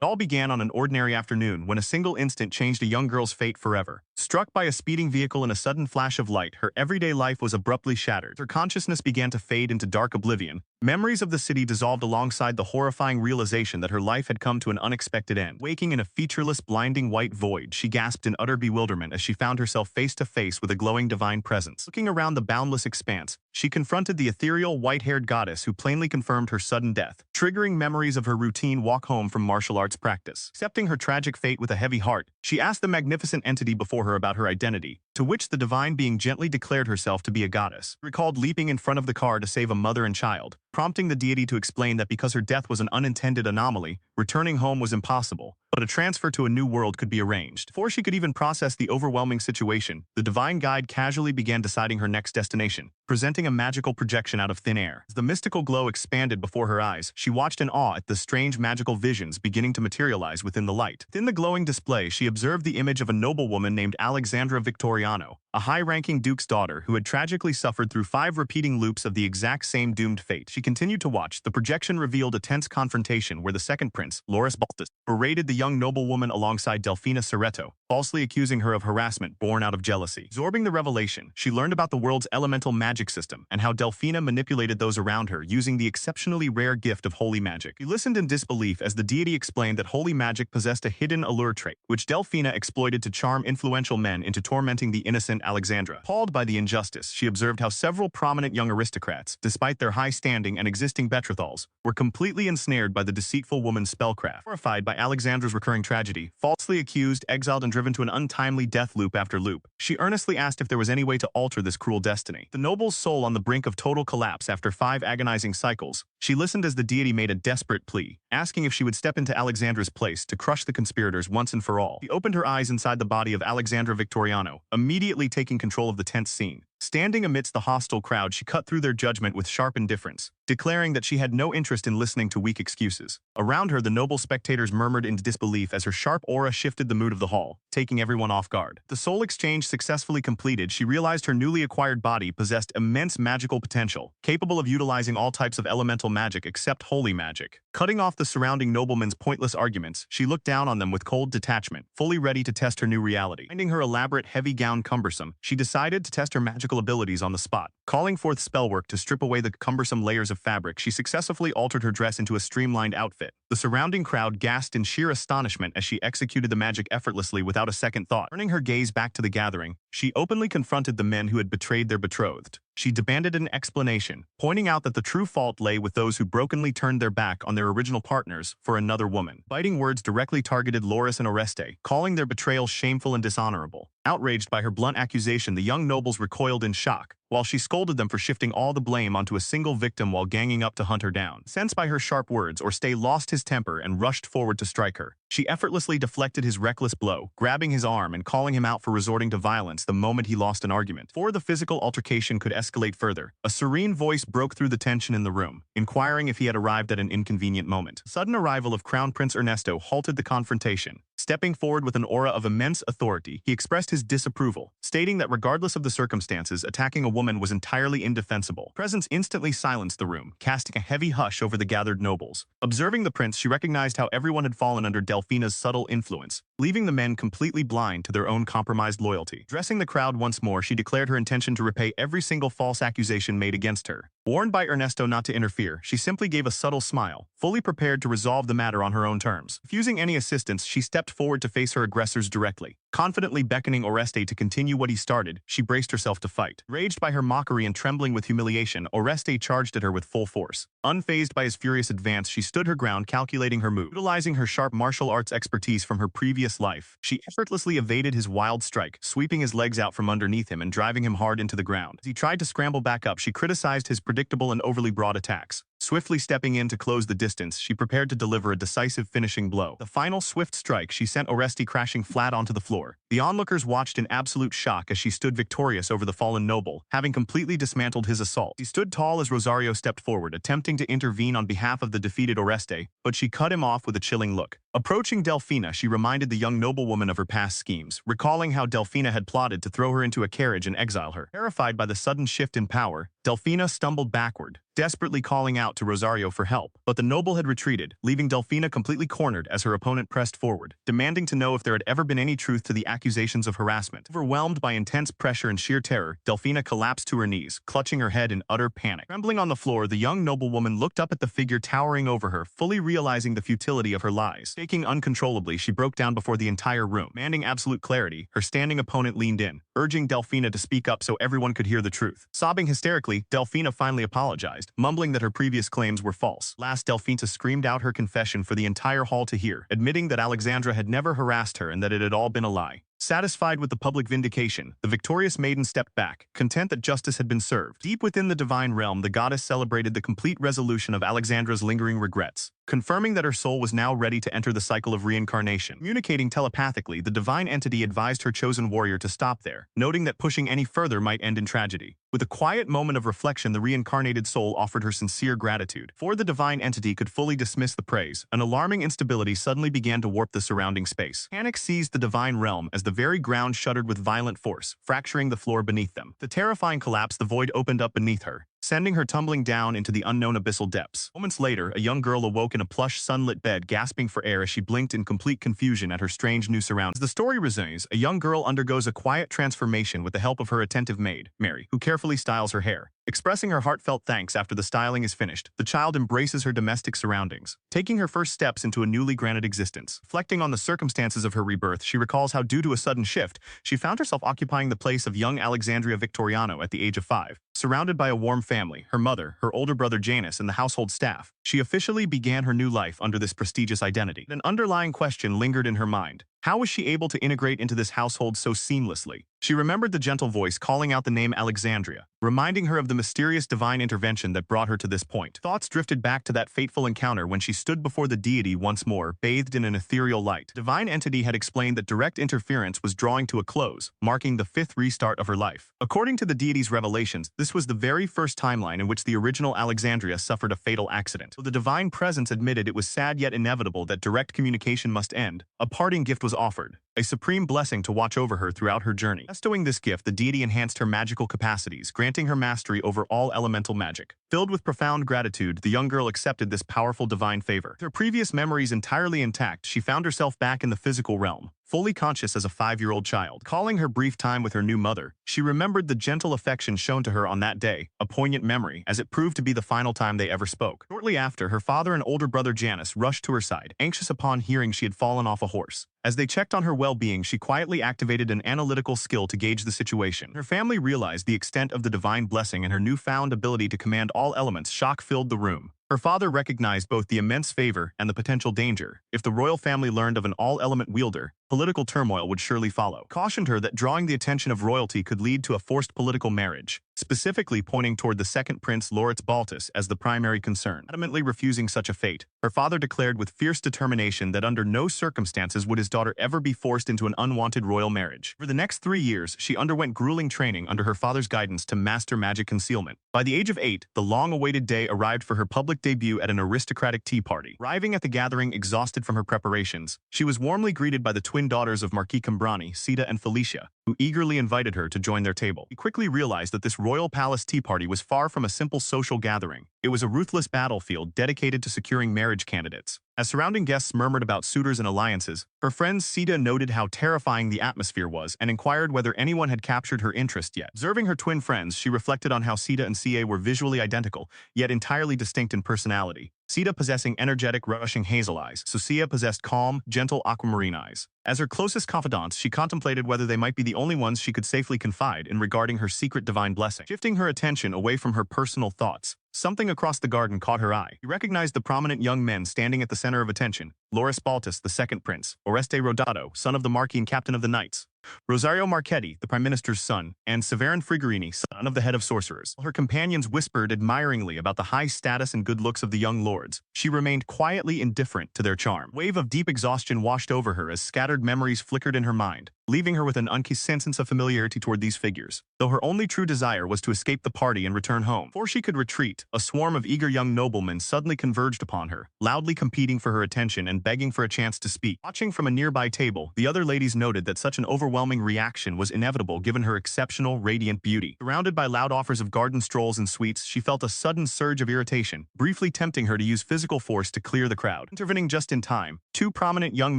It all began on an ordinary afternoon when a single instant changed a young girl's fate forever. Struck by a speeding vehicle in a sudden flash of light, her everyday life was abruptly shattered. Her consciousness began to fade into dark oblivion. Memories of the city dissolved alongside the horrifying realization that her life had come to an unexpected end. Waking in a featureless, blinding white void, she gasped in utter bewilderment as she found herself face to face with a glowing divine presence. Looking around the boundless expanse, she confronted the ethereal, white-haired goddess who plainly confirmed her sudden death, triggering memories of her routine walk home from martial arts practice. Accepting her tragic fate with a heavy heart, she asked the magnificent entity before her about her identity, to which the divine being gently declared herself to be a goddess. Recalled leaping in front of the car to save a mother and child, prompting the deity to explain that because her death was an unintended anomaly, returning home was impossible, but a transfer to a new world could be arranged. Before she could even process the overwhelming situation, the divine guide casually began deciding her next destination, presenting a magical projection out of thin air. As the mystical glow expanded before her eyes, she watched in awe at the strange magical visions beginning to materialize within the light. Within the glowing display, she observed the image of a noblewoman named Alexandra Victoriano, a high-ranking duke's daughter who had tragically suffered through 5 repeating loops of the exact same doomed fate. She continued to watch. The projection revealed a tense confrontation where the second prince, Loris Baltus, berated the young noblewoman alongside Delfina Soreto, falsely accusing her of harassment born out of jealousy. Absorbing the revelation, she learned about the world's elemental magic system and how Delfina manipulated those around her using the exceptionally rare gift of holy magic. She listened in disbelief as the deity explained that holy magic possessed a hidden allure trait, which Delfina exploited to charm influential men into tormenting the innocent Alexandra. Appalled by the injustice, she observed how several prominent young aristocrats, despite their high standing and existing betrothals, were completely ensnared by the deceitful woman's spellcraft. Horrified by Alexandra's recurring tragedy, falsely accused, exiled, and driven to an untimely death loop after loop, she earnestly asked if there was any way to alter this cruel destiny. The noble's soul on the brink of total collapse after 5 agonizing cycles, she listened as the deity made a desperate plea, asking if she would step into Alexandra's place to crush the conspirators once and for all. She opened her eyes inside the body of Alexandra Victoriano, immediately taking control of the tense scene. Standing amidst the hostile crowd, she cut through their judgment with sharp indifference, declaring that she had no interest in listening to weak excuses. Around her, the noble spectators murmured in disbelief as her sharp aura shifted the mood of the hall, taking everyone off guard. The soul exchange successfully completed, she realized her newly acquired body possessed immense magical potential, capable of utilizing all types of elemental magic except holy magic. Cutting off the surrounding noblemen's pointless arguments, she looked down on them with cold detachment, fully ready to test her new reality. Finding her elaborate heavy gown cumbersome, she decided to test her magical abilities on the spot. Calling forth spellwork to strip away the cumbersome layers of fabric, she successfully altered her dress into a streamlined outfit. The surrounding crowd gasped in sheer astonishment as she executed the magic effortlessly without a second thought. Turning her gaze back to the gathering, she openly confronted the men who had betrayed their betrothed. She demanded an explanation, pointing out that the true fault lay with those who brokenly turned their back on their original partners for another woman. Biting words directly targeted Loris and Oreste, calling their betrayal shameful and dishonorable. Outraged by her blunt accusation, the young nobles recoiled in shock, while she scolded them for shifting all the blame onto a single victim while ganging up to hunt her down. Sensed by her sharp words, Oreste lost his temper and rushed forward to strike her. She effortlessly deflected his reckless blow, grabbing his arm and calling him out for resorting to violence the moment he lost an argument. Before the physical altercation could escalate further, a serene voice broke through the tension in the room, inquiring if he had arrived at an inconvenient moment. The sudden arrival of Crown Prince Ernesto halted the confrontation. Stepping forward with an aura of immense authority, he expressed his disapproval, stating that regardless of the circumstances, attacking a woman was entirely indefensible. Presence instantly silenced the room, casting a heavy hush over the gathered nobles. Observing the prince, she recognized how everyone had fallen under Delfina's subtle influence, leaving the men completely blind to their own compromised loyalty. Addressing the crowd once more, she declared her intention to repay every single false accusation made against her. Warned by Ernesto not to interfere, she simply gave a subtle smile, fully prepared to resolve the matter on her own terms. Refusing any assistance, she stepped forward to face her aggressors directly. Confidently beckoning Oreste to continue what he started, she braced herself to fight. Raged by her mockery and trembling with humiliation, Oreste charged at her with full force. Unfazed by his furious advance, she stood her ground, calculating her move. Utilizing her sharp martial arts expertise from her previous life, she effortlessly evaded his wild strike, sweeping his legs out from underneath him and driving him hard into the ground. As he tried to scramble back up, she criticized his predictable and overly broad attacks. Swiftly stepping in to close the distance, she prepared to deliver a decisive finishing blow. The final swift strike, she sent Oreste crashing flat onto the floor. The onlookers watched in absolute shock as she stood victorious over the fallen noble, having completely dismantled his assault. She stood tall as Rosario stepped forward, attempting to intervene on behalf of the defeated Oreste, but she cut him off with a chilling look. Approaching Delfina, she reminded the young noblewoman of her past schemes, recalling how Delfina had plotted to throw her into a carriage and exile her. Terrified by the sudden shift in power, Delfina stumbled backward, desperately calling out to Rosario for help. But the noble had retreated, leaving Delfina completely cornered as her opponent pressed forward, demanding to know if there had ever been any truth to the accusations of harassment. Overwhelmed by intense pressure and sheer terror, Delfina collapsed to her knees, clutching her head in utter panic. Trembling on the floor, the young noblewoman looked up at the figure towering over her, fully realizing the futility of her lies. Shaking uncontrollably, she broke down before the entire room. Demanding absolute clarity, her standing opponent leaned in, urging Delfina to speak up so everyone could hear the truth. Sobbing hysterically, Delfina finally apologized, mumbling that her previous claims were false. Last, Delfina screamed out her confession for the entire hall to hear, admitting that Alexandra had never harassed her and that it had all been a lie. Satisfied with the public vindication, the victorious maiden stepped back, content that justice had been served. Deep within the divine realm, the goddess celebrated the complete resolution of Alexandra's lingering regrets, confirming that her soul was now ready to enter the cycle of reincarnation. Communicating telepathically, the divine entity advised her chosen warrior to stop there, noting that pushing any further might end in tragedy. With a quiet moment of reflection, the reincarnated soul offered her sincere gratitude. Before the divine entity could fully dismiss the praise, an alarming instability suddenly began to warp the surrounding space. Panic seized the divine realm as the very ground shuddered with violent force, fracturing the floor beneath them. The terrifying collapse, the void opened up beneath her, sending her tumbling down into the unknown abyssal depths. Moments later, a young girl awoke in a plush, sunlit bed, gasping for air as she blinked in complete confusion at her strange new surroundings. As the story resumes, a young girl undergoes a quiet transformation with the help of her attentive maid, Mary, who carefully styles her hair. Expressing her heartfelt thanks after the styling is finished, the child embraces her domestic surroundings, taking her first steps into a newly granted existence. Reflecting on the circumstances of her rebirth, she recalls how, due to a sudden shift, she found herself occupying the place of young Alexandria Victoriano at the age of 5. Surrounded by a warm family, her mother, her older brother Janus, and the household staff, she officially began her new life under this prestigious identity. An underlying question lingered in her mind. How was she able to integrate into this household so seamlessly? She remembered the gentle voice calling out the name Alexandria, reminding her of the mysterious divine intervention that brought her to this point. Thoughts drifted back to that fateful encounter when she stood before the deity once more, bathed in an ethereal light. The divine entity had explained that direct interference was drawing to a close, marking the 5th restart of her life. According to the deity's revelations, this was the very first timeline in which the original Alexandria suffered a fatal accident. So the divine presence admitted it was sad yet inevitable that direct communication must end. A parting gift was offered, a supreme blessing to watch over her throughout her journey. Bestowing this gift, the deity enhanced her magical capacities, granting her mastery over all elemental magic. Filled with profound gratitude, the young girl accepted this powerful divine favor. With her previous memories entirely intact, she found herself back in the physical realm, fully conscious as a 5-year-old child. Calling her brief time with her new mother, she remembered the gentle affection shown to her on that day, a poignant memory, as it proved to be the final time they ever spoke. Shortly after, her father and older brother Janus rushed to her side, anxious upon hearing she had fallen off a horse. As they checked on her well-being, she quietly activated an analytical skill to gauge the situation. Her family realized the extent of the divine blessing and her newfound ability to command all elements. Shock filled the room. Her father recognized both the immense favor and the potential danger. If the royal family learned of an all-element wielder, political turmoil would surely follow. Cautioned her that drawing the attention of royalty could lead to a forced political marriage, specifically pointing toward the second prince Loritz Baltus as the primary concern. Adamantly refusing such a fate, her father declared with fierce determination that under no circumstances would his daughter ever be forced into an unwanted royal marriage. For the next 3 years, she underwent grueling training under her father's guidance to master magic concealment. By the age of 8, the long-awaited day arrived for her public debut at an aristocratic tea party. Arriving at the gathering exhausted from her preparations, she was warmly greeted by the twin daughters of Marquis Cambrani, Sita and Felicia, who eagerly invited her to join their table. He quickly realized that this royal palace tea party was far from a simple social gathering. It was a ruthless battlefield dedicated to securing marriage candidates. As surrounding guests murmured about suitors and alliances, her friend Sita noted how terrifying the atmosphere was and inquired whether anyone had captured her interest yet. Observing her twin friends, she reflected on how Sita and CA were visually identical, yet entirely distinct in personality. Sita possessing energetic, rushing hazel eyes, so Sia possessed calm, gentle aquamarine eyes. As her closest confidants, she contemplated whether they might be the only ones she could safely confide in regarding her secret divine blessing. Shifting her attention away from her personal thoughts, something across the garden caught her eye. She recognized the prominent young men standing at the center of attention. Loris Baltus, the second prince, Oreste Rodato, son of the Marquis and captain of the knights, Rosario Marchetti, the prime minister's son, and Severin Frigorini, son of the head of sorcerers. While her companions whispered admiringly about the high status and good looks of the young lords, she remained quietly indifferent to their charm. A wave of deep exhaustion washed over her as scattered memories flickered in her mind. leaving her with an uneasy sense of familiarity toward these figures, though her only true desire was to escape the party and return home. Before she could retreat, a swarm of eager young noblemen suddenly converged upon her, loudly competing for her attention and begging for a chance to speak. Watching from a nearby table, the other ladies noted that such an overwhelming reaction was inevitable given her exceptional, radiant beauty. Surrounded by loud offers of garden strolls and sweets, she felt a sudden surge of irritation, briefly tempting her to use physical force to clear the crowd. Intervening just in time, two prominent young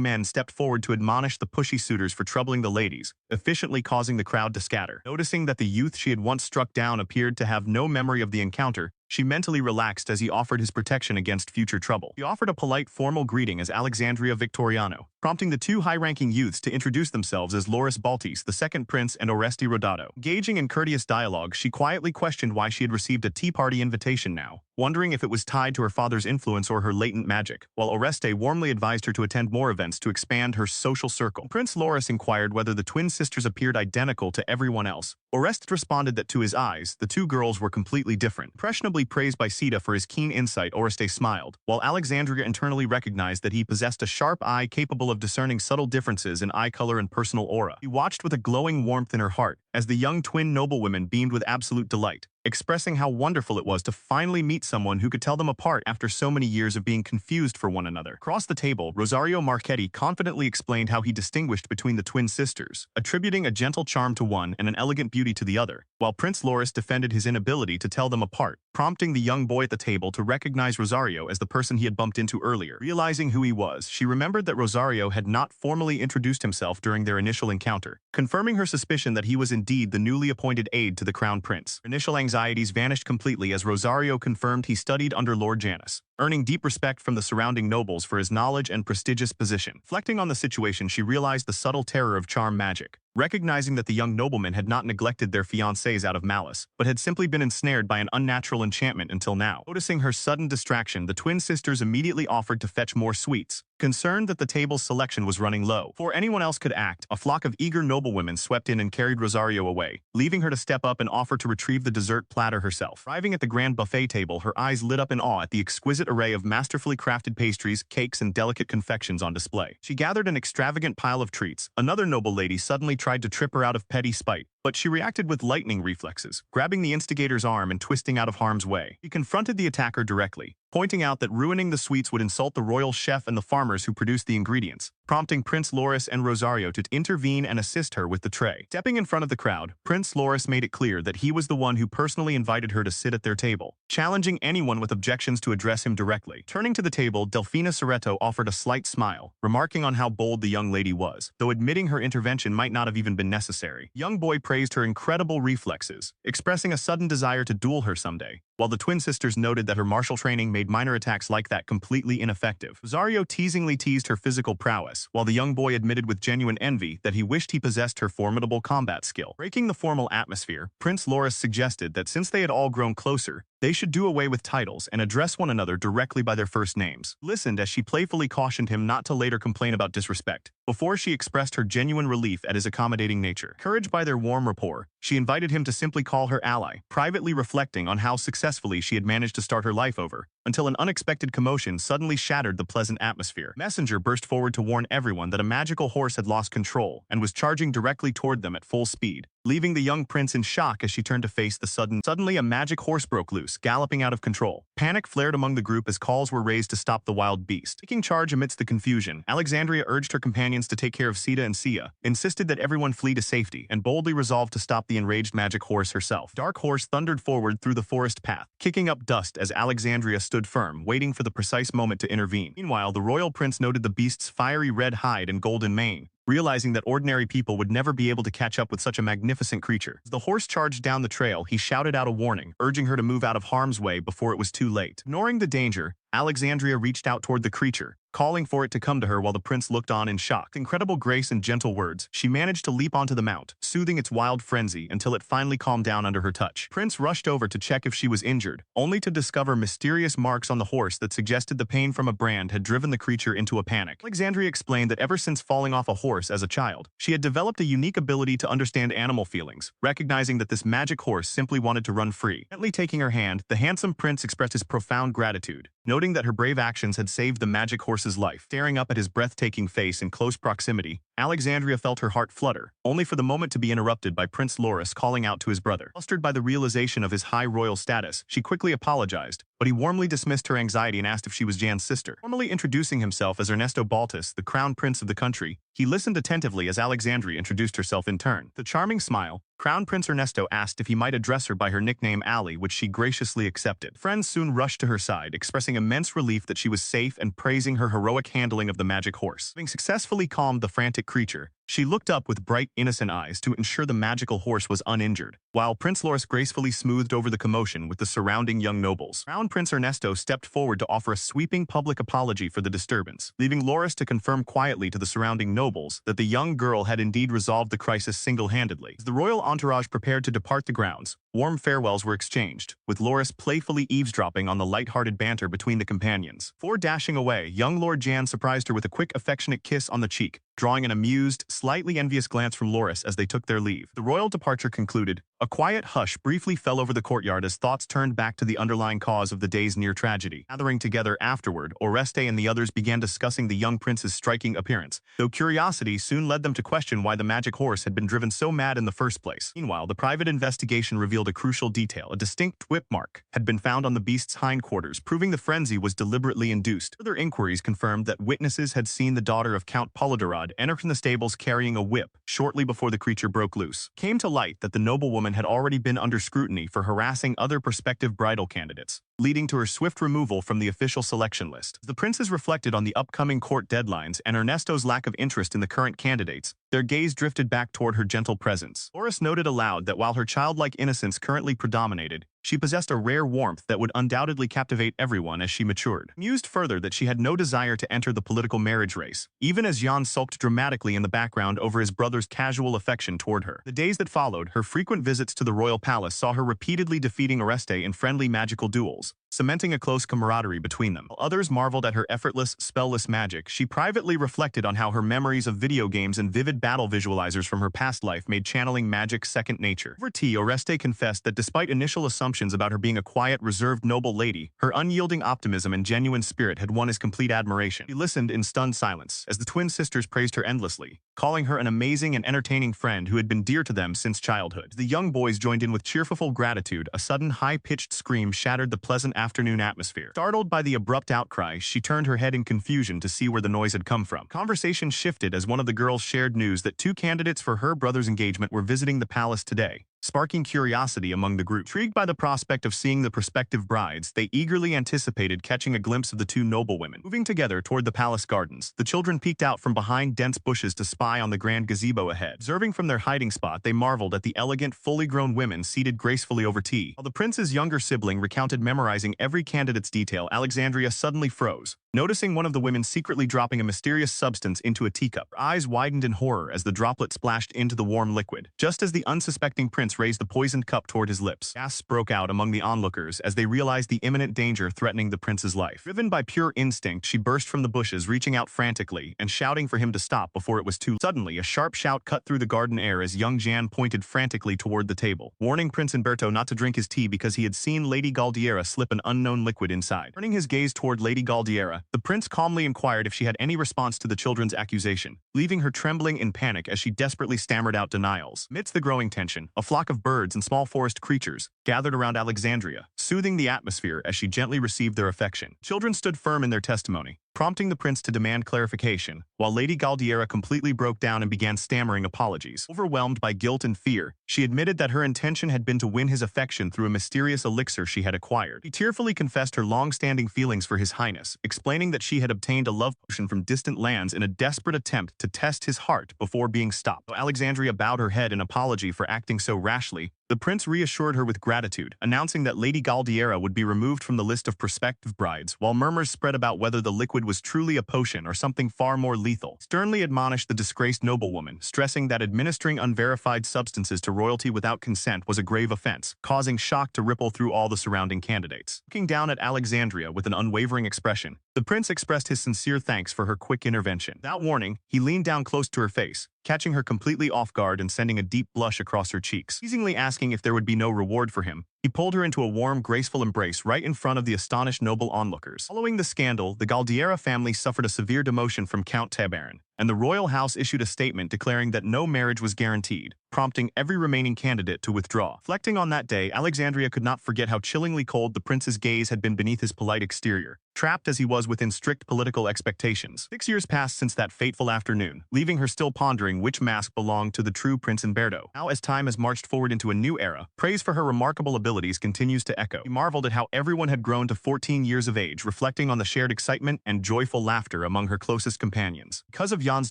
men stepped forward to admonish the pushy suitors for troubling the ladies, efficiently causing the crowd to scatter. Noticing that the youth she had once struck down appeared to have no memory of the encounter, she mentally relaxed as he offered his protection against future trouble. He offered a polite, formal greeting as Alexandria Victoriano, prompting the two high-ranking youths to introduce themselves as Loris Baltis, the second prince, and Oreste Rodato. Engaging in courteous dialogue, she quietly questioned why she had received a tea party invitation now, wondering if it was tied to her father's influence or her latent magic, while Oreste warmly advised her to attend more events to expand her social circle. Prince Loris inquired whether the twin sisters appeared identical to everyone else. Oreste responded that to his eyes, the two girls were completely different. Impressionably praised by Sita for his keen insight, Oreste smiled, while Alexandria internally recognized that he possessed a sharp eye capable of discerning subtle differences in eye color and personal aura. He watched with a glowing warmth in her heart as the young twin noblewomen beamed with absolute delight, expressing how wonderful it was to finally meet someone who could tell them apart after so many years of being confused for one another. Across the table, Rosario Marchetti confidently explained how he distinguished between the twin sisters, attributing a gentle charm to one and an elegant beauty to the other, while Prince Loris defended his inability to tell them apart, prompting the young boy at the table to recognize Rosario as the person he had bumped into earlier. Realizing who he was, she remembered that Rosario had not formally introduced himself during their initial encounter, confirming her suspicion that he was indeed the newly appointed aide to the crown prince. Her initial anxieties vanished completely as Rosario confirmed he studied under Lord Janus, earning deep respect from the surrounding nobles for his knowledge and prestigious position. Reflecting on the situation, she realized the subtle terror of charm magic, recognizing that the young noblemen had not neglected their fiancés out of malice, but had simply been ensnared by an unnatural enchantment until now. Noticing her sudden distraction, the twin sisters immediately offered to fetch more sweets, concerned that the table's selection was running low. Before anyone else could act, a flock of eager noblewomen swept in and carried Rosario away, leaving her to step up and offer to retrieve the dessert platter herself. Arriving at the grand buffet table, her eyes lit up in awe at the exquisite array of masterfully crafted pastries, cakes, and delicate confections on display. She gathered an extravagant pile of treats. Another noble lady suddenly tried to trip her out of petty spite, but she reacted with lightning reflexes, grabbing the instigator's arm and twisting out of harm's way. She confronted the attacker directly, pointing out that ruining the sweets would insult the royal chef and the farmers who produced the ingredients, prompting Prince Loris and Rosario to intervene and assist her with the tray. Stepping in front of the crowd, Prince Loris made it clear that he was the one who personally invited her to sit at their table, challenging anyone with objections to address him directly. Turning to the table, Delfina Soretto offered a slight smile, remarking on how bold the young lady was, though admitting her intervention might not have even been necessary. Young boy praised her incredible reflexes, expressing a sudden desire to duel her someday, while the twin sisters noted that her martial training made minor attacks like that completely ineffective. Rosario teasingly teased her physical prowess, while the young boy admitted with genuine envy that he wished he possessed her formidable combat skill. Breaking the formal atmosphere, Prince Loris suggested that since they had all grown closer, they should do away with titles and address one another directly by their first names. Listened as she playfully cautioned him not to later complain about disrespect, before she expressed her genuine relief at his accommodating nature. Encouraged by their warm rapport, she invited him to simply call her ally, privately reflecting on how successfully she had managed to start her life over, until an unexpected commotion suddenly shattered the pleasant atmosphere. Messenger burst forward to warn everyone that a magical horse had lost control and was charging directly toward them at full speed, leaving the young prince in shock as she turned to face the Suddenly a magic horse broke loose, galloping out of control. Panic flared among the group as calls were raised to stop the wild beast. Taking charge amidst the confusion, Alexandria urged her companions to take care of Sita and Sia, insisted that everyone flee to safety, and boldly resolved to stop the enraged magic horse herself. Dark Horse thundered forward through the forest path, kicking up dust as Alexandria stood firm, waiting for the precise moment to intervene. Meanwhile, the royal prince noted the beast's fiery red hide and golden mane, realizing that ordinary people would never be able to catch up with such a magnificent creature. As the horse charged down the trail, he shouted out a warning, urging her to move out of harm's way before it was too late. Ignoring the danger, Alexandria reached out toward the creature, calling for it to come to her while the prince looked on in shock. With incredible grace and gentle words, she managed to leap onto the mount, soothing its wild frenzy until it finally calmed down under her touch. Prince rushed over to check if she was injured, only to discover mysterious marks on the horse that suggested the pain from a brand had driven the creature into a panic. Alexandria explained that ever since falling off a horse as a child, she had developed a unique ability to understand animal feelings, recognizing that this magic horse simply wanted to run free. Gently taking her hand, the handsome prince expressed his profound gratitude, noting that her brave actions had saved the magic horse's life. Staring up at his breathtaking face in close proximity, Alexandria felt her heart flutter, only for the moment to be interrupted by Prince Loris calling out to his brother. Flustered by the realization of his high royal status, she quickly apologized, but he warmly dismissed her anxiety and asked if she was Jan's sister. Formally introducing himself as Ernesto Baltus, the crown prince of the country, he listened attentively as Alexandria introduced herself in turn. With a charming smile, Crown Prince Ernesto asked if he might address her by her nickname Ali, which she graciously accepted. Friends soon rushed to her side, expressing immense relief that she was safe and praising her heroic handling of the magic horse. Having successfully calmed the frantic creature, she looked up with bright, innocent eyes to ensure the magical horse was uninjured, while Prince Loris gracefully smoothed over the commotion with the surrounding young nobles. Crown Prince Ernesto stepped forward to offer a sweeping public apology for the disturbance, leaving Loris to confirm quietly to the surrounding nobles that the young girl had indeed resolved the crisis single-handedly. As the royal entourage prepared to depart the grounds, warm farewells were exchanged, with Loris playfully eavesdropping on the light-hearted banter between the companions. Before dashing away, young Lord Jan surprised her with a quick, affectionate kiss on the cheek, drawing an amused, slightly envious glance from Loris as they took their leave. The royal departure concluded. A quiet hush briefly fell over the courtyard as thoughts turned back to the underlying cause of the day's near tragedy. Gathering together afterward, Oreste and the others began discussing the young prince's striking appearance, though curiosity soon led them to question why the magic horse had been driven so mad in the first place. Meanwhile, the private investigation revealed a crucial detail. A distinct whip mark had been found on the beast's hindquarters, proving the frenzy was deliberately induced. Further inquiries confirmed that witnesses had seen the daughter of Count Polydorod enter from the stables carrying a whip shortly before the creature broke loose. It came to light that the noblewoman had already been under scrutiny for harassing other prospective bridal candidates, leading to her swift removal from the official selection list. As the princes reflected on the upcoming court deadlines and Ernesto's lack of interest in the current candidates, their gaze drifted back toward her gentle presence. Loris noted aloud that while her childlike innocence currently predominated, she possessed a rare warmth that would undoubtedly captivate everyone as she matured. Mused further that she had no desire to enter the political marriage race, even as Jan sulked dramatically in the background over his brother's casual affection toward her. The days that followed, her frequent visits to the royal palace saw her repeatedly defeating Oreste in friendly magical duels, cementing a close camaraderie between them. While others marveled at her effortless, spell-less magic, she privately reflected on how her memories of video games and vivid battle visualizers from her past life made channeling magic second nature. Over tea, Oreste confessed that despite initial assumptions about her being a quiet, reserved noble lady, her unyielding optimism and genuine spirit had won his complete admiration. He listened in stunned silence as the twin sisters praised her endlessly, calling her an amazing and entertaining friend who had been dear to them since childhood. The young boys joined in with cheerful gratitude. A sudden, high-pitched scream shattered the pleasant afternoon atmosphere. Startled by the abrupt outcry, she turned her head in confusion to see where the noise had come from. Conversation shifted as one of the girls shared news that two candidates for her brother's engagement were visiting the palace today, sparking curiosity among the group. Intrigued by the prospect of seeing the prospective brides, they eagerly anticipated catching a glimpse of the two noblewomen. Moving together toward the palace gardens, the children peeked out from behind dense bushes to spy on the grand gazebo ahead. Observing from their hiding spot, they marveled at the elegant, fully grown women seated gracefully over tea. While the prince's younger sibling recounted memorizing every candidate's detail, Alexandria suddenly froze, noticing one of the women secretly dropping a mysterious substance into a teacup. Her eyes widened in horror as the droplet splashed into the warm liquid. Just as the unsuspecting prince raised the poisoned cup toward his lips, gasps broke out among the onlookers as they realized the imminent danger threatening the prince's life. Driven by pure instinct, she burst from the bushes, reaching out frantically and shouting for him to stop before it was too late. Suddenly, a sharp shout cut through the garden air as young Jan pointed frantically toward the table, warning Prince Umberto not to drink his tea because he had seen Lady Galdiera slip an unknown liquid inside. Turning his gaze toward Lady Galdiera, the prince calmly inquired if she had any response to the children's accusation, leaving her trembling in panic as she desperately stammered out denials. Amidst the growing tension, a flock of birds and small forest creatures gathered around Alexandria, soothing the atmosphere as she gently received their affection. Children stood firm in their testimony, prompting the prince to demand clarification, while Lady Galdiera completely broke down and began stammering apologies. Overwhelmed by guilt and fear, she admitted that her intention had been to win his affection through a mysterious elixir she had acquired. She tearfully confessed her long-standing feelings for His Highness, explaining that she had obtained a love potion from distant lands in a desperate attempt to test his heart before being stopped. Though Alexandria bowed her head in apology for acting so rashly, the prince reassured her with gratitude, announcing that Lady Galdiera would be removed from the list of prospective brides, while murmurs spread about whether the liquid was truly a potion or something far more lethal. Sternly admonished the disgraced noblewoman, stressing that administering unverified substances to royalty without consent was a grave offense, causing shock to ripple through all the surrounding candidates. Looking down at Alexandria with an unwavering expression, the prince expressed his sincere thanks for her quick intervention. Without warning, he leaned down close to her face, catching her completely off guard and sending a deep blush across her cheeks. Teasingly asking if there would be no reward for him, He pulled her into a warm, graceful embrace right in front of the astonished noble onlookers. Following the scandal, the Galdiera family suffered a severe demotion from Count Tabarin, and the royal house issued a statement declaring that no marriage was guaranteed, prompting every remaining candidate to withdraw. Reflecting on that day, Alexandria could not forget how chillingly cold the prince's gaze had been beneath his polite exterior, trapped as he was within strict political expectations. 6 years passed since that fateful afternoon, leaving her still pondering which mask belonged to the true Prince Umberto. Now, as time has marched forward into a new era, praise for her remarkable abilities continues to echo. He marveled at how everyone had grown to 14 years of age, reflecting on the shared excitement and joyful laughter among her closest companions. Because of Jan's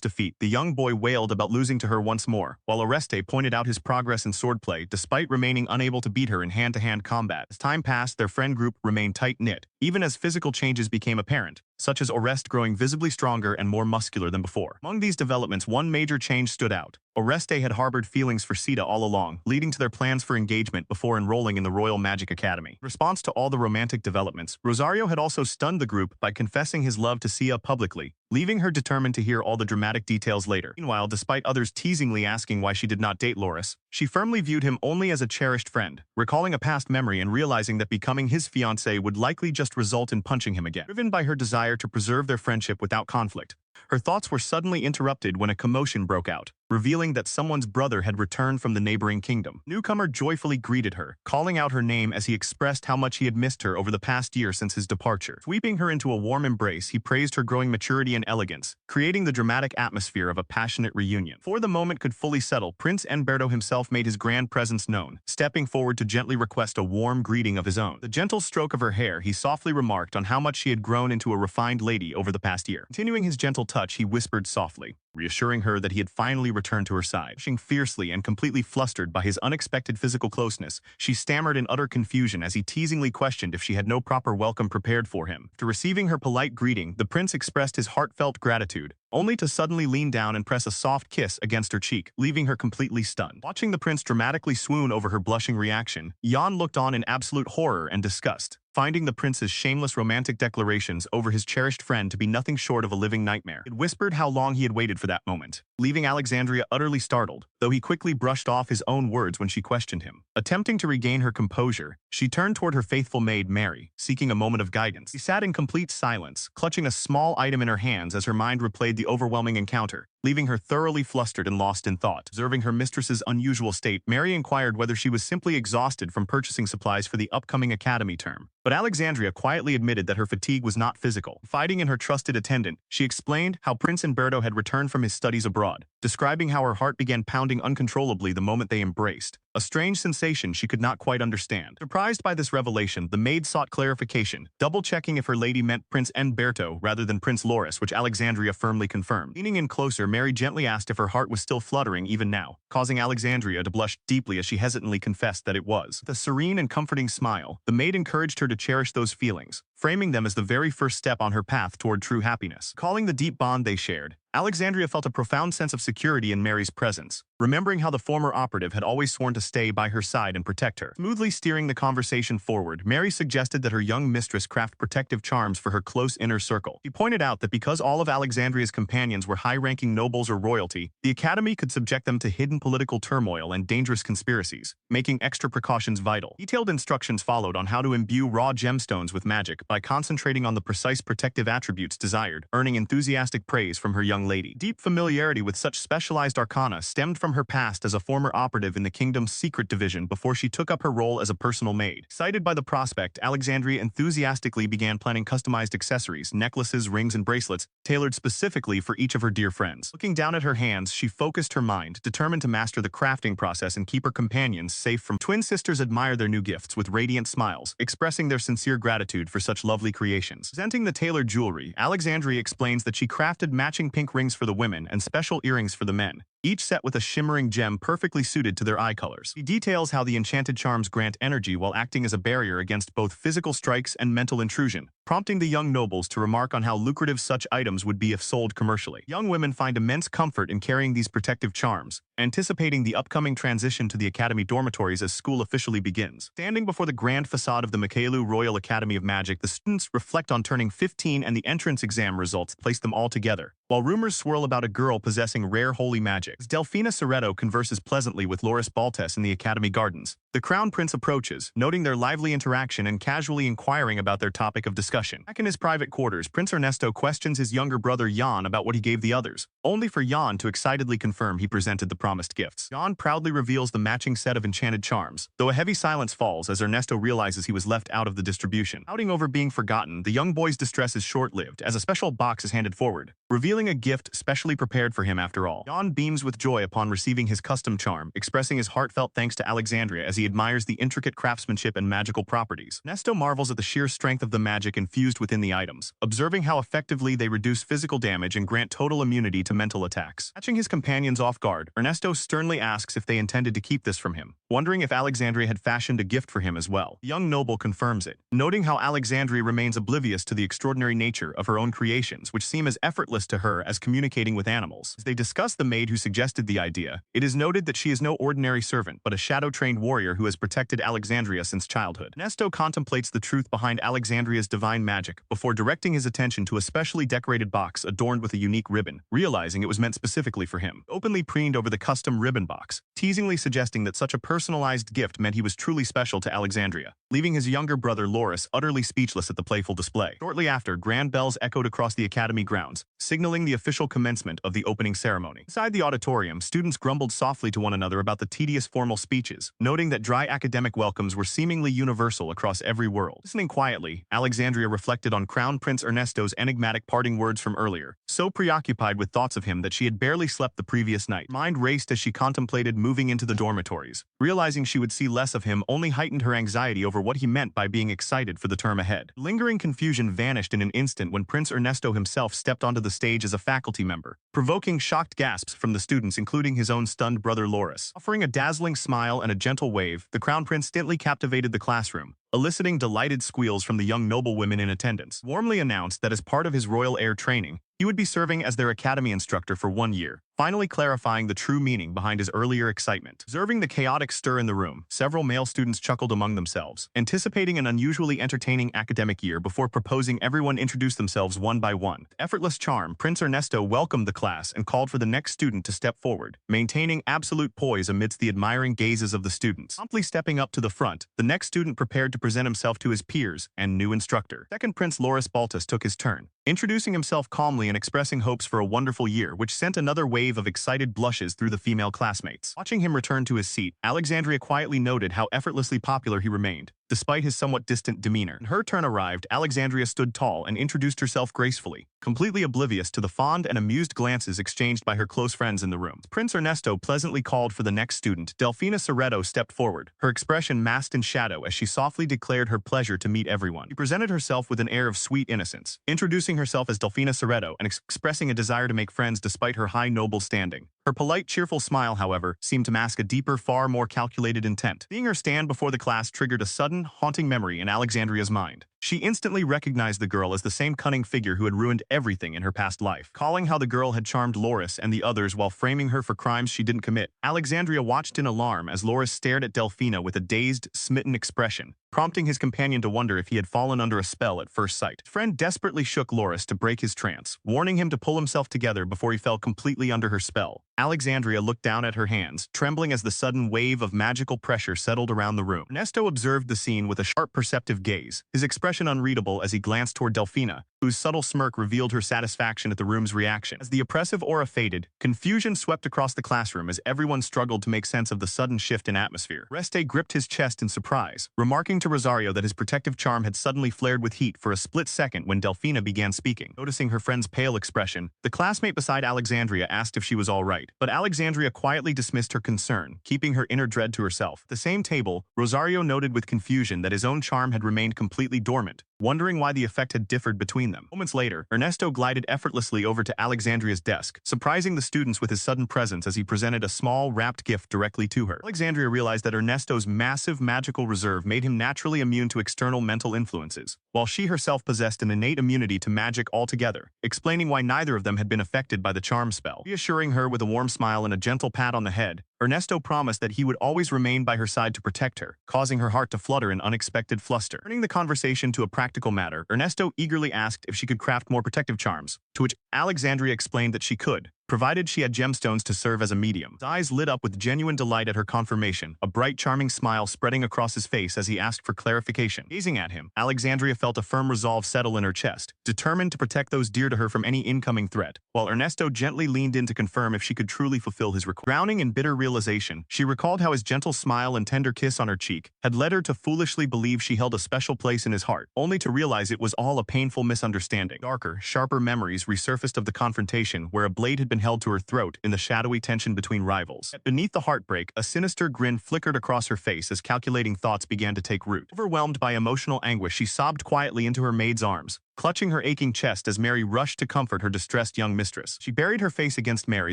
defeat, the young boy wailed about losing to her once more, while Oreste pointed out his progress in swordplay despite remaining unable to beat her in hand-to-hand combat. As time passed, their friend group remained tight-knit, even as physical changes became apparent, such as Oreste growing visibly stronger and more muscular than before. Among these developments, one major change stood out. Oreste had harbored feelings for Sita all along, leading to their plans for engagement before enrolling in the Royal Magic Academy. In response to all the romantic developments, Rosario had also stunned the group by confessing his love to Sia publicly, leaving her determined to hear all the dramatic details later. Meanwhile, despite others teasingly asking why she did not date Loris, she firmly viewed him only as a cherished friend, recalling a past memory and realizing that becoming his fiancé would likely just result in punching him again. Driven by her desire to preserve their friendship without conflict, her thoughts were suddenly interrupted when a commotion broke out, revealing that someone's brother had returned from the neighboring kingdom. Newcomer joyfully greeted her, calling out her name as he expressed how much he had missed her over the past year since his departure. Sweeping her into a warm embrace, he praised her growing maturity and elegance, creating the dramatic atmosphere of a passionate reunion. Before the moment could fully settle, Prince Umberto himself made his grand presence known, stepping forward to gently request a warm greeting of his own. The gentle stroke of her hair, he softly remarked on how much she had grown into a refined lady over the past year. Continuing his gentle touch, he whispered softly, reassuring her that he had finally returned to her side. Blushing fiercely and completely flustered by his unexpected physical closeness, she stammered in utter confusion as he teasingly questioned if she had no proper welcome prepared for him. After receiving her polite greeting, the prince expressed his heartfelt gratitude, only to suddenly lean down and press a soft kiss against her cheek, leaving her completely stunned. Watching the prince dramatically swoon over her blushing reaction, Jan looked on in absolute horror and disgust, finding the prince's shameless romantic declarations over his cherished friend to be nothing short of a living nightmare. He had whispered how long he had waited for that moment, leaving Alexandria utterly startled, though he quickly brushed off his own words when she questioned him. Attempting to regain her composure, she turned toward her faithful maid Mary, seeking a moment of guidance. She sat in complete silence, clutching a small item in her hands as her mind replayed the overwhelming encounter, leaving her thoroughly flustered and lost in thought. Observing her mistress's unusual state, Mary inquired whether she was simply exhausted from purchasing supplies for the upcoming academy term. But Alexandria quietly admitted that her fatigue was not physical. Confiding in her trusted attendant, she explained how Prince Umberto had returned from his studies abroad, describing how her heart began pounding uncontrollably the moment they embraced, a strange sensation she could not quite understand. Surprised by this revelation, the maid sought clarification, double-checking if her lady meant Prince Umberto rather than Prince Loris, which Alexandria firmly confirmed. Leaning in closer, Mary gently asked if her heart was still fluttering even now, causing Alexandria to blush deeply as she hesitantly confessed that it was. With a serene and comforting smile, the maid encouraged her to cherish those feelings, framing them as the very first step on her path toward true happiness. Calling the deep bond they shared, Alexandria felt a profound sense of security in Mary's presence, remembering how the former operative had always sworn to stay by her side and protect her. Smoothly steering the conversation forward, Mary suggested that her young mistress craft protective charms for her close inner circle. She pointed out that because all of Alexandria's companions were high-ranking nobles or royalty, the academy could subject them to hidden political turmoil and dangerous conspiracies, making extra precautions vital. Detailed instructions followed on how to imbue raw gemstones with magic by concentrating on the precise protective attributes desired, earning enthusiastic praise from her young lady. Deep familiarity with such specialized arcana stemmed from her past as a former operative in the kingdom's secret division before she took up her role as a personal maid. Excited by the prospect, Alexandria enthusiastically began planning customized accessories, necklaces, rings, and bracelets tailored specifically for each of her dear friends. Looking down at her hands, she focused her mind, determined to master the crafting process and keep her companions safe from. Twin sisters admired their new gifts with radiant smiles, expressing their sincere gratitude for such lovely creations. Presenting the tailored jewelry, Alexandria explains that she crafted matching pink rings for the women and special earrings for the men, each set with a shimmering gem perfectly suited to their eye colors. He details how the enchanted charms grant energy while acting as a barrier against both physical strikes and mental intrusion, prompting the young nobles to remark on how lucrative such items would be if sold commercially. Young women find immense comfort in carrying these protective charms, anticipating the upcoming transition to the academy dormitories as school officially begins. Standing before the grand facade of the Mikaelu Royal Academy of Magic, the students reflect on turning 15 and the entrance exam results place them all together, while rumors swirl about a girl possessing rare holy magic. As Delphina Soretto converses pleasantly with Loris Baltes in the academy gardens, The Crown Prince approaches, noting their lively interaction and casually inquiring about their topic of discussion. Back in his private quarters, Prince Ernesto questions his younger brother Jan about what he gave the others, only for Jan to excitedly confirm he presented the promised gifts. Jan proudly reveals the matching set of enchanted charms, though a heavy silence falls as Ernesto realizes he was left out of the distribution. Outing over being forgotten, the young boy's distress is short-lived as a special box is handed forward, revealing a gift specially prepared for him after all. Jan beams with joy upon receiving his custom charm, expressing his heartfelt thanks to Alexandria as he admires the intricate craftsmanship and magical properties. Ernesto marvels at the sheer strength of the magic infused within the items, observing how effectively they reduce physical damage and grant total immunity to mental attacks. Catching his companions off guard, Ernesto sternly asks if they intended to keep this from him, wondering if Alexandria had fashioned a gift for him as well. The young noble confirms it, noting how Alexandria remains oblivious to the extraordinary nature of her own creations, which seem as effortless to her as communicating with animals. As they discuss the maid who suggested the idea, it is noted that she is no ordinary servant, but a shadow-trained warrior who has protected Alexandria since childhood. Ernesto contemplates the truth behind Alexandria's divine magic before directing his attention to a specially decorated box adorned with a unique ribbon, realizing it was meant specifically for him. Openly preened over the custom ribbon box, teasingly suggesting that such a personalized gift meant he was truly special to Alexandria, leaving his younger brother Loris utterly speechless at the playful display. Shortly after, grand bells echoed across the academy grounds, signaling the official commencement of the opening ceremony. Inside the auditorium, students grumbled softly to one another about the tedious formal speeches, noting that dry academic welcomes were seemingly universal across every world. Listening quietly, Alexandria reflected on Crown Prince Ernesto's enigmatic parting words from earlier, so preoccupied with thoughts of him that she had barely slept the previous night. Mind raced as she contemplated moving into the dormitories. Realizing she would see less of him only heightened her anxiety over what he meant by being excited for the term ahead. Lingering confusion vanished in an instant when Prince Ernesto himself stepped onto the stage as a faculty member, provoking shocked gasps from the students, including his own stunned brother Loris. Offering a dazzling smile and a gentle wave, the Crown Prince instantly captivated the classroom, eliciting delighted squeals from the young noblewomen in attendance. Warmly announced that as part of his royal heir training, he would be serving as their academy instructor for 1 year, finally clarifying the true meaning behind his earlier excitement. Observing the chaotic stir in the room, several male students chuckled among themselves, anticipating an unusually entertaining academic year before proposing everyone introduce themselves one by one. With effortless charm, Prince Ernesto welcomed the class and called for the next student to step forward, maintaining absolute poise amidst the admiring gazes of the students. Promptly stepping up to the front, the next student prepared to present himself to his peers and new instructor. Second Prince Loris Baltus took his turn, introducing himself calmly and expressing hopes for a wonderful year, which sent another wave of excited blushes through the female classmates. Watching him return to his seat, Alexandria quietly noted how effortlessly popular he remained, despite his somewhat distant demeanor. When her turn arrived, Alexandria stood tall and introduced herself gracefully, completely oblivious to the fond and amused glances exchanged by her close friends in the room. Prince Ernesto pleasantly called for the next student. Delfina Soretto stepped forward, her expression masked in shadow as she softly declared her pleasure to meet everyone. She presented herself with an air of sweet innocence, introducing herself as Delfina Soretto and expressing a desire to make friends despite her high noble standing. Her polite, cheerful smile, however, seemed to mask a deeper, far more calculated intent. Seeing her stand before the class triggered a sudden, haunting memory in Alexandria's mind. She instantly recognized the girl as the same cunning figure who had ruined everything in her past life. Calling how the girl had charmed Loris and the others while framing her for crimes she didn't commit, Alexandria watched in alarm as Loris stared at Delfina with a dazed, smitten expression, prompting his companion to wonder if he had fallen under a spell at first sight. His friend desperately shook Loris to break his trance, warning him to pull himself together before he fell completely under her spell. Alexandria looked down at her hands, trembling as the sudden wave of magical pressure settled around the room. Ernesto observed the scene with a sharp, perceptive gaze, his expression unreadable as he glanced toward Delfina, whose subtle smirk revealed her satisfaction at the room's reaction. As the oppressive aura faded, confusion swept across the classroom as everyone struggled to make sense of the sudden shift in atmosphere. Reste gripped his chest in surprise, remarking to Rosario that his protective charm had suddenly flared with heat for a split second when Delfina began speaking. Noticing her friend's pale expression, the classmate beside Alexandria asked if she was all right, but Alexandria quietly dismissed her concern, keeping her inner dread to herself. At the same table, Rosario noted with confusion that his own charm had remained completely dormant, wondering why the effect had differed between them. Moments later, Ernesto glided effortlessly over to Alexandria's desk, surprising the students with his sudden presence as he presented a small, wrapped gift directly to her. Alexandria realized that Ernesto's massive magical reserve made him naturally immune to external mental influences, while she herself possessed an innate immunity to magic altogether, explaining why neither of them had been affected by the charm spell. Reassuring her with a warm smile and a gentle pat on the head, Ernesto promised that he would always remain by her side to protect her, causing her heart to flutter in unexpected fluster. Turning the conversation to a practical matter, Ernesto eagerly asked if she could craft more protective charms, to which Alexandria explained that she could, provided she had gemstones to serve as a medium. His eyes lit up with genuine delight at her confirmation, a bright, charming smile spreading across his face as he asked for clarification. Gazing at him, Alexandria felt a firm resolve settle in her chest, determined to protect those dear to her from any incoming threat, while Ernesto gently leaned in to confirm if she could truly fulfill his request. Drowning in bitter realization, she recalled how his gentle smile and tender kiss on her cheek had led her to foolishly believe she held a special place in his heart, only to realize it was all a painful misunderstanding. Darker, sharper memories resurfaced of the confrontation where a blade had been held to her throat in the shadowy tension between rivals. Yet beneath the heartbreak, a sinister grin flickered across her face as calculating thoughts began to take root. Overwhelmed by emotional anguish, she sobbed quietly into her maid's arms, clutching her aching chest as Mary rushed to comfort her distressed young mistress. She buried her face against Mary.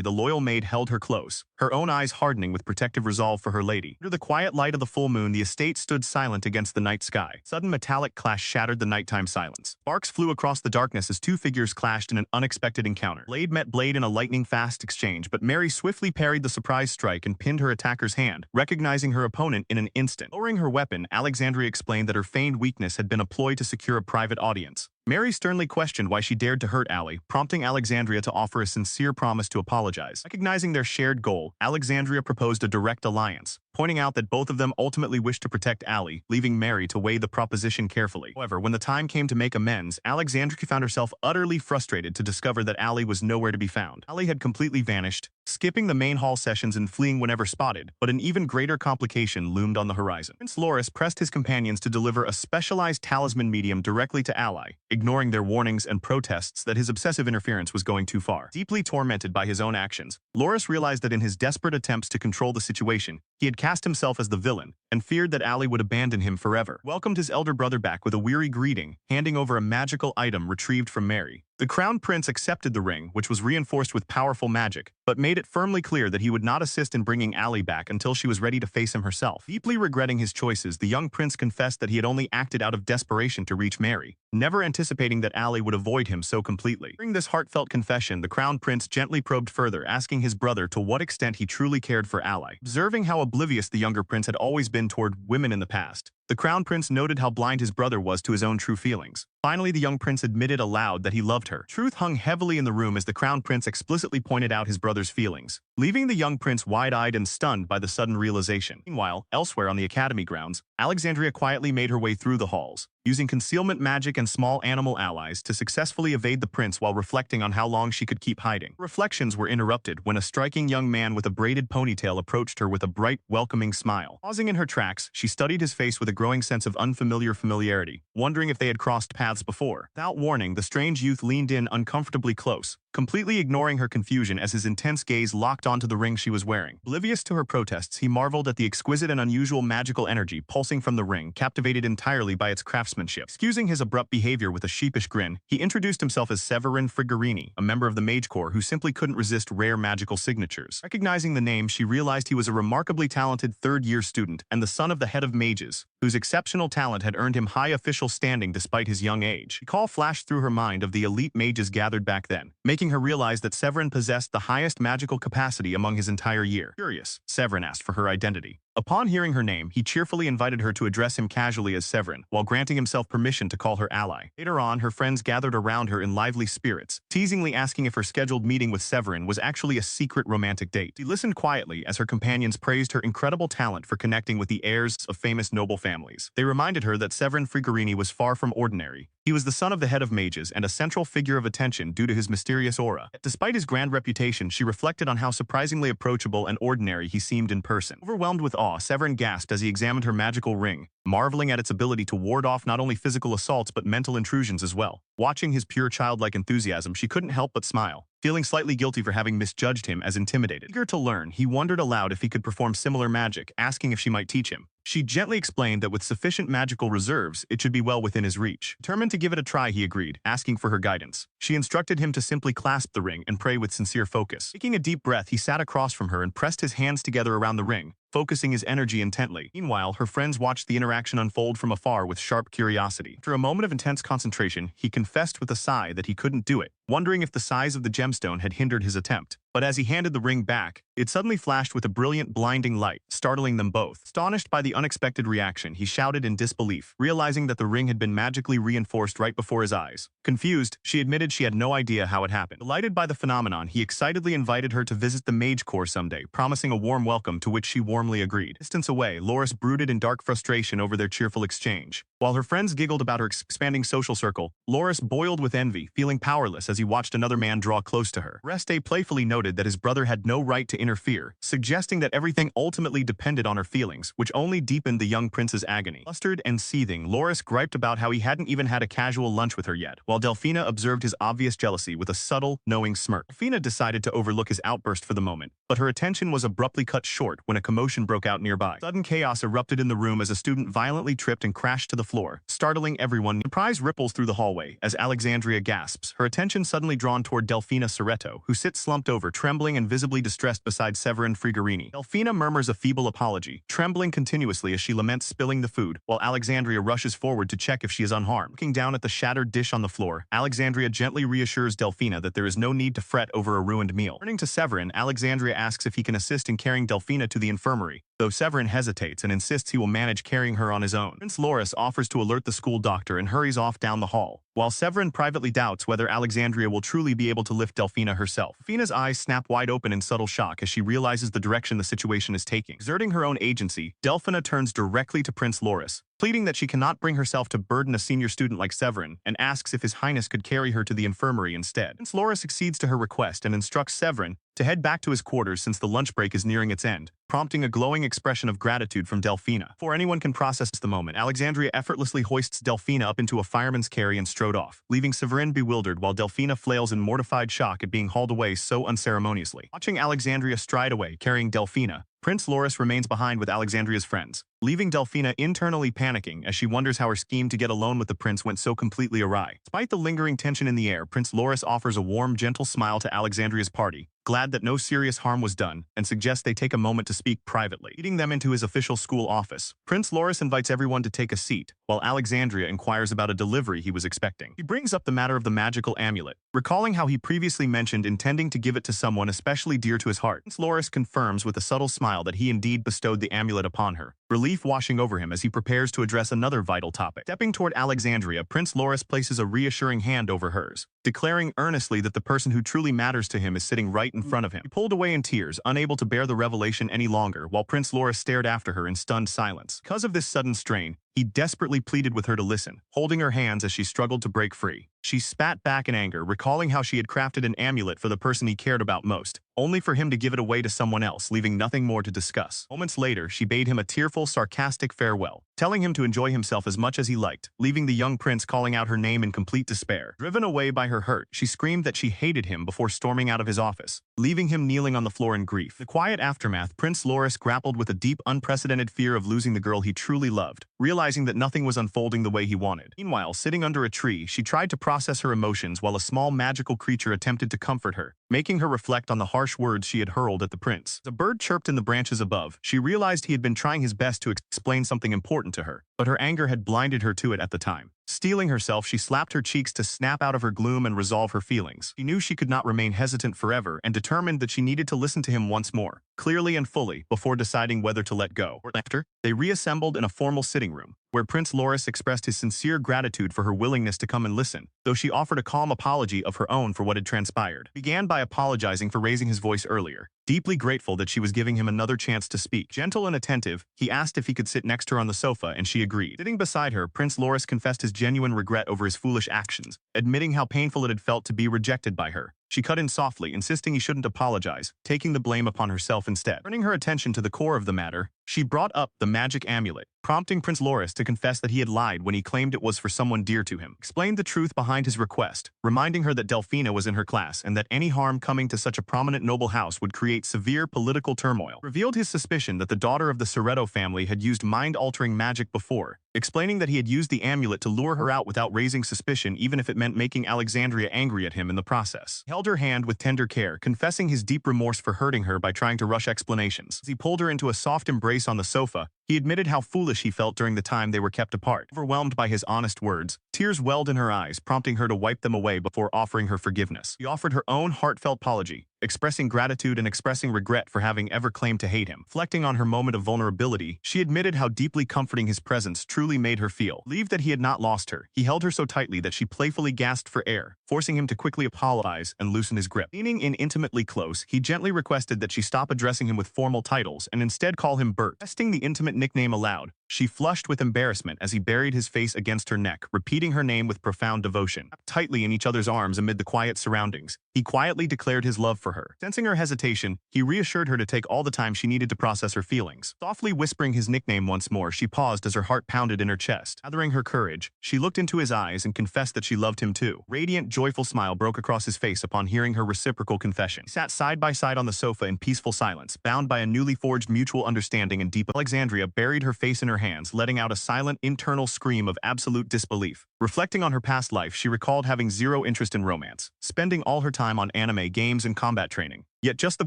The loyal maid held her close, her own eyes hardening with protective resolve for her lady. Under the quiet light of the full moon, the estate stood silent against the night sky. Sudden metallic clash shattered the nighttime silence. Sparks flew across the darkness as two figures clashed in an unexpected encounter. Blade met blade in a lightning-fast exchange, but Mary swiftly parried the surprise strike and pinned her attacker's hand, recognizing her opponent in an instant. Lowering her weapon, Alexandria explained that her feigned weakness had been a ploy to secure a private audience. Mary sternly questioned why she dared to hurt Allie, prompting Alexandria to offer a sincere promise to apologize. Recognizing their shared goal, Alexandria proposed a direct alliance, pointing out that both of them ultimately wished to protect Allie, leaving Mary to weigh the proposition carefully. However, when the time came to make amends, Alexandria found herself utterly frustrated to discover that Allie was nowhere to be found. Allie had completely vanished, skipping the main hall sessions and fleeing whenever spotted, but an even greater complication loomed on the horizon. Prince Loris pressed his companions to deliver a specialized talisman medium directly to Ally, ignoring their warnings and protests that his obsessive interference was going too far. Deeply tormented by his own actions, Loris realized that in his desperate attempts to control the situation, he had cast himself as the villain, and feared that Ally would abandon him forever. Welcomed his elder brother back with a weary greeting, handing over a magical item retrieved from Mary. The crown prince accepted the ring, which was reinforced with powerful magic, but made it firmly clear that he would not assist in bringing Allie back until she was ready to face him herself. Deeply regretting his choices, the young prince confessed that he had only acted out of desperation to reach Mary, never anticipating that Allie would avoid him so completely. During this heartfelt confession, the crown prince gently probed further, asking his brother to what extent he truly cared for Ally. Observing how oblivious the younger prince had always been toward women in the past, the crown prince noted how blind his brother was to his own true feelings. Finally, the young prince admitted aloud that he loved her. Truth hung heavily in the room as the crown prince explicitly pointed out his brother's feelings, leaving the young prince wide-eyed and stunned by the sudden realization. Meanwhile, elsewhere on the academy grounds, Alexandria quietly made her way through the halls, using concealment magic and small animal allies to successfully evade the prince while reflecting on how long she could keep hiding. Reflections were interrupted when a striking young man with a braided ponytail approached her with a bright, welcoming smile. Pausing in her tracks, she studied his face with a growing sense of unfamiliar familiarity, wondering if they had crossed paths before. Without warning, the strange youth leaned in uncomfortably close, completely ignoring her confusion as his intense gaze locked onto the ring she was wearing. Oblivious to her protests, he marveled at the exquisite and unusual magical energy pulsing from the ring, captivated entirely by its craftsmanship. Excusing his abrupt behavior with a sheepish grin, he introduced himself as Severin Frigarini, a member of the Mage Corps who simply couldn't resist rare magical signatures. Recognizing the name, she realized he was a remarkably talented third-year student and the son of the head of mages, whose exceptional talent had earned him high official standing despite his young age. Recall flashed through her mind of the elite mages gathered back then, making her realize that Severin possessed the highest magical capacity among his entire year. Curious, Severin asked for her identity. Upon hearing her name, he cheerfully invited her to address him casually as Severin, while granting himself permission to call her ally. Later on, her friends gathered around her in lively spirits, teasingly asking if her scheduled meeting with Severin was actually a secret romantic date. She listened quietly as her companions praised her incredible talent for connecting with the heirs of famous noble families. They reminded her that Severin Frigarini was far from ordinary. He was the son of the head of mages and a central figure of attention due to his mysterious aura. Despite his grand reputation, she reflected on how surprisingly approachable and ordinary he seemed in person. Overwhelmed with awe, Severin gasped as he examined her magical ring, marveling at its ability to ward off not only physical assaults but mental intrusions as well. Watching his pure childlike enthusiasm, she couldn't help but smile, feeling slightly guilty for having misjudged him as intimidated. Eager to learn, he wondered aloud if he could perform similar magic, asking if she might teach him. She gently explained that with sufficient magical reserves, it should be well within his reach. Determined to give it a try, he agreed, asking for her guidance. She instructed him to simply clasp the ring and pray with sincere focus. Taking a deep breath, he sat across from her and pressed his hands together around the ring, focusing his energy intently. Meanwhile, her friends watched the interaction unfold from afar with sharp curiosity. After a moment of intense concentration, he confessed with a sigh that he couldn't do it, wondering if the size of the gemstone had hindered his attempt. But as he handed the ring back, it suddenly flashed with a brilliant, blinding light, startling them both. Astonished by the unexpected reaction, he shouted in disbelief, realizing that the ring had been magically reinforced right before his eyes. Confused, she admitted she had no idea how it happened. Delighted by the phenomenon, he excitedly invited her to visit the mage corps someday, promising a warm welcome to which she warmly agreed. Distance away, Loris brooded in dark frustration over their cheerful exchange. While her friends giggled about her expanding social circle, Loris boiled with envy, feeling powerless as he watched another man draw close to her. Reste playfully noted that his brother had no right to interfere, suggesting that everything ultimately depended on her feelings, which only deepened the young prince's agony. Flustered and seething, Loris griped about how he hadn't even had a casual lunch with her yet, while Delphina observed his obvious jealousy with a subtle, knowing smirk. Delphina decided to overlook his outburst for the moment, but her attention was abruptly cut short when a commotion broke out nearby. Sudden chaos erupted in the room as a student violently tripped and crashed to the floor, startling everyone. Surprise ripples through the hallway as Alexandria gasps, her attention suddenly drawn toward Delphina Soretto, who sits slumped over, trembling and visibly distressed beside Severin Frigarini. Delphina murmurs a feeble apology, trembling continuously as she laments spilling the food, while Alexandria rushes forward to check if she is unharmed. Looking down at the shattered dish on the floor, Alexandria gently reassures Delphina that there is no need to fret over a ruined meal. Turning to Severin, Alexandria asks if he can assist in carrying Delphina to the infirmary, though Severin hesitates and insists he will manage carrying her on his own. Prince Loris offers to alert the school doctor and hurries off down the hall, while Severin privately doubts whether Alexandria will truly be able to lift Delphina herself. Delphina's eyes snap wide open in subtle shock as she realizes the direction the situation is taking. Exerting her own agency, Delphina turns directly to Prince Loris, pleading that she cannot bring herself to burden a senior student like Severin, and asks if His Highness could carry her to the infirmary instead. Prince Loris accedes to her request and instructs Severin to head back to his quarters since the lunch break is nearing its end, prompting a glowing expression of gratitude from Delphina. Before anyone can process the moment, Alexandria effortlessly hoists Delphina up into a fireman's carry and strode off, leaving Severin bewildered while Delphina flails in mortified shock at being hauled away so unceremoniously. Watching Alexandria stride away, carrying Delphina, Prince Loris remains behind with Alexandria's friends, leaving Delphina internally panicking as she wonders how her scheme to get alone with the prince went so completely awry. Despite the lingering tension in the air, Prince Loris offers a warm, gentle smile to Alexandria's party, glad that no serious harm was done, and suggests they take a moment to speak privately. Leading them into his official school office, Prince Loris invites everyone to take a seat, while Alexandria inquires about a delivery he was expecting. He brings up the matter of the magical amulet, recalling how he previously mentioned intending to give it to someone especially dear to his heart. Prince Loris confirms with a subtle smile that he indeed bestowed the amulet upon her, relief washing over him as he prepares to address another vital topic. Stepping toward Alexandria, Prince Loris places a reassuring hand over hers, declaring earnestly that the person who truly matters to him is sitting right in front of him. He pulled away in tears, unable to bear the revelation any longer, while Prince Loris stared after her in stunned silence. Because of this sudden strain, he desperately pleaded with her to listen, holding her hands as she struggled to break free. She spat back in anger, recalling how she had crafted an amulet for the person he cared about most, only for him to give it away to someone else, leaving nothing more to discuss. Moments later, she bade him a tearful, sarcastic farewell, telling him to enjoy himself as much as he liked, leaving the young prince calling out her name in complete despair. Driven away by her hurt, she screamed that she hated him before storming out of his office, leaving him kneeling on the floor in grief. The quiet aftermath, Prince Loris grappled with a deep, unprecedented fear of losing the girl he truly loved, realizing that nothing was unfolding the way he wanted. Meanwhile, sitting under a tree, she tried to process her emotions while a small magical creature attempted to comfort her, making her reflect on the harsh words she had hurled at the prince. As a bird chirped in the branches above, she realized he had been trying his best to explain something important to her, but her anger had blinded her to it at the time. Steeling herself, she slapped her cheeks to snap out of her gloom and resolve her feelings. She knew she could not remain hesitant forever and determined that she needed to listen to him once more, clearly and fully, before deciding whether to let go. After, they reassembled in a formal sitting room, where Prince Loris expressed his sincere gratitude for her willingness to come and listen, though she offered a calm apology of her own for what had transpired. He began by apologizing for raising his voice earlier, deeply grateful that she was giving him another chance to speak. Gentle and attentive, he asked if he could sit next to her on the sofa, and she agreed. Sitting beside her, Prince Loris confessed his genuine regret over his foolish actions, admitting how painful it had felt to be rejected by her. She cut in softly, insisting he shouldn't apologize, taking the blame upon herself instead. Turning her attention to the core of the matter, she brought up the magic amulet, prompting Prince Loris to confess that he had lied when he claimed it was for someone dear to him. Explained the truth behind his request, reminding her that Delphina was in her class and that any harm coming to such a prominent noble house would create severe political turmoil. Revealed his suspicion that the daughter of the Soretto family had used mind-altering magic before, explaining that he had used the amulet to lure her out without raising suspicion, even if it meant making Alexandria angry at him in the process. He held her hand with tender care, confessing his deep remorse for hurting her by trying to rush explanations. As he pulled her into a soft embrace on the sofa, He admitted how foolish he felt during the time they were kept apart. Overwhelmed by his honest words, tears welled in her eyes, prompting her to wipe them away before offering her forgiveness. She offered her own heartfelt apology, expressing gratitude and expressing regret for having ever claimed to hate him. Reflecting on her moment of vulnerability, she admitted how deeply comforting his presence truly made her feel. Relieved that he had not lost her, he held her so tightly that she playfully gasped for air, forcing him to quickly apologize and loosen his grip. Leaning in intimately close, he gently requested that she stop addressing him with formal titles and instead call him Bert. Testing the intimate nickname aloud, she flushed with embarrassment as he buried his face against her neck, repeating her name with profound devotion. Tightly in each other's arms amid the quiet surroundings, he quietly declared his love for her. Sensing her hesitation, he reassured her to take all the time she needed to process her feelings. Softly whispering his nickname once more, she paused as her heart pounded in her chest. Gathering her courage, she looked into his eyes and confessed that she loved him too. Radiant, joyful smile broke across his face upon hearing her reciprocal confession. He sat side by side on the sofa in peaceful silence, bound by a newly forged mutual understanding and deep. Alexandria buried her face in her hands, letting out a silent, internal scream of absolute disbelief. Reflecting on her past life, she recalled having zero interest in romance, spending all her time on anime, games, and combat training. Yet just the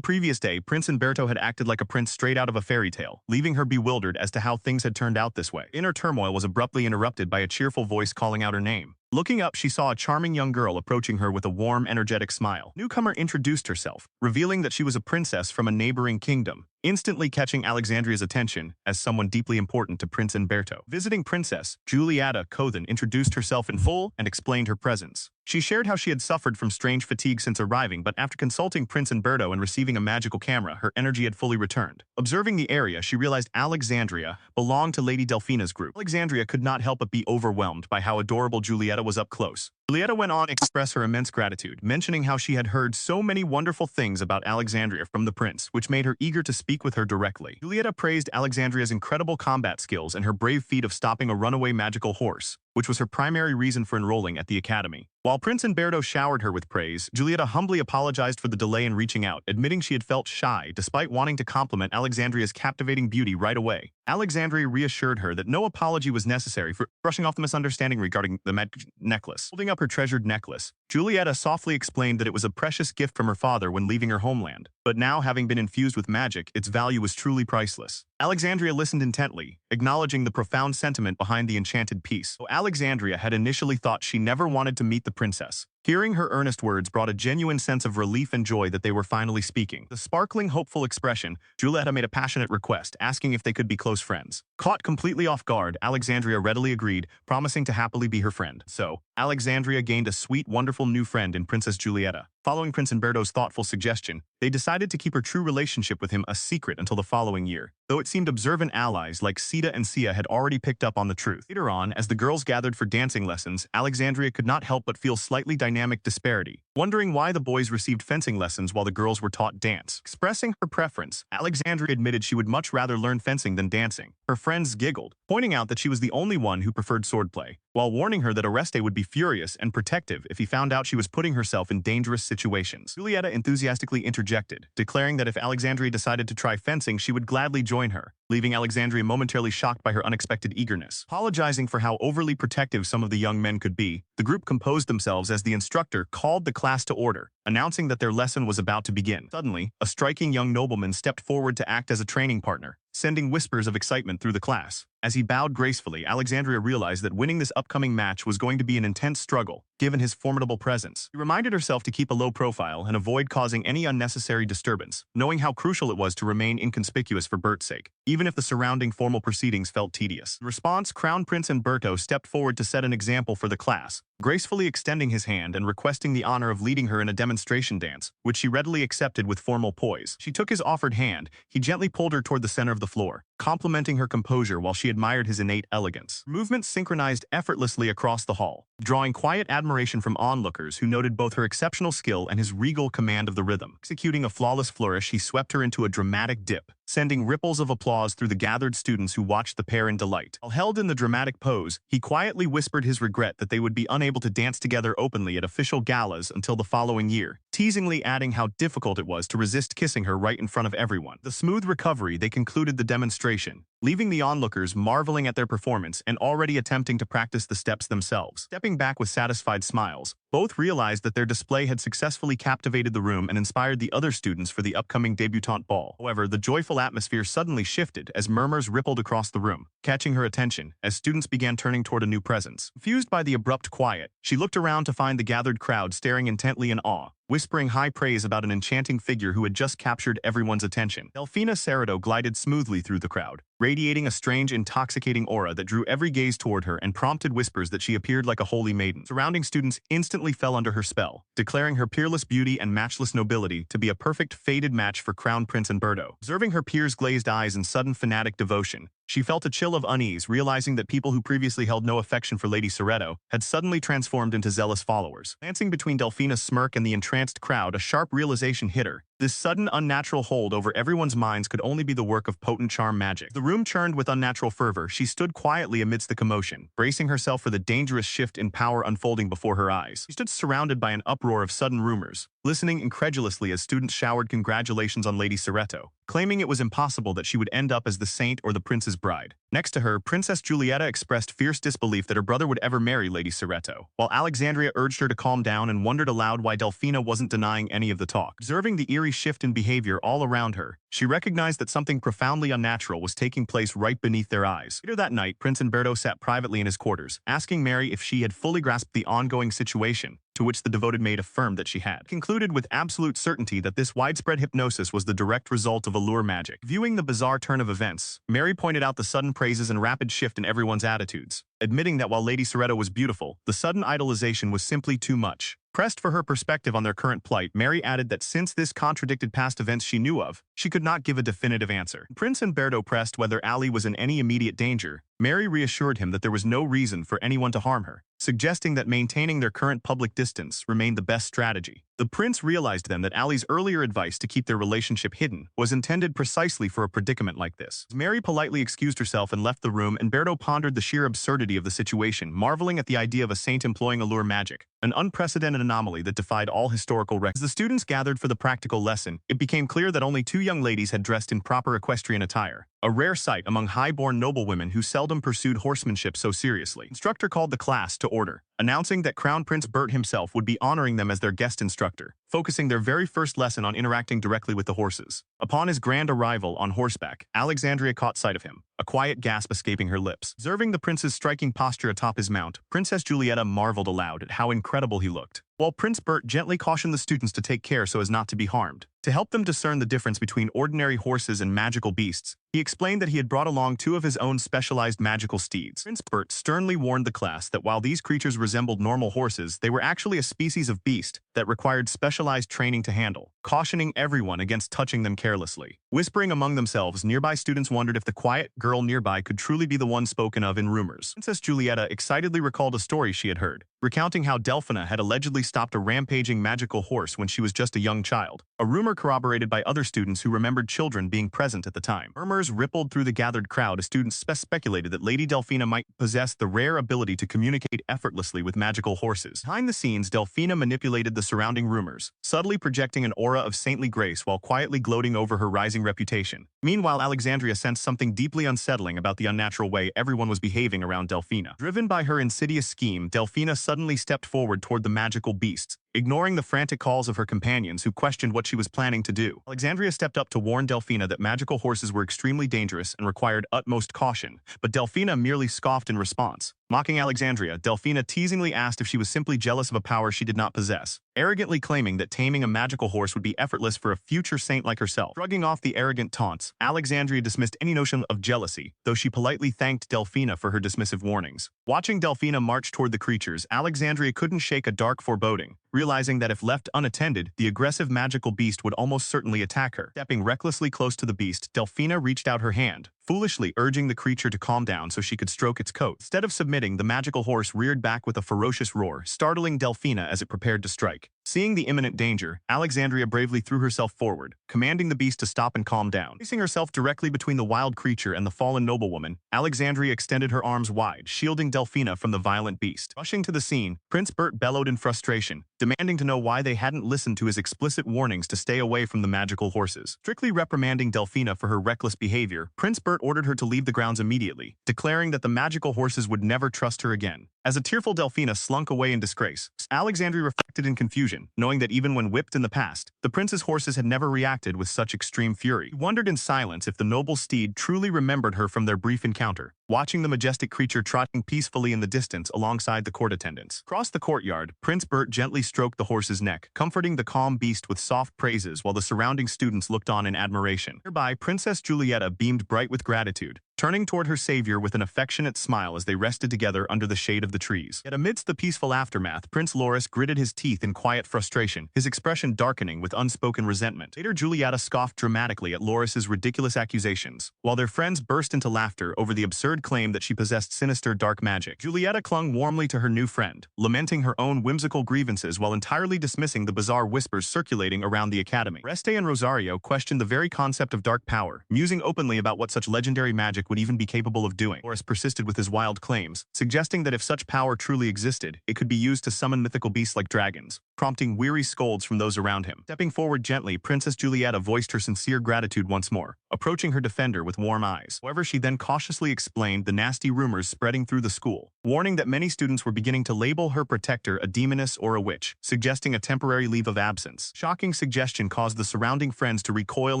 previous day, Prince Umberto had acted like a prince straight out of a fairy tale, leaving her bewildered as to how things had turned out this way. Inner turmoil was abruptly interrupted by a cheerful voice calling out her name. Looking up, she saw a charming young girl approaching her with a warm, energetic smile. Newcomer introduced herself, revealing that she was a princess from a neighboring kingdom, instantly catching Alexandria's attention as someone deeply important to Prince Umberto. Visiting Princess Julieta Cothen introduced herself in full and explained her presence. She shared how she had suffered from strange fatigue since arriving, but after consulting Prince Umberto and receiving a magical camera, her energy had fully returned. Observing the area, she realized Alexandria belonged to Lady Delphina's group. Alexandria could not help but be overwhelmed by how adorable Julieta was up close. Julieta went on to express her immense gratitude, mentioning how she had heard so many wonderful things about Alexandria from the prince, which made her eager to speak with her directly. Julieta praised Alexandria's incredible combat skills and her brave feat of stopping a runaway magical horse, which was her primary reason for enrolling at the academy. While Prince Umberto showered her with praise, Julieta humbly apologized for the delay in reaching out, admitting she had felt shy despite wanting to compliment Alexandria's captivating beauty right away. Alexandria reassured her that no apology was necessary for brushing off the misunderstanding regarding the magic necklace. Holding up her treasured necklace, Julieta softly explained that it was a precious gift from her father when leaving her homeland, but now having been infused with magic, its value was truly priceless. Alexandria listened intently, acknowledging the profound sentiment behind the enchanted piece. Though Alexandria had initially thought she never wanted to meet the princess, hearing her earnest words brought a genuine sense of relief and joy that they were finally speaking. The sparkling, hopeful expression, Julieta made a passionate request, asking if they could be close friends. Caught completely off guard, Alexandria readily agreed, promising to happily be her friend. So, Alexandria gained a sweet, wonderful new friend in Princess Julieta. Following Prince Umberto's thoughtful suggestion, they decided to keep her true relationship with him a secret until the following year, though it seemed observant allies like Sita and Sia had already picked up on the truth. Later on, as the girls gathered for dancing lessons, Alexandria could not help but feel slightly dynamic disparity, wondering why the boys received fencing lessons while the girls were taught dance. Expressing her preference, Alexandria admitted she would much rather learn fencing than dancing. Her friends giggled, pointing out that she was the only one who preferred swordplay, while warning her that Oreste would be furious and protective if he found out she was putting herself in dangerous situations. Julieta enthusiastically interjected, declaring that if Alexandria decided to try fencing, she would gladly join her, leaving Alexandria momentarily shocked by her unexpected eagerness. Apologizing for how overly protective some of the young men could be, the group composed themselves as the instructor called the class to order, announcing that their lesson was about to begin. Suddenly, a striking young nobleman stepped forward to act as a training partner, sending whispers of excitement through the class. As he bowed gracefully, Alexandria realized that winning this upcoming match was going to be an intense struggle, given his formidable presence. She reminded herself to keep a low profile and avoid causing any unnecessary disturbance, knowing how crucial it was to remain inconspicuous for Bert's sake, even if the surrounding formal proceedings felt tedious. In response, Crown Prince Umberto stepped forward to set an example for the class, gracefully extending his hand and requesting the honor of leading her in a demonstration dance, which she readily accepted with formal poise. She took his offered hand. He gently pulled her toward the center of the floor, complimenting her composure while she admired his innate elegance. Movements synchronized effortlessly across the hall, drawing quiet admiration from onlookers who noted both her exceptional skill and his regal command of the rhythm. Executing a flawless flourish, he swept her into a dramatic dip, sending ripples of applause through the gathered students who watched the pair in delight. While held in the dramatic pose, he quietly whispered his regret that they would be unable to dance together openly at official galas until the following year, teasingly adding how difficult it was to resist kissing her right in front of everyone. The smooth recovery, they concluded the demonstration, leaving the onlookers marveling at their performance and already attempting to practice the steps themselves. Stepping stepping back with satisfied smiles. Both realized that their display had successfully captivated the room and inspired the other students for the upcoming debutante ball. However, the joyful atmosphere suddenly shifted as murmurs rippled across the room, catching her attention as students began turning toward a new presence. Confused by the abrupt quiet, she looked around to find the gathered crowd staring intently in awe, whispering high praise about an enchanting figure who had just captured everyone's attention. Delfina Cerrado glided smoothly through the crowd, radiating a strange, intoxicating aura that drew every gaze toward her and prompted whispers that she appeared like a holy maiden. Surrounding students instantly fell under her spell, declaring her peerless beauty and matchless nobility to be a perfect fated match for Crown Prince Umberto. Observing her peers' glazed eyes and sudden fanatic devotion, she felt a chill of unease, realizing that people who previously held no affection for Lady Cerrado had suddenly transformed into zealous followers. Glancing between Delfina's smirk and the entranced crowd, a sharp realization hit her. This sudden, unnatural hold over everyone's minds could only be the work of potent charm magic. The room churned with unnatural fervor. She stood quietly amidst the commotion, bracing herself for the dangerous shift in power unfolding before her eyes. She stood surrounded by an uproar of sudden rumors, listening incredulously as students showered congratulations on Lady Cerrado, claiming it was impossible that she would end up as the saint or the prince's bride. Next to her, Princess Giulietta expressed fierce disbelief that her brother would ever marry Lady Cerrado, while Alexandria urged her to calm down and wondered aloud why Delfina wasn't denying any of the talk. Observing the eerie shift in behavior all around her, she recognized that something profoundly unnatural was taking place right beneath their eyes. Later that night, Prince Umberto sat privately in his quarters, asking Mary if she had fully grasped the ongoing situation, to which the devoted maid affirmed that she had. Concluded with absolute certainty that this widespread hypnosis was the direct result of allure magic. Viewing the bizarre turn of events, Mary pointed out the sudden praises and rapid shift in everyone's attitudes, admitting that while Lady Cerrado was beautiful, the sudden idolization was simply too much. Pressed for her perspective on their current plight, Mary added that since this contradicted past events she knew of, she could not give a definitive answer. Prince Umberto pressed whether Ali was in any immediate danger. Mary reassured him that there was no reason for anyone to harm her, suggesting that maintaining their current public distance remained the best strategy. The prince realized then that Ali's earlier advice to keep their relationship hidden was intended precisely for a predicament like this. As Mary politely excused herself and left the room, Umberto pondered the sheer absurdity of the situation, marveling at the idea of a saint employing allure magic, an unprecedented anomaly that defied all historical records. As the students gathered for the practical lesson, it became clear that only two young ladies had dressed in proper equestrian attire, a rare sight among high-born noblewomen who seldom pursued horsemanship so seriously. The instructor called the class to order, announcing that Crown Prince Bert himself would be honoring them as their guest instructor, focusing their very first lesson on interacting directly with the horses. Upon his grand arrival on horseback, Alexandria caught sight of him, a quiet gasp escaping her lips. Observing the prince's striking posture atop his mount, Princess Giulietta marveled aloud at how incredible he looked, while Prince Bert gently cautioned the students to take care so as not to be harmed. To help them discern the difference between ordinary horses and magical beasts, he explained that he had brought along two of his own specialized magical steeds. Prince Bert sternly warned the class that while these creatures resembled normal horses, they were actually a species of beast that required specialized training to handle, cautioning everyone against touching them carelessly. Whispering among themselves, nearby students wondered if the quiet girl nearby could truly be the one spoken of in rumors. Princess Giulietta excitedly recalled a story she had heard, recounting how Delfina had allegedly stopped a rampaging magical horse when she was just a young child, a rumor corroborated by other students who remembered children being present at the time. Murmurs rippled through the gathered crowd as students speculated that Lady Delfina might possess the rare ability to communicate effortlessly with magical horses. Behind the scenes, Delfina manipulated the surrounding rumors, subtly projecting an aura of saintly grace while quietly gloating over her rising reputation. Meanwhile, Alexandria sensed something deeply unsettling about the unnatural way everyone was behaving around Delfina. Driven by her insidious scheme, Delfina suddenly stepped forward toward the magical beasts, ignoring the frantic calls of her companions who questioned what she was planning to do. Alexandria stepped up to warn Delfina that magical horses were extremely dangerous and required utmost caution, but Delfina merely scoffed in response. Mocking Alexandria, Delfina teasingly asked if she was simply jealous of a power she did not possess, arrogantly claiming that taming a magical horse would be effortless for a future saint like herself. Shrugging off the arrogant taunts, Alexandria dismissed any notion of jealousy, though she politely thanked Delfina for her dismissive warnings. Watching Delfina march toward the creatures, Alexandria couldn't shake a dark foreboding, realizing that if left unattended, the aggressive magical beast would almost certainly attack her. Stepping recklessly close to the beast, Delfina reached out her hand, foolishly urging the creature to calm down so she could stroke its coat. Instead of submitting, the magical horse reared back with a ferocious roar, startling Delfina as it prepared to strike. Seeing the imminent danger, Alexandria bravely threw herself forward, commanding the beast to stop and calm down. Placing herself directly between the wild creature and the fallen noblewoman, Alexandria extended her arms wide, shielding Delphina from the violent beast. Rushing to the scene, Prince Bert bellowed in frustration, demanding to know why they hadn't listened to his explicit warnings to stay away from the magical horses. Strictly reprimanding Delphina for her reckless behavior, Prince Bert ordered her to leave the grounds immediately, declaring that the magical horses would never trust her again. As a tearful Delphina slunk away in disgrace, Alexandria reflected in confusion, knowing that even when whipped in the past, the prince's horses had never reacted with such extreme fury. He wondered in silence if the noble steed truly remembered her from their brief encounter, watching the majestic creature trotting peacefully in the distance alongside the court attendants. Across the courtyard, Prince Bert gently stroked the horse's neck, comforting the calm beast with soft praises while the surrounding students looked on in admiration. Nearby, Princess Julieta beamed bright with gratitude, turning toward her savior with an affectionate smile as they rested together under the shade of the trees. Yet amidst the peaceful aftermath, Prince Loris gritted his teeth in quiet frustration, his expression darkening with unspoken resentment. Later, Julieta scoffed dramatically at Loris's ridiculous accusations, while their friends burst into laughter over the absurd claim that she possessed sinister dark magic. Julieta clung warmly to her new friend, lamenting her own whimsical grievances while entirely dismissing the bizarre whispers circulating around the academy. Reste and Rosario questioned the very concept of dark power, musing openly about what such legendary magic would even be capable of doing. Loris persisted with his wild claims, suggesting that if such power truly existed, it could be used to summon mythical beasts like dragons, prompting weary scolds from those around him. Stepping forward gently, Princess Julieta voiced her sincere gratitude once more, approaching her defender with warm eyes. However, she then cautiously explained the nasty rumors spreading through the school, warning that many students were beginning to label her protector a demoness or a witch, suggesting a temporary leave of absence. Shocking suggestion caused the surrounding friends to recoil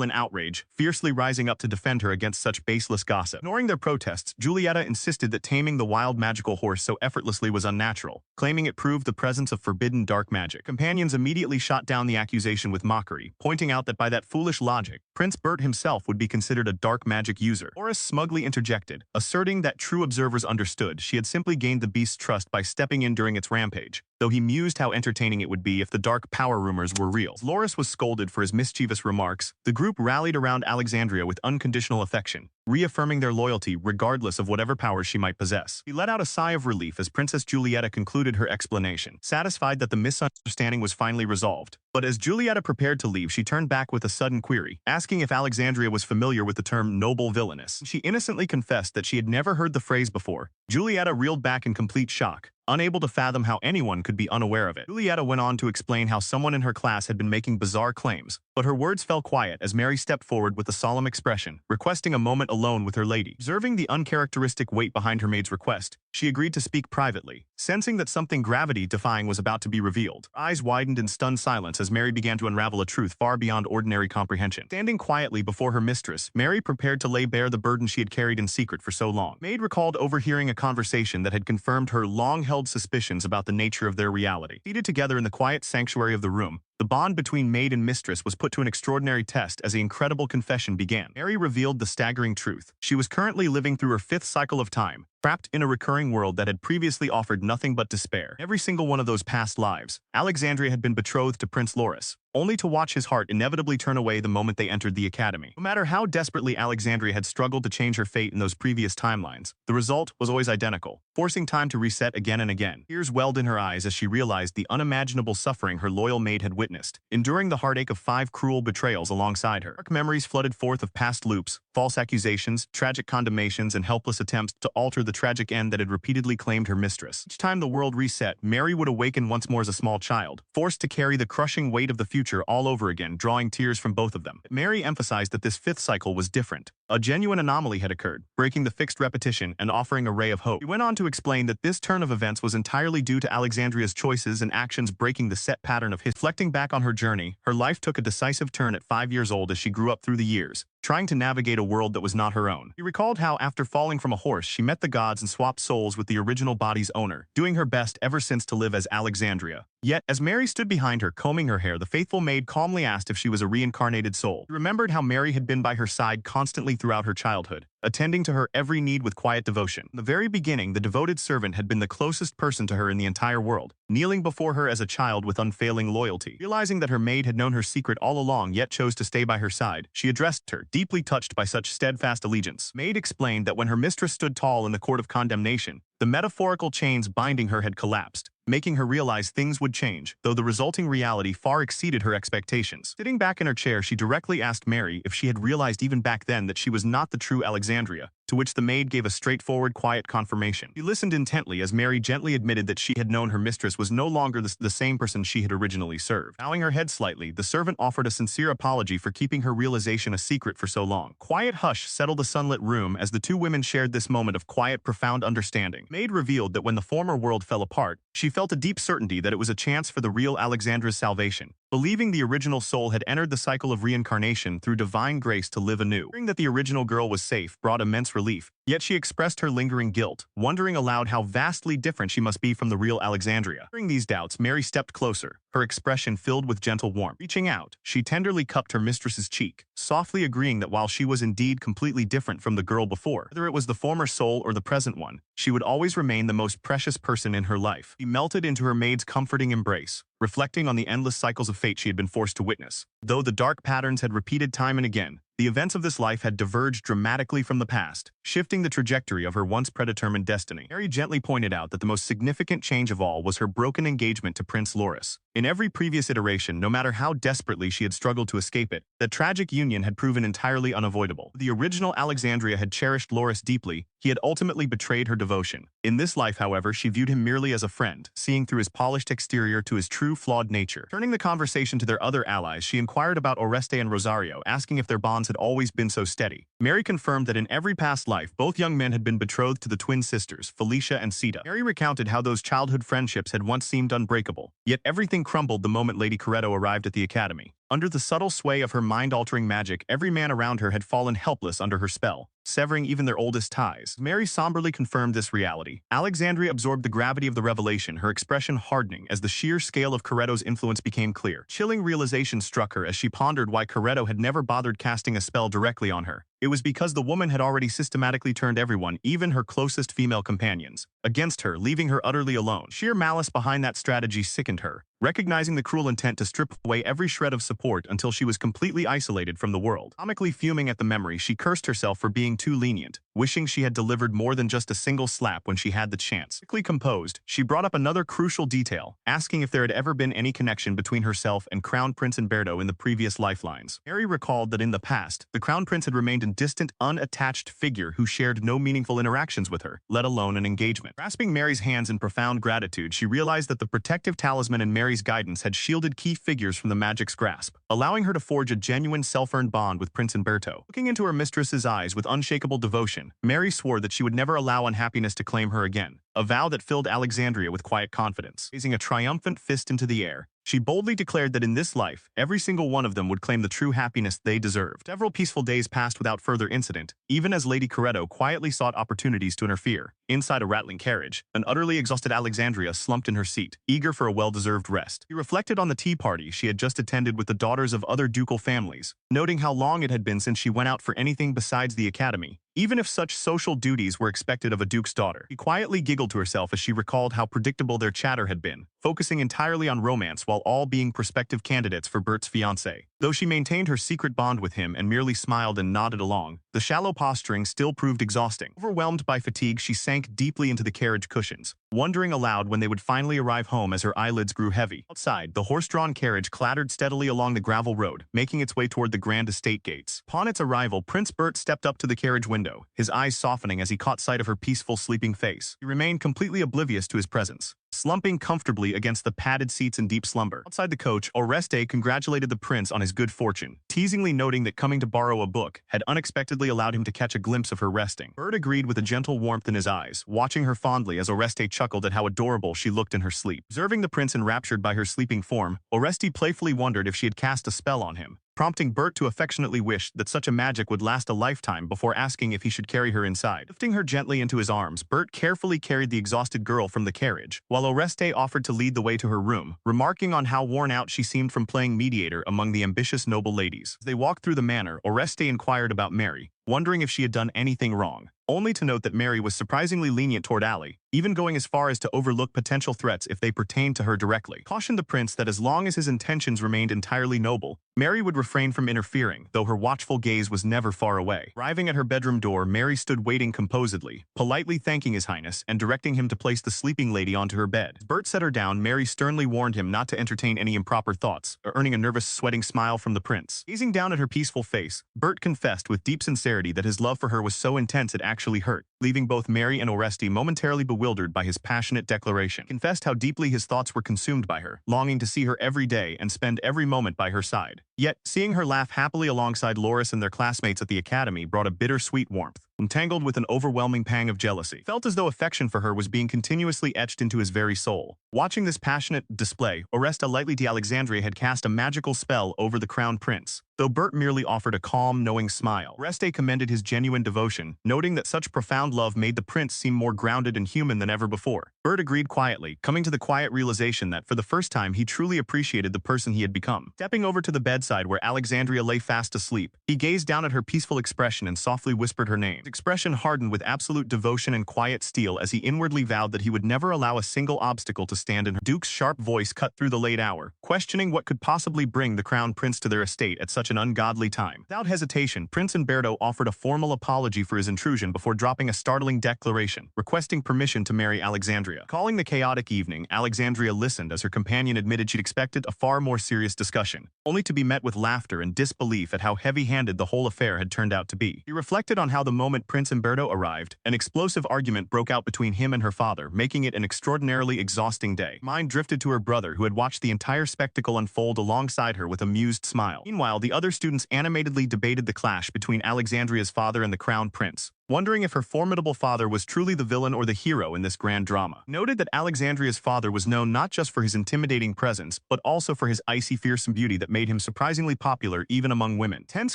in outrage, fiercely rising up to defend her against such baseless gossip. Ignoring their protests, Julieta insisted that taming the wild magical horse so effortlessly was unnatural, claiming it proved the presence of forbidden dark magic. Companions immediately shot down the accusation with mockery, pointing out that by that foolish logic, Prince Bert himself would be considered a dark magic user. Loris smugly interjected, asserting that true observers understood she had simply gained the beast's trust by stepping in during its rampage, though he mused how entertaining it would be if the dark power rumors were real. As Loris was scolded for his mischievous remarks, the group rallied around Alexandria with unconditional affection, reaffirming their loyalty regardless of whatever powers she might possess. He let out a sigh of relief as Princess Julieta concluded her explanation, satisfied that the misunderstanding was finally resolved. But as Julieta prepared to leave, she turned back with a sudden query, asking if Alexandria was familiar with the term noble villainess. She innocently confessed that she had never heard the phrase before. Julieta reeled back in complete shock, unable to fathom how anyone could be unaware of it. Julieta went on to explain how someone in her class had been making bizarre claims, but her words fell quiet as Mary stepped forward with a solemn expression, requesting a moment alone with her lady. Observing the uncharacteristic weight behind her maid's request, she agreed to speak privately, sensing that something gravity-defying was about to be revealed. Her eyes widened in stunned silence as Mary began to unravel a truth far beyond ordinary comprehension. Standing quietly before her mistress, Mary prepared to lay bare the burden she had carried in secret for so long. Maid recalled overhearing a conversation that had confirmed her long-held suspicions about the nature of their reality. Seated together in the quiet sanctuary of the room, the bond between maid and mistress was put to an extraordinary test as the incredible confession began. Mary revealed the staggering truth. She was currently living through her fifth cycle of time, trapped in a recurring world that had previously offered nothing but despair. Every single one of those past lives, Alexandria had been betrothed to Prince Loris, only to watch his heart inevitably turn away the moment they entered the academy. No matter how desperately Alexandria had struggled to change her fate in those previous timelines, the result was always identical, forcing time to reset again and again. Tears welled in her eyes as she realized the unimaginable suffering her loyal maid had witnessed, enduring the heartache of 5 cruel betrayals alongside her. Dark memories flooded forth of past loops, false accusations, tragic condemnations, and helpless attempts to alter the tragic end that had repeatedly claimed her mistress. Each time the world reset, Mary would awaken once more as a small child, forced to carry the crushing weight of the future all over again, drawing tears from both of them. Mary emphasized that this 5th cycle was different. A genuine anomaly had occurred, breaking the fixed repetition and offering a ray of hope. She went on to explain that this turn of events was entirely due to Alexandria's choices and actions breaking the set pattern of his. Reflecting back on her journey, her life took a decisive turn at 5 years old as she grew up through the years, trying to navigate a world that was not her own. She recalled how, after falling from a horse, she met the gods and swapped souls with the original body's owner, doing her best ever since to live as Alexandria. Yet, as Mary stood behind her, combing her hair, the faithful maid calmly asked if she was a reincarnated soul. She remembered how Mary had been by her side constantly throughout her childhood, attending to her every need with quiet devotion. From the very beginning, the devoted servant had been the closest person to her in the entire world, kneeling before her as a child with unfailing loyalty. Realizing that her maid had known her secret all along yet chose to stay by her side, she addressed her, deeply touched by such steadfast allegiance. Maid explained that when her mistress stood tall in the court of condemnation, the metaphorical chains binding her had collapsed, making her realize things would change, though the resulting reality far exceeded her expectations. Sitting back in her chair, she directly asked Mary if she had realized even back then that she was not the true Alexandria, to which the maid gave a straightforward, quiet confirmation. She listened intently as Mary gently admitted that she had known her mistress was no longer the same person she had originally served. Bowing her head slightly, the servant offered a sincere apology for keeping her realization a secret for so long. Quiet hush settled the sunlit room as the two women shared this moment of quiet, profound understanding. The maid revealed that when the former world fell apart, she felt a deep certainty that it was a chance for the real Alexandra's salvation, believing the original soul had entered the cycle of reincarnation through divine grace to live anew. Hearing that the original girl was safe brought immense relief, yet she expressed her lingering guilt, wondering aloud how vastly different she must be from the real Alexandria. During these doubts, Mary stepped closer, her expression filled with gentle warmth. Reaching out, she tenderly cupped her mistress's cheek, softly agreeing that while she was indeed completely different from the girl before, whether it was the former soul or the present one, she would always remain the most precious person in her life. She melted into her maid's comforting embrace, reflecting on the endless cycles of fate she had been forced to witness. Though the dark patterns had repeated time and again, the events of this life had diverged dramatically from the past, shifting the trajectory of her once predetermined destiny. Mary gently pointed out that the most significant change of all was her broken engagement to Prince Loris. In every previous iteration, no matter how desperately she had struggled to escape it, that tragic union had proven entirely unavoidable. The original Alexandria had cherished Loris deeply, he had ultimately betrayed her devotion. In this life, however, she viewed him merely as a friend, seeing through his polished exterior to his true flawed nature. Turning the conversation to their other allies, she inquired about Oreste and Rosario, asking if their bonds had always been so steady. Mary confirmed that in every past life, both young men had been betrothed to the twin sisters, Felicia and Sita. Mary recounted how those childhood friendships had once seemed unbreakable, yet everything crumbled the moment Lady Coretto arrived at the academy. Under the subtle sway of her mind-altering magic, every man around her had fallen helpless under her spell, severing even their oldest ties. Mary somberly confirmed this reality. Alexandria absorbed the gravity of the revelation, her expression hardening as the sheer scale of Coretto's influence became clear. Chilling realization struck her as she pondered why Coretto had never bothered casting a spell directly on her. It was because the woman had already systematically turned everyone, even her closest female companions, against her, leaving her utterly alone. Sheer malice behind that strategy sickened her, recognizing the cruel intent to strip away every shred of support until she was completely isolated from the world. Comically fuming at the memory, she cursed herself for being too lenient, wishing she had delivered more than just a single slap when she had the chance. Quickly composed, she brought up another crucial detail, asking if there had ever been any connection between herself and Crown Prince Umberto in the previous lifelines. Mary recalled that in the past, the Crown Prince had remained a distant, unattached figure who shared no meaningful interactions with her, let alone an engagement. Grasping Mary's hands in profound gratitude, she realized that the protective talisman in Mary's guidance had shielded key figures from the magic's grasp, allowing her to forge a genuine self-earned bond with Prince Umberto. Looking into her mistress's eyes with unshakable devotion, Mary swore that she would never allow unhappiness to claim her again, a vow that filled Alexandria with quiet confidence. Raising a triumphant fist into the air, she boldly declared that in this life, every single one of them would claim the true happiness they deserved. Several peaceful days passed without further incident, even as Lady Coretto quietly sought opportunities to interfere. Inside a rattling carriage, an utterly exhausted Alexandria slumped in her seat, eager for a well-deserved rest. She reflected on the tea party she had just attended with the daughters of other ducal families, noting how long it had been since she went out for anything besides the academy, even if such social duties were expected of a duke's daughter. She quietly giggled to herself as she recalled how predictable their chatter had been, focusing entirely on romance while all being prospective candidates for Bert's fiancé. Though she maintained her secret bond with him and merely smiled and nodded along, the shallow posturing still proved exhausting. Overwhelmed by fatigue, she sank deeply into the carriage cushions, wondering aloud when they would finally arrive home as her eyelids grew heavy. Outside, the horse-drawn carriage clattered steadily along the gravel road, making its way toward the grand estate gates. Upon its arrival, Prince Bert stepped up to the carriage window, his eyes softening as he caught sight of her peaceful, sleeping face. He remained completely oblivious to his presence, slumping comfortably against the padded seats in deep slumber. Outside the coach, Oreste congratulated the prince on his good fortune, teasingly noting that coming to borrow a book had unexpectedly allowed him to catch a glimpse of her resting. Bert agreed with a gentle warmth in his eyes, watching her fondly as Oreste chuckled at how adorable she looked in her sleep. Observing the prince enraptured by her sleeping form, Oreste playfully wondered if she had cast a spell on him, prompting Bert to affectionately wish that such a magic would last a lifetime before asking if he should carry her inside. Lifting her gently into his arms, Bert carefully carried the exhausted girl from the carriage, while Oreste offered to lead the way to her room, remarking on how worn out she seemed from playing mediator among the ambitious noble ladies. As they walked through the manor, Oreste inquired about Mary, wondering if she had done anything wrong, only to note that Mary was surprisingly lenient toward Allie, even going as far as to overlook potential threats if they pertained to her directly. Cautioned the prince that as long as his intentions remained entirely noble, Mary would refrain from interfering, though her watchful gaze was never far away. Arriving at her bedroom door, Mary stood waiting composedly, politely thanking His Highness and directing him to place the sleeping lady onto her bed. As Bert set her down, Mary sternly warned him not to entertain any improper thoughts, earning a nervous, sweating smile from the prince. Gazing down at her peaceful face, Bert confessed with deep sincerity that his love for her was so intense it actually hurt, leaving both Mary and Oresti momentarily bewildered by his passionate declaration. He confessed how deeply his thoughts were consumed by her, longing to see her every day and spend every moment by her side. Yet, seeing her laugh happily alongside Loris and their classmates at the academy brought a bittersweet warmth, entangled with an overwhelming pang of jealousy. Felt as though affection for her was being continuously etched into his very soul. Watching this passionate display, Oresta lightly d'Alexandria had cast a magical spell over the crown prince, though Bert merely offered a calm, knowing smile. Oreste commended his genuine devotion, noting that such profound love made the prince seem more grounded and human than ever before. Bert agreed quietly, coming to the quiet realization that for the first time he truly appreciated the person he had become. Stepping over to the bedside where Alexandria lay fast asleep, he gazed down at her peaceful expression and softly whispered her name. His expression hardened with absolute devotion and quiet steel as he inwardly vowed that he would never allow a single obstacle to stand in her. Duke's sharp voice cut through the late hour, questioning what could possibly bring the crown prince to their estate at such an ungodly time. Without hesitation, Prince Umberto offered a formal apology for his intrusion before dropping a startling declaration, requesting permission to marry Alexandria. Calling the chaotic evening, Alexandria listened as her companion admitted she'd expected a far more serious discussion, only to be met with laughter and disbelief at how heavy-handed the whole affair had turned out to be. He reflected on how the moment Prince Umberto arrived, an explosive argument broke out between him and her father, making it an extraordinarily exhausting day. Mind drifted to her brother, who had watched the entire spectacle unfold alongside her with a amused smile. Meanwhile, the other students animatedly debated the clash between Alexandria's father and the crown prince, wondering if her formidable father was truly the villain or the hero in this grand drama. Noted that Alexandria's father was known not just for his intimidating presence, but also for his icy, fearsome beauty that made him surprisingly popular even among women. Tense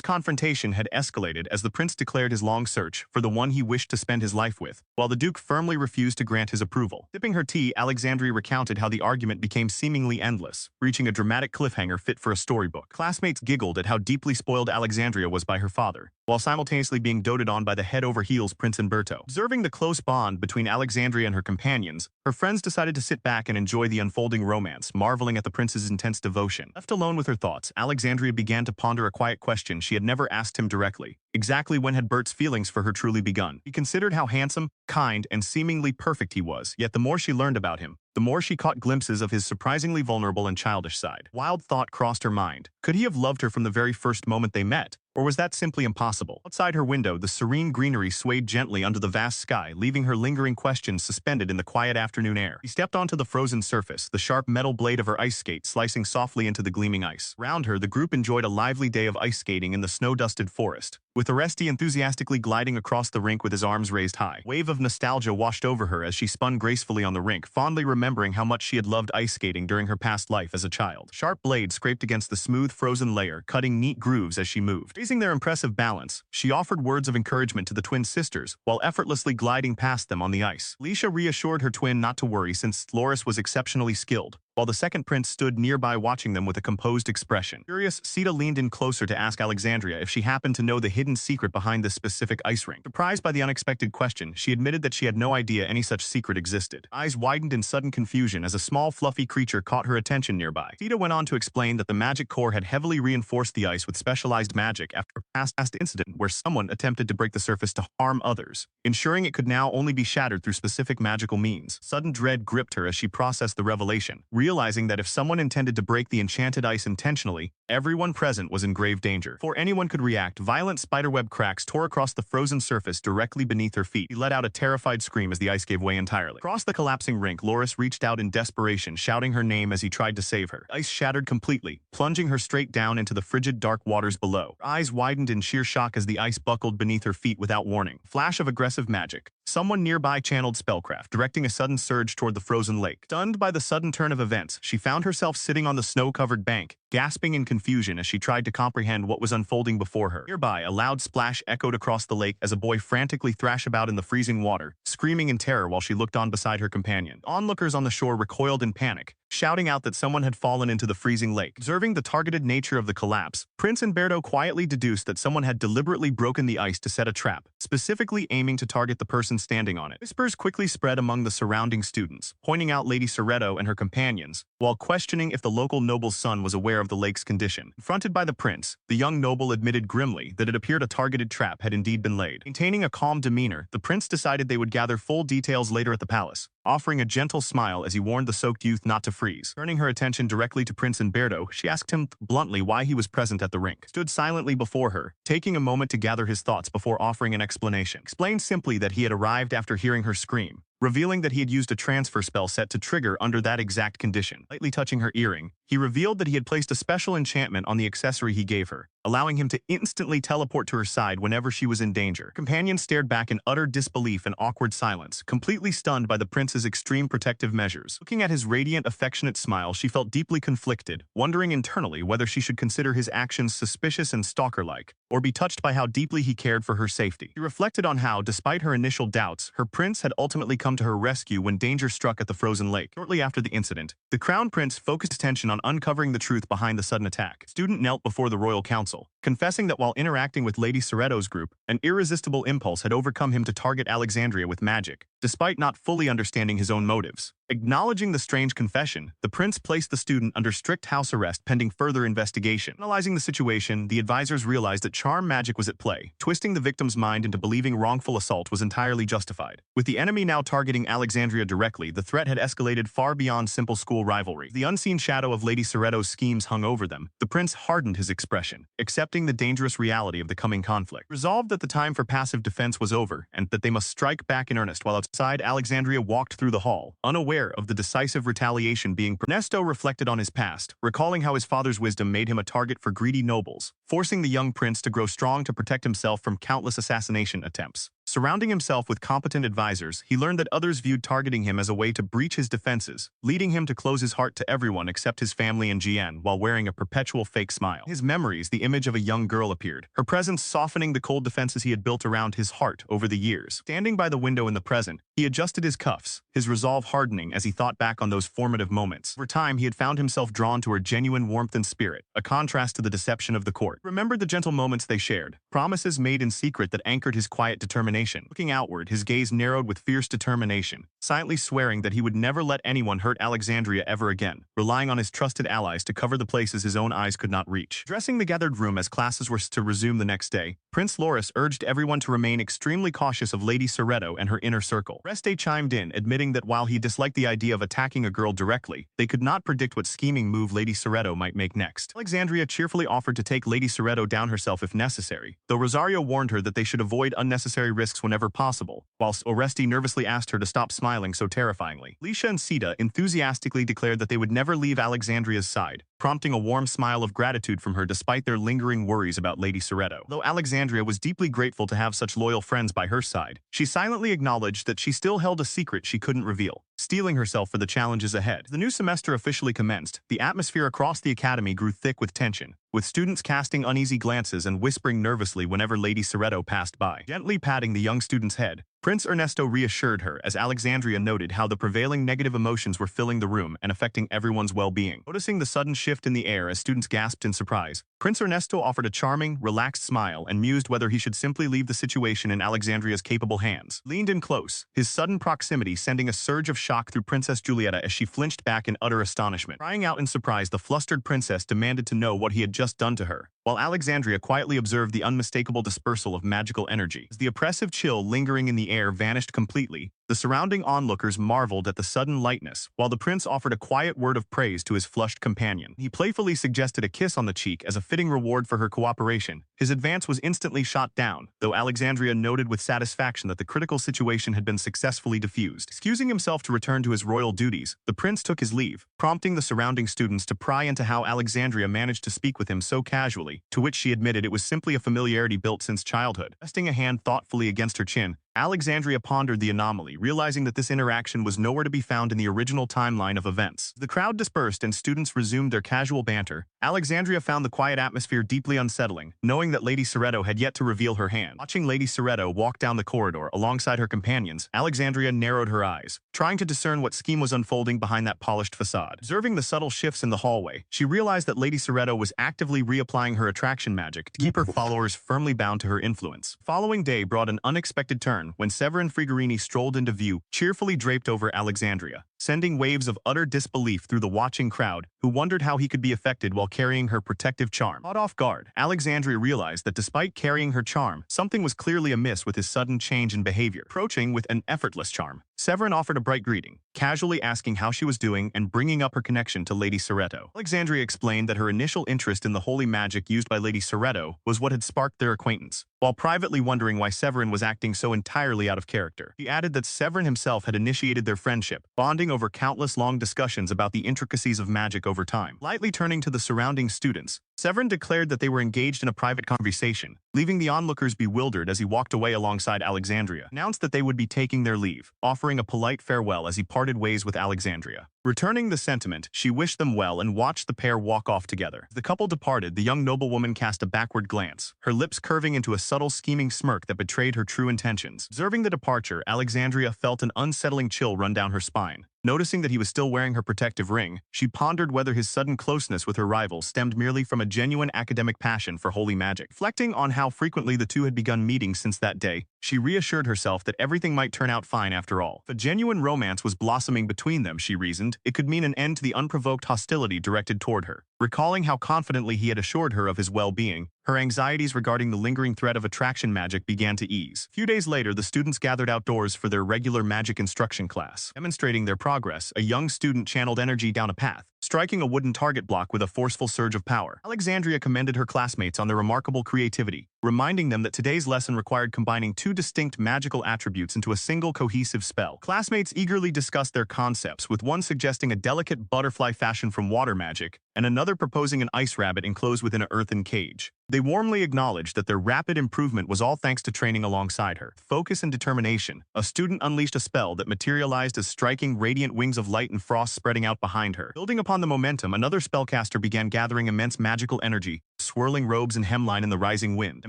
confrontation had escalated as the prince declared his long search for the one he wished to spend his life with, while the duke firmly refused to grant his approval. Sipping her tea, Alexandria recounted how the argument became seemingly endless, reaching a dramatic cliffhanger fit for a storybook. Classmates giggled at how deeply spoiled Alexandria was by her father, while simultaneously being doted on by the head-over-heels Prince Umberto. Observing the close bond between Alexandria and her companions, her friends decided to sit back and enjoy the unfolding romance, marveling at the prince's intense devotion. Left alone with her thoughts, Alexandria began to ponder a quiet question she had never asked him directly. Exactly when had Bert's feelings for her truly begun? He considered how handsome, kind, and seemingly perfect he was, yet the more she learned about him, the more she caught glimpses of his surprisingly vulnerable and childish side. Wild thought crossed her mind. Could he have loved her from the very first moment they met? Or was that simply impossible? Outside her window, the serene greenery swayed gently under the vast sky, leaving her lingering questions suspended in the quiet afternoon air. She stepped onto the frozen surface, the sharp metal blade of her ice skate slicing softly into the gleaming ice. Around her, the group enjoyed a lively day of ice skating in the snow-dusted forest, with Oresti enthusiastically gliding across the rink with his arms raised high. A wave of nostalgia washed over her as she spun gracefully on the rink, fondly remembering how much she had loved ice skating during her past life as a child. Sharp blades scraped against the smooth, frozen layer, cutting neat grooves as she moved. Raising their impressive balance, she offered words of encouragement to the twin sisters, while effortlessly gliding past them on the ice. Alicia reassured her twin not to worry since Loris was exceptionally skilled, while the second prince stood nearby watching them with a composed expression. Curious, Sita leaned in closer to ask Alexandria if she happened to know the hidden secret behind this specific ice rink. Surprised by the unexpected question, she admitted that she had no idea any such secret existed. Eyes widened in sudden confusion as a small fluffy creature caught her attention nearby. Sita went on to explain that the magic core had heavily reinforced the ice with specialized magic after a past incident where someone attempted to break the surface to harm others, ensuring it could now only be shattered through specific magical means. Sudden dread gripped her as she processed the revelation, realizing that if someone intended to break the enchanted ice intentionally, everyone present was in grave danger. Before anyone could react, violent spiderweb cracks tore across the frozen surface directly beneath her feet. She let out a terrified scream as the ice gave way entirely. Across the collapsing rink, Loris reached out in desperation, shouting her name as he tried to save her. Ice shattered completely, plunging her straight down into the frigid dark waters below. Her eyes widened in sheer shock as the ice buckled beneath her feet without warning. Flash of aggressive magic. Someone nearby channeled spellcraft, directing a sudden surge toward the frozen lake. Stunned by the sudden turn of events, she found herself sitting on the snow-covered bank, gasping in confusion as she tried to comprehend what was unfolding before her. Nearby, a loud splash echoed across the lake as a boy frantically thrashed about in the freezing water, screaming in terror while she looked on beside her companion. Onlookers on the shore recoiled in panic, shouting out that someone had fallen into the freezing lake. Observing the targeted nature of the collapse, Prince Umberto quietly deduced that someone had deliberately broken the ice to set a trap, specifically aiming to target the person standing on it. Whispers quickly spread among the surrounding students, pointing out Lady Soretto and her companions, while questioning if the local noble's son was aware of the lake's condition. Confronted by the prince, the young noble admitted grimly that it appeared a targeted trap had indeed been laid. Maintaining a calm demeanor, the prince decided they would gather full details later at the palace, offering a gentle smile as he warned the soaked youth not to freeze. Turning her attention directly to Prince Umberto, she asked him bluntly why he was present at the rink. He stood silently before her, taking a moment to gather his thoughts before offering an explanation. Explained simply that he had arrived after hearing her scream, revealing that he had used a transfer spell set to trigger under that exact condition. Lightly touching her earring, he revealed that he had placed a special enchantment on the accessory he gave her, allowing him to instantly teleport to her side whenever she was in danger. Companions stared back in utter disbelief and awkward silence, completely stunned by the prince's extreme protective measures. Looking at his radiant, affectionate smile, she felt deeply conflicted, wondering internally whether she should consider his actions suspicious and stalker-like, or be touched by how deeply he cared for her safety. She reflected on how, despite her initial doubts, her prince had ultimately come to her rescue when danger struck at the frozen lake. Shortly after the incident, the crown prince focused attention on uncovering the truth behind the sudden attack. The student knelt before the royal council, confessing that while interacting with Lady Soretto's group, an irresistible impulse had overcome him to target Alexandria with magic, despite not fully understanding his own motives. Acknowledging the strange confession, the prince placed the student under strict house arrest pending further investigation. Analyzing the situation, the advisors realized that charm magic was at play, twisting the victim's mind into believing wrongful assault was entirely justified. With the enemy now targeting Alexandria directly, the threat had escalated far beyond simple school rivalry. The unseen shadow of Lady Soretto's schemes hung over them. The prince hardened his expression, accepting the dangerous reality of the coming conflict. Resolved that the time for passive defense was over, and that they must strike back in earnest. While outside, Alexandria walked through the hall, unaware of the decisive retaliation being Ernesto reflected on his past, recalling how his father's wisdom made him a target for greedy nobles, forcing the young prince to grow strong to protect himself from countless assassination attempts. Surrounding himself with competent advisors, he learned that others viewed targeting him as a way to breach his defenses, leading him to close his heart to everyone except his family and Jian while wearing a perpetual fake smile. In his memories, the image of a young girl appeared, her presence softening the cold defenses he had built around his heart over the years. Standing by the window in the present, he adjusted his cuffs, his resolve hardening as he thought back on those formative moments. Over time, he had found himself drawn to her genuine warmth and spirit, a contrast to the deception of the court. He remembered the gentle moments they shared, promises made in secret that anchored his quiet determination. Looking outward, his gaze narrowed with fierce determination, silently swearing that he would never let anyone hurt Alexandria ever again, relying on his trusted allies to cover the places his own eyes could not reach. Addressing the gathered room as classes were to resume the next day, Prince Loris urged everyone to remain extremely cautious of Lady Soretto and her inner circle. Reste chimed in, admitting that while he disliked the idea of attacking a girl directly, they could not predict what scheming move Lady Soretto might make next. Alexandria cheerfully offered to take Lady Soretto down herself if necessary, though Rosario warned her that they should avoid unnecessary risks whenever possible, whilst Oresti nervously asked her to stop smiling so terrifyingly. Lisha and Sita enthusiastically declared that they would never leave Alexandria's side, prompting a warm smile of gratitude from her despite their lingering worries about Lady Soretto. Though Alexandria was deeply grateful to have such loyal friends by her side, she silently acknowledged that she still held a secret she couldn't reveal, steeling herself for the challenges ahead. As the new semester officially commenced, the atmosphere across the academy grew thick with tension, with students casting uneasy glances and whispering nervously whenever Lady Soretto passed by. Gently patting the young student's head, Prince Ernesto reassured her as Alexandria noted how the prevailing negative emotions were filling the room and affecting everyone's well-being. Noticing the sudden shift in the air as students gasped in surprise, Prince Ernesto offered a charming, relaxed smile and mused whether he should simply leave the situation in Alexandria's capable hands. Leaned in close, his sudden proximity sending a surge of shock through Princess Julieta as she flinched back in utter astonishment. Crying out in surprise, the flustered princess demanded to know what he had just done to her, while Alexandria quietly observed the unmistakable dispersal of magical energy. As the oppressive chill lingering in the air vanished completely, the surrounding onlookers marveled at the sudden lightness, while the prince offered a quiet word of praise to his flushed companion. He playfully suggested a kiss on the cheek as a fitting reward for her cooperation. His advance was instantly shot down, though Alexandria noted with satisfaction that the critical situation had been successfully diffused. Excusing himself to return to his royal duties, the prince took his leave, prompting the surrounding students to pry into how Alexandria managed to speak with him so casually, to which she admitted it was simply a familiarity built since childhood. Resting a hand thoughtfully against her chin, Alexandria pondered the anomaly, realizing that this interaction was nowhere to be found in the original timeline of events. The crowd dispersed and students resumed their casual banter. Alexandria found the quiet atmosphere deeply unsettling, knowing that Lady Soretto had yet to reveal her hand. Watching Lady Soretto walk down the corridor alongside her companions, Alexandria narrowed her eyes, trying to discern what scheme was unfolding behind that polished facade. Observing the subtle shifts in the hallway, she realized that Lady Soretto was actively reapplying her attraction magic to keep her followers firmly bound to her influence. The following day brought an unexpected turn when Severin Frigarini strolled into view, cheerfully draped over Alexandria, sending waves of utter disbelief through the watching crowd, who wondered how he could be affected while carrying her protective charm. Caught off guard, Alexandria realized that despite carrying her charm, something was clearly amiss with his sudden change in behavior. Approaching with an effortless charm, Severin offered a bright greeting, casually asking how she was doing and bringing up her connection to Lady Soretto. Alexandria explained that her initial interest in the holy magic used by Lady Soretto was what had sparked their acquaintance, while privately wondering why Severin was acting so entirely out of character. He added that Severin himself had initiated their friendship, bonding over countless long discussions about the intricacies of magic over time. Lightly turning to the surrounding students, Severin declared that they were engaged in a private conversation, leaving the onlookers bewildered as he walked away alongside Alexandria. Announced that they would be taking their leave, offering a polite farewell as he parted ways with Alexandria. Returning the sentiment, she wished them well and watched the pair walk off together. As the couple departed, the young noblewoman cast a backward glance, her lips curving into a subtle scheming smirk that betrayed her true intentions. Observing the departure, Alexandria felt an unsettling chill run down her spine. Noticing that he was still wearing her protective ring, she pondered whether his sudden closeness with her rival stemmed merely from a genuine academic passion for holy magic. Reflecting on how frequently the two had begun meeting since that day, she reassured herself that everything might turn out fine after all. If a genuine romance was blossoming between them, she reasoned, it could mean an end to the unprovoked hostility directed toward her. Recalling how confidently he had assured her of his well-being, her anxieties regarding the lingering threat of attraction magic began to ease. A few days later, the students gathered outdoors for their regular magic instruction class. Demonstrating their progress, a young student channeled energy down a path, striking a wooden target block with a forceful surge of power. Alexandria commended her classmates on their remarkable creativity, reminding them that today's lesson required combining two distinct magical attributes into a single cohesive spell. Classmates eagerly discussed their concepts, with one suggesting a delicate butterfly fashioned from water magic, and another proposing an ice rabbit enclosed within an earthen cage. They warmly acknowledged that their rapid improvement was all thanks to training alongside her. Focus and determination, a student unleashed a spell that materialized as striking radiant wings of light and frost spreading out behind her. Building upon the momentum, another spellcaster began gathering immense magical energy, swirling robes and hemline in the rising wind. A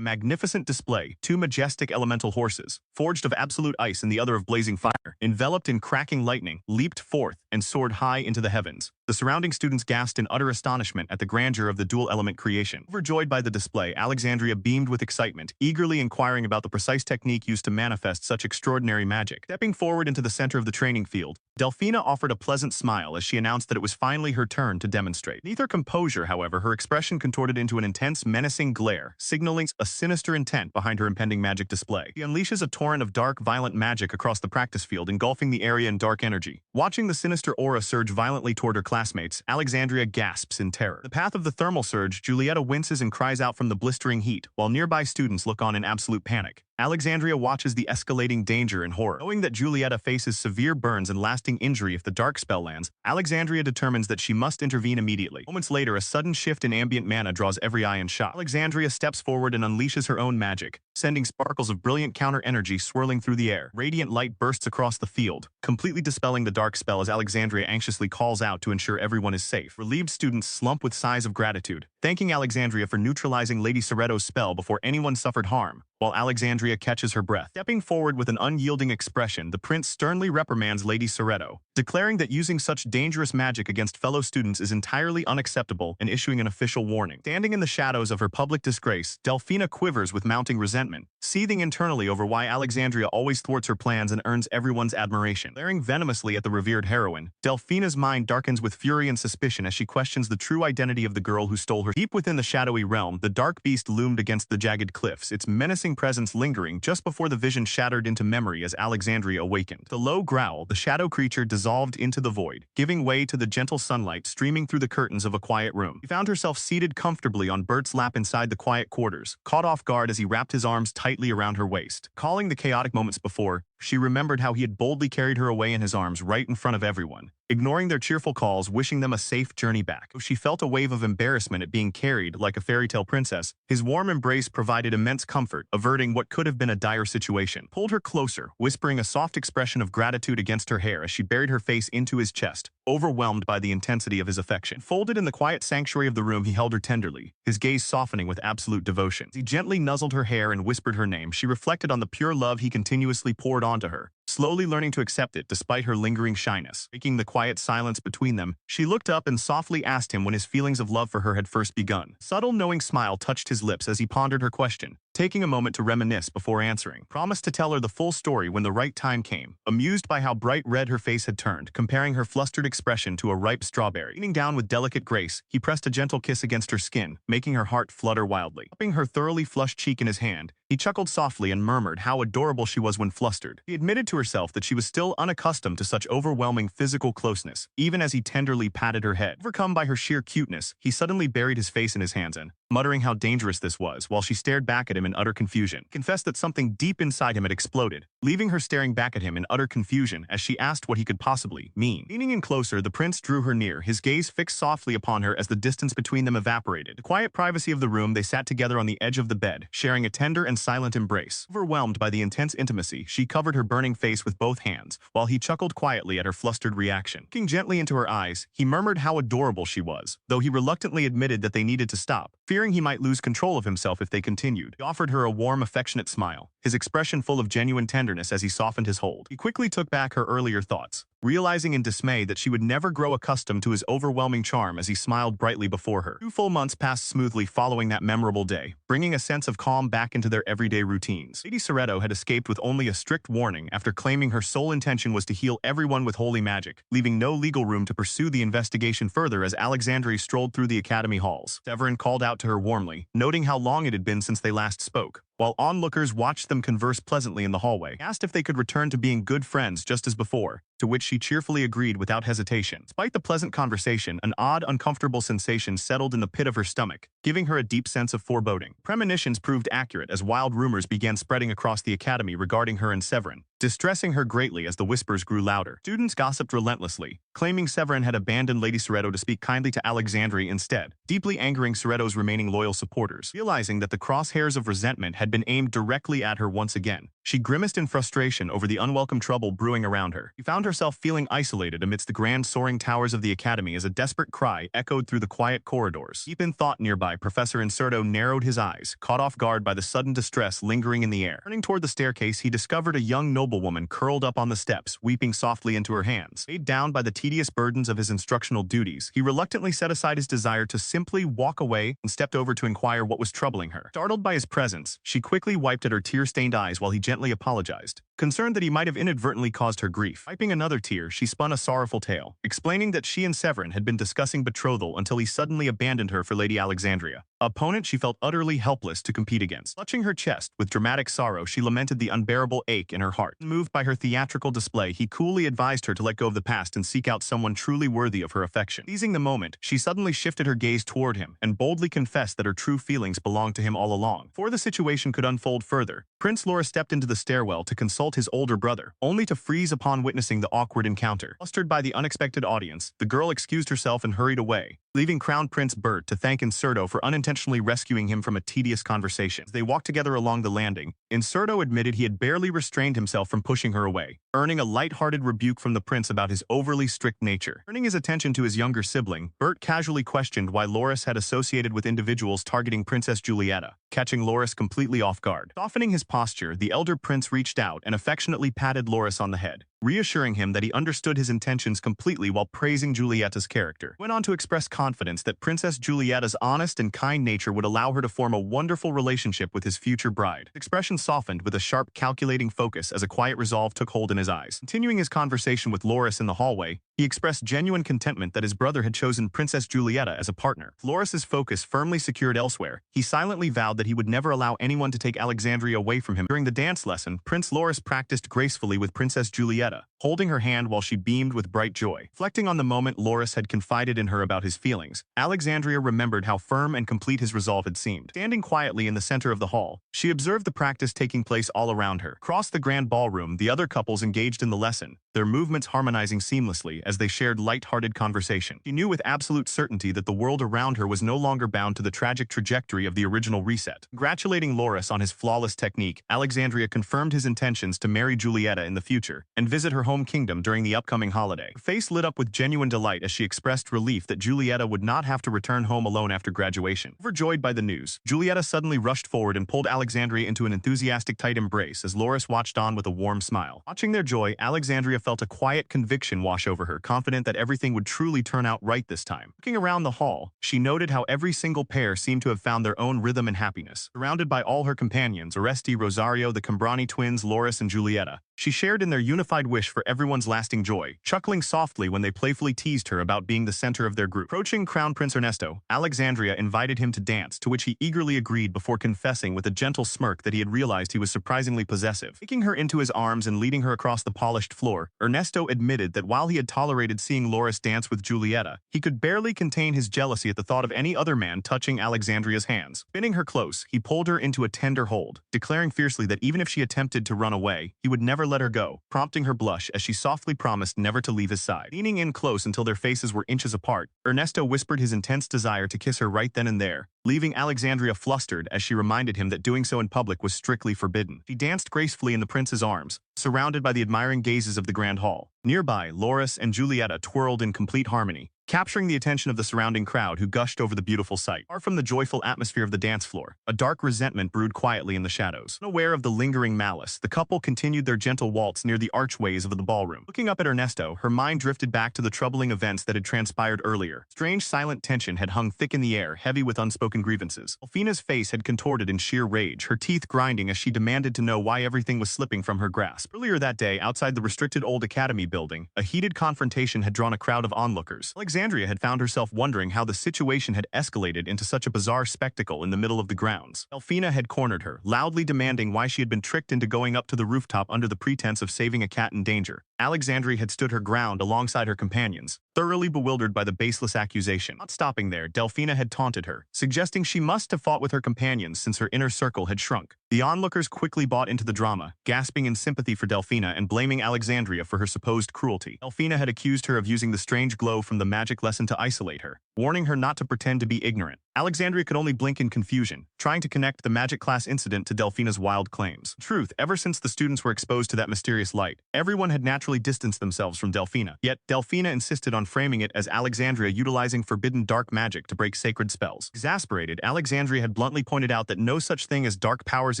magnificent display, two majestic elemental horses, forged of absolute ice and the other of blazing fire, enveloped in cracking lightning, leaped forth and soared high into the heavens. The surrounding students gasped in utter astonishment at the grandeur of the dual-element creation. Overjoyed by the display, Alexandria beamed with excitement, eagerly inquiring about the precise technique used to manifest such extraordinary magic. Stepping forward into the center of the training field, Delphina offered a pleasant smile as she announced that it was finally her turn to demonstrate. Beneath her composure, however, her expression contorted into an intense, menacing glare, signaling a sinister intent behind her impending magic display. She unleashes a torrent of dark, violent magic across the practice field, engulfing the area in dark energy. Watching the sinister aura surge violently toward her classmates, Alexandria gasps in terror. The path of the thermal surge, Julietta winces and cries out from the blistering heat, while nearby students look on in absolute panic. Alexandria watches the escalating danger in horror. Knowing that Julietta faces severe burns and lasting injury if the dark spell lands, Alexandria determines that she must intervene immediately. Moments later, a sudden shift in ambient mana draws every eye in shock. Alexandria steps forward and unleashes her own magic, sending sparkles of brilliant counter-energy swirling through the air. Radiant light bursts across the field, completely dispelling the dark spell as Alexandria anxiously calls out to ensure everyone is safe. Relieved students slump with sighs of gratitude, thanking Alexandria for neutralizing Lady Soretto's spell before anyone suffered harm. While Alexandria catches her breath. Stepping forward with an unyielding expression, the prince sternly reprimands Lady Soretto, declaring that using such dangerous magic against fellow students is entirely unacceptable and issuing an official warning. Standing in the shadows of her public disgrace, Delphina quivers with mounting resentment, seething internally over why Alexandria always thwarts her plans and earns everyone's admiration. Glaring venomously at the revered heroine, Delphina's mind darkens with fury and suspicion as she questions the true identity of the girl who stole her. Deep within the shadowy realm, the dark beast loomed against the jagged cliffs, its menacing presence lingering just before the vision shattered into memory as Alexandria awakened. The low growl, the shadow creature dissolved into the void, giving way to the gentle sunlight streaming through the curtains of a quiet room. She found herself seated comfortably on Bert's lap inside the quiet quarters, caught off guard as he wrapped his arms tightly around her waist. Calling the chaotic moments before, She remembered how he had boldly carried her away in his arms right in front of everyone, ignoring their cheerful calls, wishing them a safe journey back. Though she felt a wave of embarrassment at being carried like a fairy tale princess, his warm embrace provided immense comfort, averting what could have been a dire situation. Pulled her closer, whispering a soft expression of gratitude against her hair as she buried her face into his chest, overwhelmed by the intensity of his affection. Folded in the quiet sanctuary of the room, he held her tenderly, his gaze softening with absolute devotion. As he gently nuzzled her hair and whispered her name, she reflected on the pure love he continuously poured onto her, slowly learning to accept it despite her lingering shyness. Breaking the quiet silence between them, she looked up and softly asked him when his feelings of love for her had first begun. A subtle, knowing smile touched his lips as he pondered her question, taking a moment to reminisce before answering. Promised to tell her the full story when the right time came, amused by how bright red her face had turned, comparing her flustered expression to a ripe strawberry. Leaning down with delicate grace, he pressed a gentle kiss against her skin, making her heart flutter wildly. Cupping her thoroughly flushed cheek in his hand, he chuckled softly and murmured how adorable she was when flustered. He admitted to herself that she was still unaccustomed to such overwhelming physical closeness, even as he tenderly patted her head. Overcome by her sheer cuteness, he suddenly buried his face in his hands and, muttering how dangerous this was while she stared back at him in utter confusion, confessed that something deep inside him had exploded, leaving her staring back at him in utter confusion as she asked what he could possibly mean. Leaning in closer, the prince drew her near, his gaze fixed softly upon her as the distance between them evaporated. In the quiet privacy of the room, they sat together on the edge of the bed, sharing a tender and silent embrace. Overwhelmed by the intense intimacy, she covered her burning face with both hands, while he chuckled quietly at her flustered reaction. Looking gently into her eyes, he murmured how adorable she was, though he reluctantly admitted that they needed to stop, fearing he might lose control of himself if they continued. He offered her a warm, affectionate smile, his expression full of genuine tenderness as he softened his hold. He quickly took back her earlier thoughts, realizing in dismay that she would never grow accustomed to his overwhelming charm as he smiled brightly before her. 2 full months passed smoothly following that memorable day, bringing a sense of calm back into their everyday routines. Lady Soretto had escaped with only a strict warning after claiming her sole intention was to heal everyone with holy magic, leaving no legal room to pursue the investigation further as Alexandre strolled through the academy halls. Severin called out to her warmly, noting how long it had been since they last spoke, while onlookers watched them converse pleasantly in the hallway. He asked if they could return to being good friends just as before, to which she cheerfully agreed without hesitation. Despite the pleasant conversation, an odd, uncomfortable sensation settled in the pit of her stomach, giving her a deep sense of foreboding. Premonitions proved accurate as wild rumors began spreading across the academy regarding her and Severin, distressing her greatly as the whispers grew louder. Students gossiped relentlessly, claiming Severin had abandoned Lady Soretto to speak kindly to Alexandre instead, deeply angering Soretto's remaining loyal supporters. Realizing that the crosshairs of resentment had been aimed directly at her once again, she grimaced in frustration over the unwelcome trouble brewing around her. She found herself feeling isolated amidst the grand soaring towers of the academy as a desperate cry echoed through the quiet corridors. Deep in thought nearby, Professor Incerto narrowed his eyes, caught off guard by the sudden distress lingering in the air. Turning toward the staircase, he discovered a young noblewoman curled up on the steps, weeping softly into her hands. Weighed down by the tedious burdens of his instructional duties, he reluctantly set aside his desire to simply walk away and stepped over to inquire what was troubling her. Startled by his presence, she quickly wiped at her tear-stained eyes while he gently apologized, concerned that he might have inadvertently caused her grief. Wiping another tear, she spun a sorrowful tale, explaining that she and Severin had been discussing betrothal until he suddenly abandoned her for Lady Alexandria, opponent she felt utterly helpless to compete against. Clutching her chest with dramatic sorrow, she lamented the unbearable ache in her heart. Moved by her theatrical display, he coolly advised her to let go of the past and seek out someone truly worthy of her affection. Seizing the moment, she suddenly shifted her gaze toward him and boldly confessed that her true feelings belonged to him all along. Before the situation could unfold further, Prince Laura stepped into the stairwell to consult his older brother, only to freeze upon witnessing the awkward encounter. Flustered by the unexpected audience, the girl excused herself and hurried away, leaving Crown Prince Bert to thank Incerto for unintentionally rescuing him from a tedious conversation. As they walked together along the landing, Incerto admitted he had barely restrained himself from pushing her away, earning a light-hearted rebuke from the prince about his overly strict nature. Turning his attention to his younger sibling, Bert casually questioned why Loris had associated with individuals targeting Princess Giulietta, catching Loris completely off guard. Softening his posture, the elder prince reached out and affectionately patted Loris on the head, reassuring him that he understood his intentions completely while praising Giulietta's character. He went on to express confidence that Princess Giulietta's honest and kind nature would allow her to form a wonderful relationship with his future bride. His expression softened with a sharp, calculating focus as a quiet resolve took hold in his eyes. Continuing his conversation with Loris in the hallway, he expressed genuine contentment that his brother had chosen Princess Giulietta as a partner. With Loris's focus firmly secured elsewhere, he silently vowed that he would never allow anyone to take Alexandria away from him. During the dance lesson, Prince Loris practiced gracefully with Princess Giulietta, holding her hand while she beamed with bright joy. Reflecting on the moment Loris had confided in her about his feelings, Alexandria remembered how firm and complete his resolve had seemed. Standing quietly in the center of the hall, she observed the practice taking place all around her. Across the grand ballroom, the other couples engaged in the lesson, their movements harmonizing seamlessly as they shared light-hearted conversation. She knew with absolute certainty that the world around her was no longer bound to the tragic trajectory of the original reset. Congratulating Loris on his flawless technique, Alexandria confirmed his intentions to marry Julieta in the future and visit her home kingdom during the upcoming holiday. Her face lit up with genuine delight as she expressed relief that Julieta would not have to return home alone after graduation. Overjoyed by the news, Julieta suddenly rushed forward and pulled Alexandria into an enthusiastic tight embrace as Loris watched on with a warm smile. Watching their joy, Alexandria felt a quiet conviction wash over her, confident that everything would truly turn out right this time. Looking around the hall, she noted how every single pair seemed to have found their own rhythm and happiness. Surrounded by all her companions, Oresti, Rosario, the Cambrani twins, Loris, and Julieta, she shared in their unified wish for everyone's lasting joy, chuckling softly when they playfully teased her about being the center of their group. Approaching Crown Prince Ernesto, Alexandria invited him to dance, to which he eagerly agreed before confessing with a gentle smirk that he had realized he was surprisingly possessive. Taking her into his arms and leading her across the polished floor, Ernesto admitted that while he had tolerated seeing Loris dance with Julieta, he could barely contain his jealousy at the thought of any other man touching Alexandria's hands. Pinning her close, he pulled her into a tender hold, declaring fiercely that even if she attempted to run away, he would never let her go, prompting her blush as she softly promised never to leave his side. Leaning in close until their faces were inches apart, Ernesto whispered his intense desire to kiss her right then and there, leaving Alexandria flustered as she reminded him that doing so in public was strictly forbidden. She danced gracefully in the prince's arms, surrounded by the admiring gazes of the grand hall. Nearby, Loris and Julieta twirled in complete harmony, capturing the attention of the surrounding crowd who gushed over the beautiful sight. Far from the joyful atmosphere of the dance floor, a dark resentment brewed quietly in the shadows. Unaware of the lingering malice, the couple continued their gentle waltz near the archways of the ballroom. Looking up at Ernesto, her mind drifted back to the troubling events that had transpired earlier. Strange silent tension had hung thick in the air, heavy with unspoken grievances. Delfina's face had contorted in sheer rage, her teeth grinding as she demanded to know why everything was slipping from her grasp. Earlier that day, outside the restricted old academy building, a heated confrontation had drawn a crowd of onlookers. Alexandria had found herself wondering how the situation had escalated into such a bizarre spectacle in the middle of the grounds. Delfina had cornered her, loudly demanding why she had been tricked into going up to the rooftop under the pretense of saving a cat in danger. Alexandria had stood her ground alongside her companions, thoroughly bewildered by the baseless accusation. Not stopping there, Delfina had taunted her, suggesting she must have fought with her companions since her inner circle had shrunk. The onlookers quickly bought into the drama, gasping in sympathy for Delfina and blaming Alexandria for her supposed cruelty. Delfina had accused her of using the strange glow from the magic lesson to isolate her, warning her not to pretend to be ignorant. Alexandria could only blink in confusion, trying to connect the magic class incident to Delfina's wild claims. In truth, ever since the students were exposed to that mysterious light, everyone had naturally distanced themselves from Delfina. Yet, Delfina insisted on framing it as Alexandria utilizing forbidden dark magic to break sacred spells. Exasperated, Alexandria had bluntly pointed out that no such thing as dark powers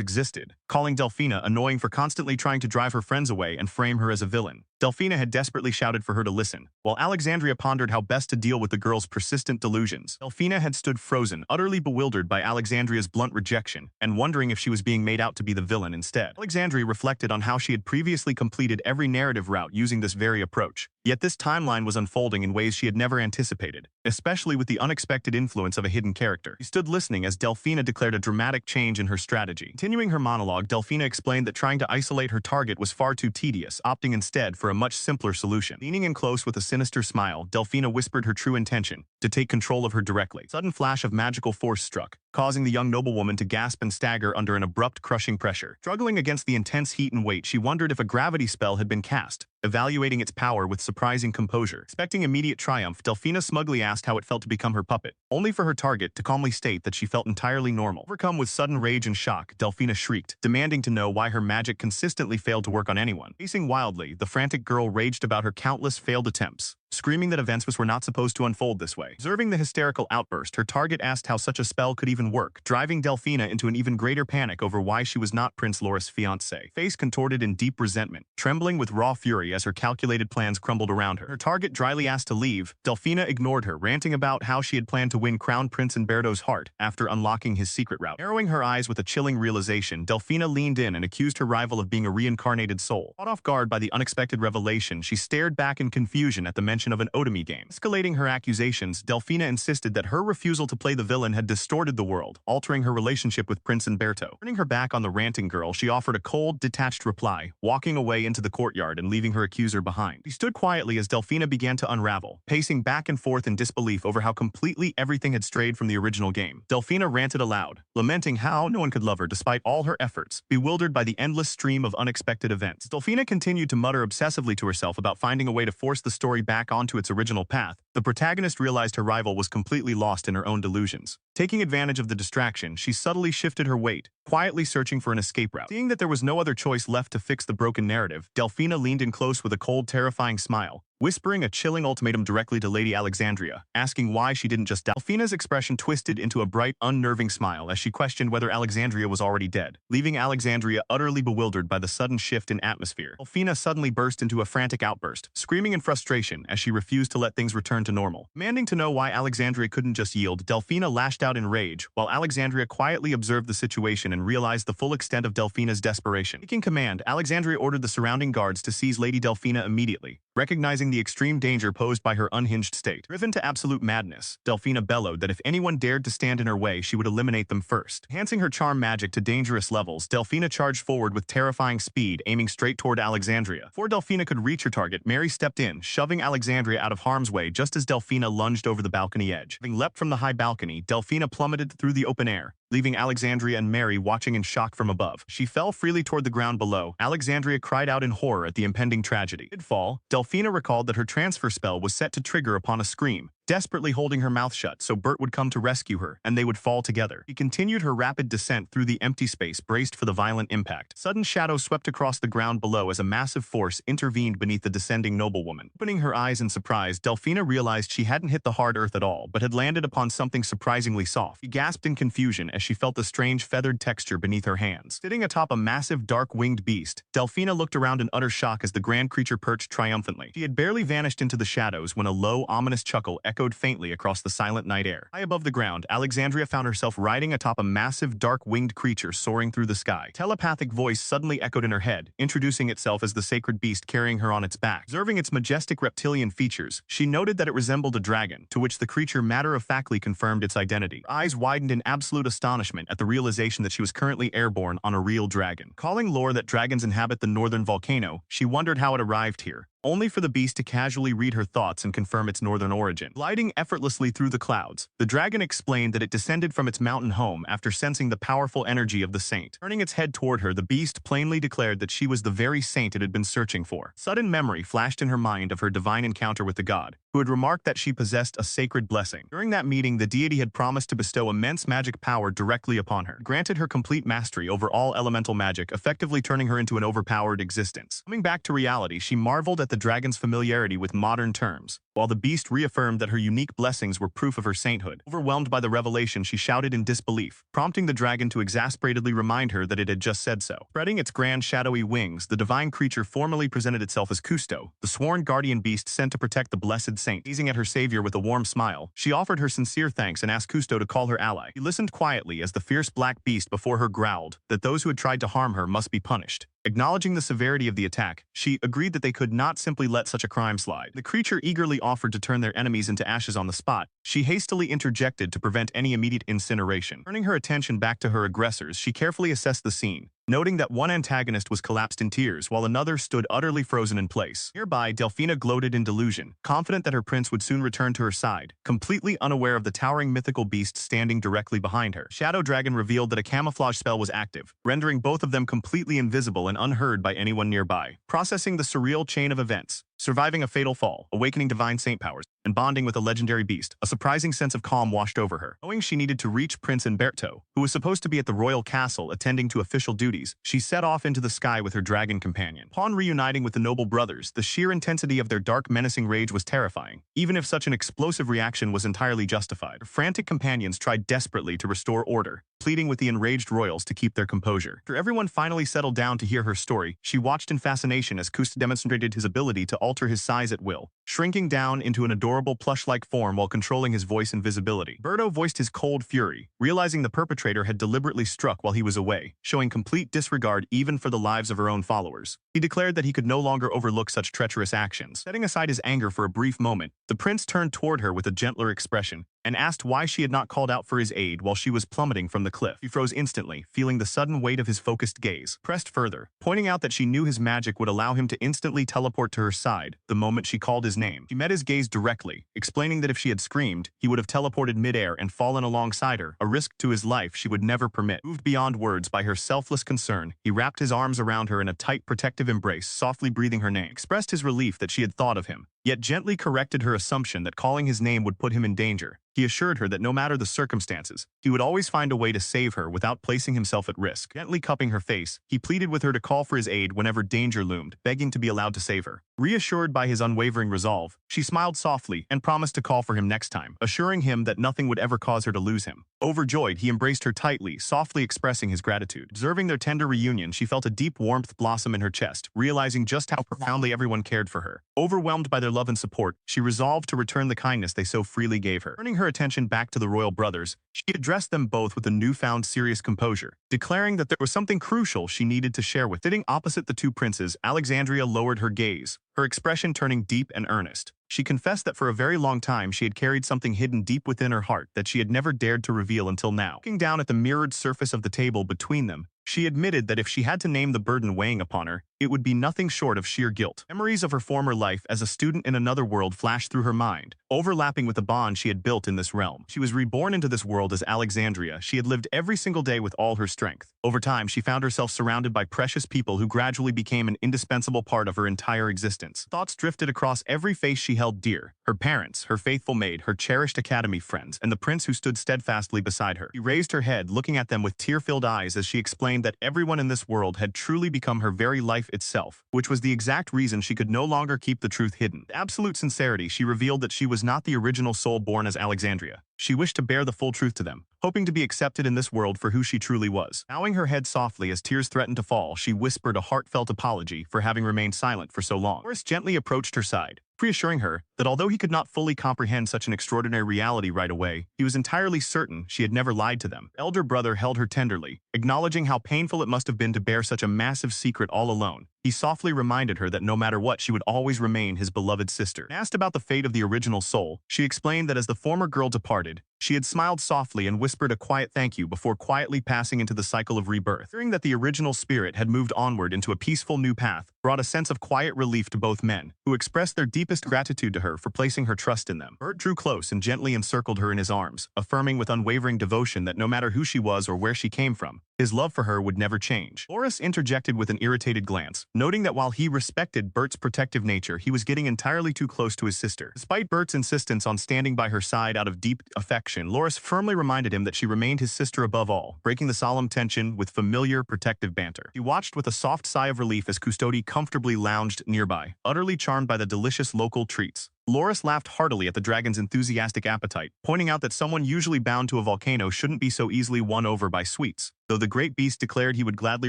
existed, calling Delfina annoying for constantly trying to drive her friends away and frame her as a villain. Delfina had desperately shouted for her to listen, while Alexandria pondered how best to deal with the girl's persistent delusions. Delfina had stood frozen, utterly bewildered by Alexandria's blunt rejection, and wondering if she was being made out to be the villain instead. Alexandria reflected on how she had previously completed every narrative route using this very approach. Yet this timeline was unfolding in ways she had never anticipated, especially with the unexpected influence of a hidden character. She stood listening as Delfina declared a dramatic change in her strategy. Continuing her monologue, Delfina explained that trying to isolate her target was far too tedious, opting instead for a much simpler solution. Leaning in close with a sinister smile, Delfina whispered her true intention, to take control of her directly. A sudden flash of magical force struck, causing the young noblewoman to gasp and stagger under an abrupt, crushing pressure. Struggling against the intense heat and weight, she wondered if a gravity spell had been cast, evaluating its power with surprising composure. Expecting immediate triumph, Delfina smugly asked how it felt to become her puppet, only for her target to calmly state that she felt entirely normal. Overcome with sudden rage and shock, Delfina shrieked, demanding to know why her magic consistently failed to work on anyone. Pacing wildly, the frantic girl raged about her countless failed attempts, screaming that events were not supposed to unfold this way. Observing the hysterical outburst, her target asked how such a spell could even work, driving Delfina into an even greater panic over why she was not Prince Loris' fiancée. Face contorted in deep resentment, trembling with raw fury as her calculated plans crumbled around her. Her target dryly asked to leave. Delfina ignored her, ranting about how she had planned to win Crown Prince Umberto's heart after unlocking his secret route. Narrowing her eyes with a chilling realization, Delfina leaned in and accused her rival of being a reincarnated soul. Caught off guard by the unexpected revelation, she stared back in confusion at the mention mention of an otomi game. Escalating her accusations, Delfina insisted that her refusal to play the villain had distorted the world, altering her relationship with Prince Umberto. Turning her back on the ranting girl, she offered a cold, detached reply, walking away into the courtyard and leaving her accuser behind. She stood quietly as Delfina began to unravel, pacing back and forth in disbelief over how completely everything had strayed from the original game. Delfina ranted aloud, lamenting how no one could love her despite all her efforts, bewildered by the endless stream of unexpected events. Delfina continued to mutter obsessively to herself about finding a way to force the story back onto its original path. The protagonist realized her rival was completely lost in her own delusions. Taking advantage of the distraction, she subtly shifted her weight, quietly searching for an escape route. Seeing that there was no other choice left to fix the broken narrative, Delfina leaned in close with a cold, terrifying smile, whispering a chilling ultimatum directly to Lady Alexandria, asking why she didn't just die. Delfina's expression twisted into a bright, unnerving smile as she questioned whether Alexandria was already dead, leaving Alexandria utterly bewildered by the sudden shift in atmosphere. Delfina suddenly burst into a frantic outburst, screaming in frustration as she refused to let things return to normal. Demanding to know why Alexandria couldn't just yield, Delfina lashed out in rage, while Alexandria quietly observed the situation and realized the full extent of Delfina's desperation. Taking command, Alexandria ordered the surrounding guards to seize Lady Delfina immediately, recognizing the extreme danger posed by her unhinged state. Driven to absolute madness, Delfina bellowed that if anyone dared to stand in her way, she would eliminate them first. Enhancing her charm magic to dangerous levels, Delfina charged forward with terrifying speed, aiming straight toward Alexandria. Before Delfina could reach her target, Mary stepped in, shoving Alexandria out of harm's way just as Delfina lunged over the balcony edge. Having leapt from the high balcony, Delfina plummeted through the open air, leaving Alexandria and Mary watching in shock from above. She fell freely toward the ground below. Alexandria cried out in horror at the impending tragedy. Mid-fall, Delfina recalled that her transfer spell was set to trigger upon a scream, desperately holding her mouth shut so Bert would come to rescue her, and they would fall together. She continued her rapid descent through the empty space, braced for the violent impact. Sudden shadows swept across the ground below as a massive force intervened beneath the descending noblewoman. Opening her eyes in surprise, Delfina realized she hadn't hit the hard earth at all, but had landed upon something surprisingly soft. She gasped in confusion as she felt the strange feathered texture beneath her hands. Sitting atop a massive dark-winged beast, Delfina looked around in utter shock as the grand creature perched triumphantly. She had barely vanished into the shadows when a low, ominous chuckle echoed faintly across the silent night air. High above the ground, Alexandria found herself riding atop a massive, dark-winged creature soaring through the sky. A telepathic voice suddenly echoed in her head, introducing itself as the sacred beast carrying her on its back. Observing its majestic reptilian features, she noted that it resembled a dragon, to which the creature matter-of-factly confirmed its identity. Her eyes widened in absolute astonishment at the realization that she was currently airborne on a real dragon. Calling lore that dragons inhabit the northern volcano, she wondered how it arrived here, only for the beast to casually read her thoughts and confirm its northern origin. Gliding effortlessly through the clouds, the dragon explained that it descended from its mountain home after sensing the powerful energy of the saint. Turning its head toward her, the beast plainly declared that she was the very saint it had been searching for. Sudden memory flashed in her mind of her divine encounter with the god, who had remarked that she possessed a sacred blessing. During that meeting, the deity had promised to bestow immense magic power directly upon her, granted her complete mastery over all elemental magic, effectively turning her into an overpowered existence. Coming back to reality, she marveled at the dragon's familiarity with modern terms, while the beast reaffirmed that her unique blessings were proof of her sainthood. Overwhelmed by the revelation, she shouted in disbelief, prompting the dragon to exasperatedly remind her that it had just said so. Spreading its grand shadowy wings, the divine creature formally presented itself as Cousteau, the sworn guardian beast sent to protect the blessed saint. Gazing at her savior with a warm smile, she offered her sincere thanks and asked Cousteau to call her ally. He listened quietly as the fierce black beast before her growled that those who had tried to harm her must be punished. Acknowledging the severity of the attack, she agreed that they could not simply let such a crime slide. The creature eagerly offered to turn their enemies into ashes on the spot. She hastily interjected to prevent any immediate incineration. Turning her attention back to her aggressors, she carefully assessed the scene, noting that one antagonist was collapsed in tears while another stood utterly frozen in place. Nearby, Delfina gloated in delusion, confident that her prince would soon return to her side, completely unaware of the towering mythical beast standing directly behind her. Shadow Dragon revealed that a camouflage spell was active, rendering both of them completely invisible and unheard by anyone nearby. Processing the surreal chain of events, surviving a fatal fall, awakening divine saint powers, and bonding with a legendary beast, a surprising sense of calm washed over her. Knowing she needed to reach Prince Umberto, who was supposed to be at the royal castle attending to official duties, she set off into the sky with her dragon companion. Upon reuniting with the noble brothers, the sheer intensity of their dark, menacing rage was terrifying, even if such an explosive reaction was entirely justified. Her frantic companions tried desperately to restore order, pleading with the enraged royals to keep their composure. After everyone finally settled down to hear her story, she watched in fascination as Cousteau demonstrated his ability to alter his size at will, shrinking down into an adorable plush-like form while controlling his voice and visibility. Berto voiced his cold fury, realizing the perpetrator had deliberately struck while he was away, showing complete disregard even for the lives of her own followers. He declared that he could no longer overlook such treacherous actions. Setting aside his anger for a brief moment, the prince turned toward her with a gentler expression and asked why she had not called out for his aid while she was plummeting from the cliff. She froze instantly, feeling the sudden weight of his focused gaze. Pressed further, pointing out that she knew his magic would allow him to instantly teleport to her side the moment she called his name. She met his gaze directly, explaining that if she had screamed, he would have teleported midair and fallen alongside her, a risk to his life she would never permit. Moved beyond words by her selfless concern, he wrapped his arms around her in a tight protective embrace, softly breathing her name. Expressed his relief that she had thought of him, yet gently corrected her assumption that calling his name would put him in danger. He assured her that no matter the circumstances, he would always find a way to save her without placing himself at risk. Gently cupping her face, he pleaded with her to call for his aid whenever danger loomed, begging to be allowed to save her. Reassured by his unwavering resolve, she smiled softly and promised to call for him next time, assuring him that nothing would ever cause her to lose him. Overjoyed, he embraced her tightly, softly expressing his gratitude. Observing their tender reunion, she felt a deep warmth blossom in her chest, realizing just how profoundly everyone cared for her. Overwhelmed by their love and support, she resolved to return the kindness they so freely gave her. Turning her attention back to the royal brothers, she addressed them both with a newfound serious composure, declaring that there was something crucial she needed to share with. Sitting opposite the two princes, Alexandria lowered her gaze, her expression turning deep and earnest. She confessed that for a very long time she had carried something hidden deep within her heart that she had never dared to reveal until now. Looking down at the mirrored surface of the table between them, she admitted that if she had to name the burden weighing upon her, it would be nothing short of sheer guilt. Memories of her former life as a student in another world flashed through her mind, overlapping with the bond she had built in this realm. She was reborn into this world as Alexandria. She had lived every single day with all her strength. Over time, she found herself surrounded by precious people who gradually became an indispensable part of her entire existence. Thoughts drifted across every face she held dear: her parents, her faithful maid, her cherished academy friends, and the prince who stood steadfastly beside her. She raised her head, looking at them with tear-filled eyes as she explained that everyone in this world had truly become her very life itself, which was the exact reason she could no longer keep the truth hidden. With absolute sincerity, she revealed that she was not the original soul born as Alexandria. She wished to bear the full truth to them, hoping to be accepted in this world for who she truly was. Bowing her head softly as tears threatened to fall, she whispered a heartfelt apology for having remained silent for so long. Boris gently approached her side, reassuring her that although he could not fully comprehend such an extraordinary reality right away, he was entirely certain she had never lied to them. The elder brother held her tenderly, acknowledging how painful it must have been to bear such a massive secret all alone. He softly reminded her that no matter what, she would always remain his beloved sister. When asked about the fate of the original soul, she explained that as the former girl departed, she had smiled softly and whispered a quiet thank you before quietly passing into the cycle of rebirth. Hearing that the original spirit had moved onward into a peaceful new path brought a sense of quiet relief to both men, who expressed their deepest gratitude to her for placing her trust in them. Bert drew close and gently encircled her in his arms, affirming with unwavering devotion that no matter who she was or where she came from, his love for her would never change. Boris interjected with an irritated glance, noting that while he respected Bert's protective nature, he was getting entirely too close to his sister. Despite Bert's insistence on standing by her side out of deep affection, Loris firmly reminded him that she remained his sister above all, breaking the solemn tension with familiar, protective banter. He watched with a soft sigh of relief as Custody comfortably lounged nearby, utterly charmed by the delicious local treats. Loris laughed heartily at the dragon's enthusiastic appetite, pointing out that someone usually bound to a volcano shouldn't be so easily won over by sweets, though the great beast declared he would gladly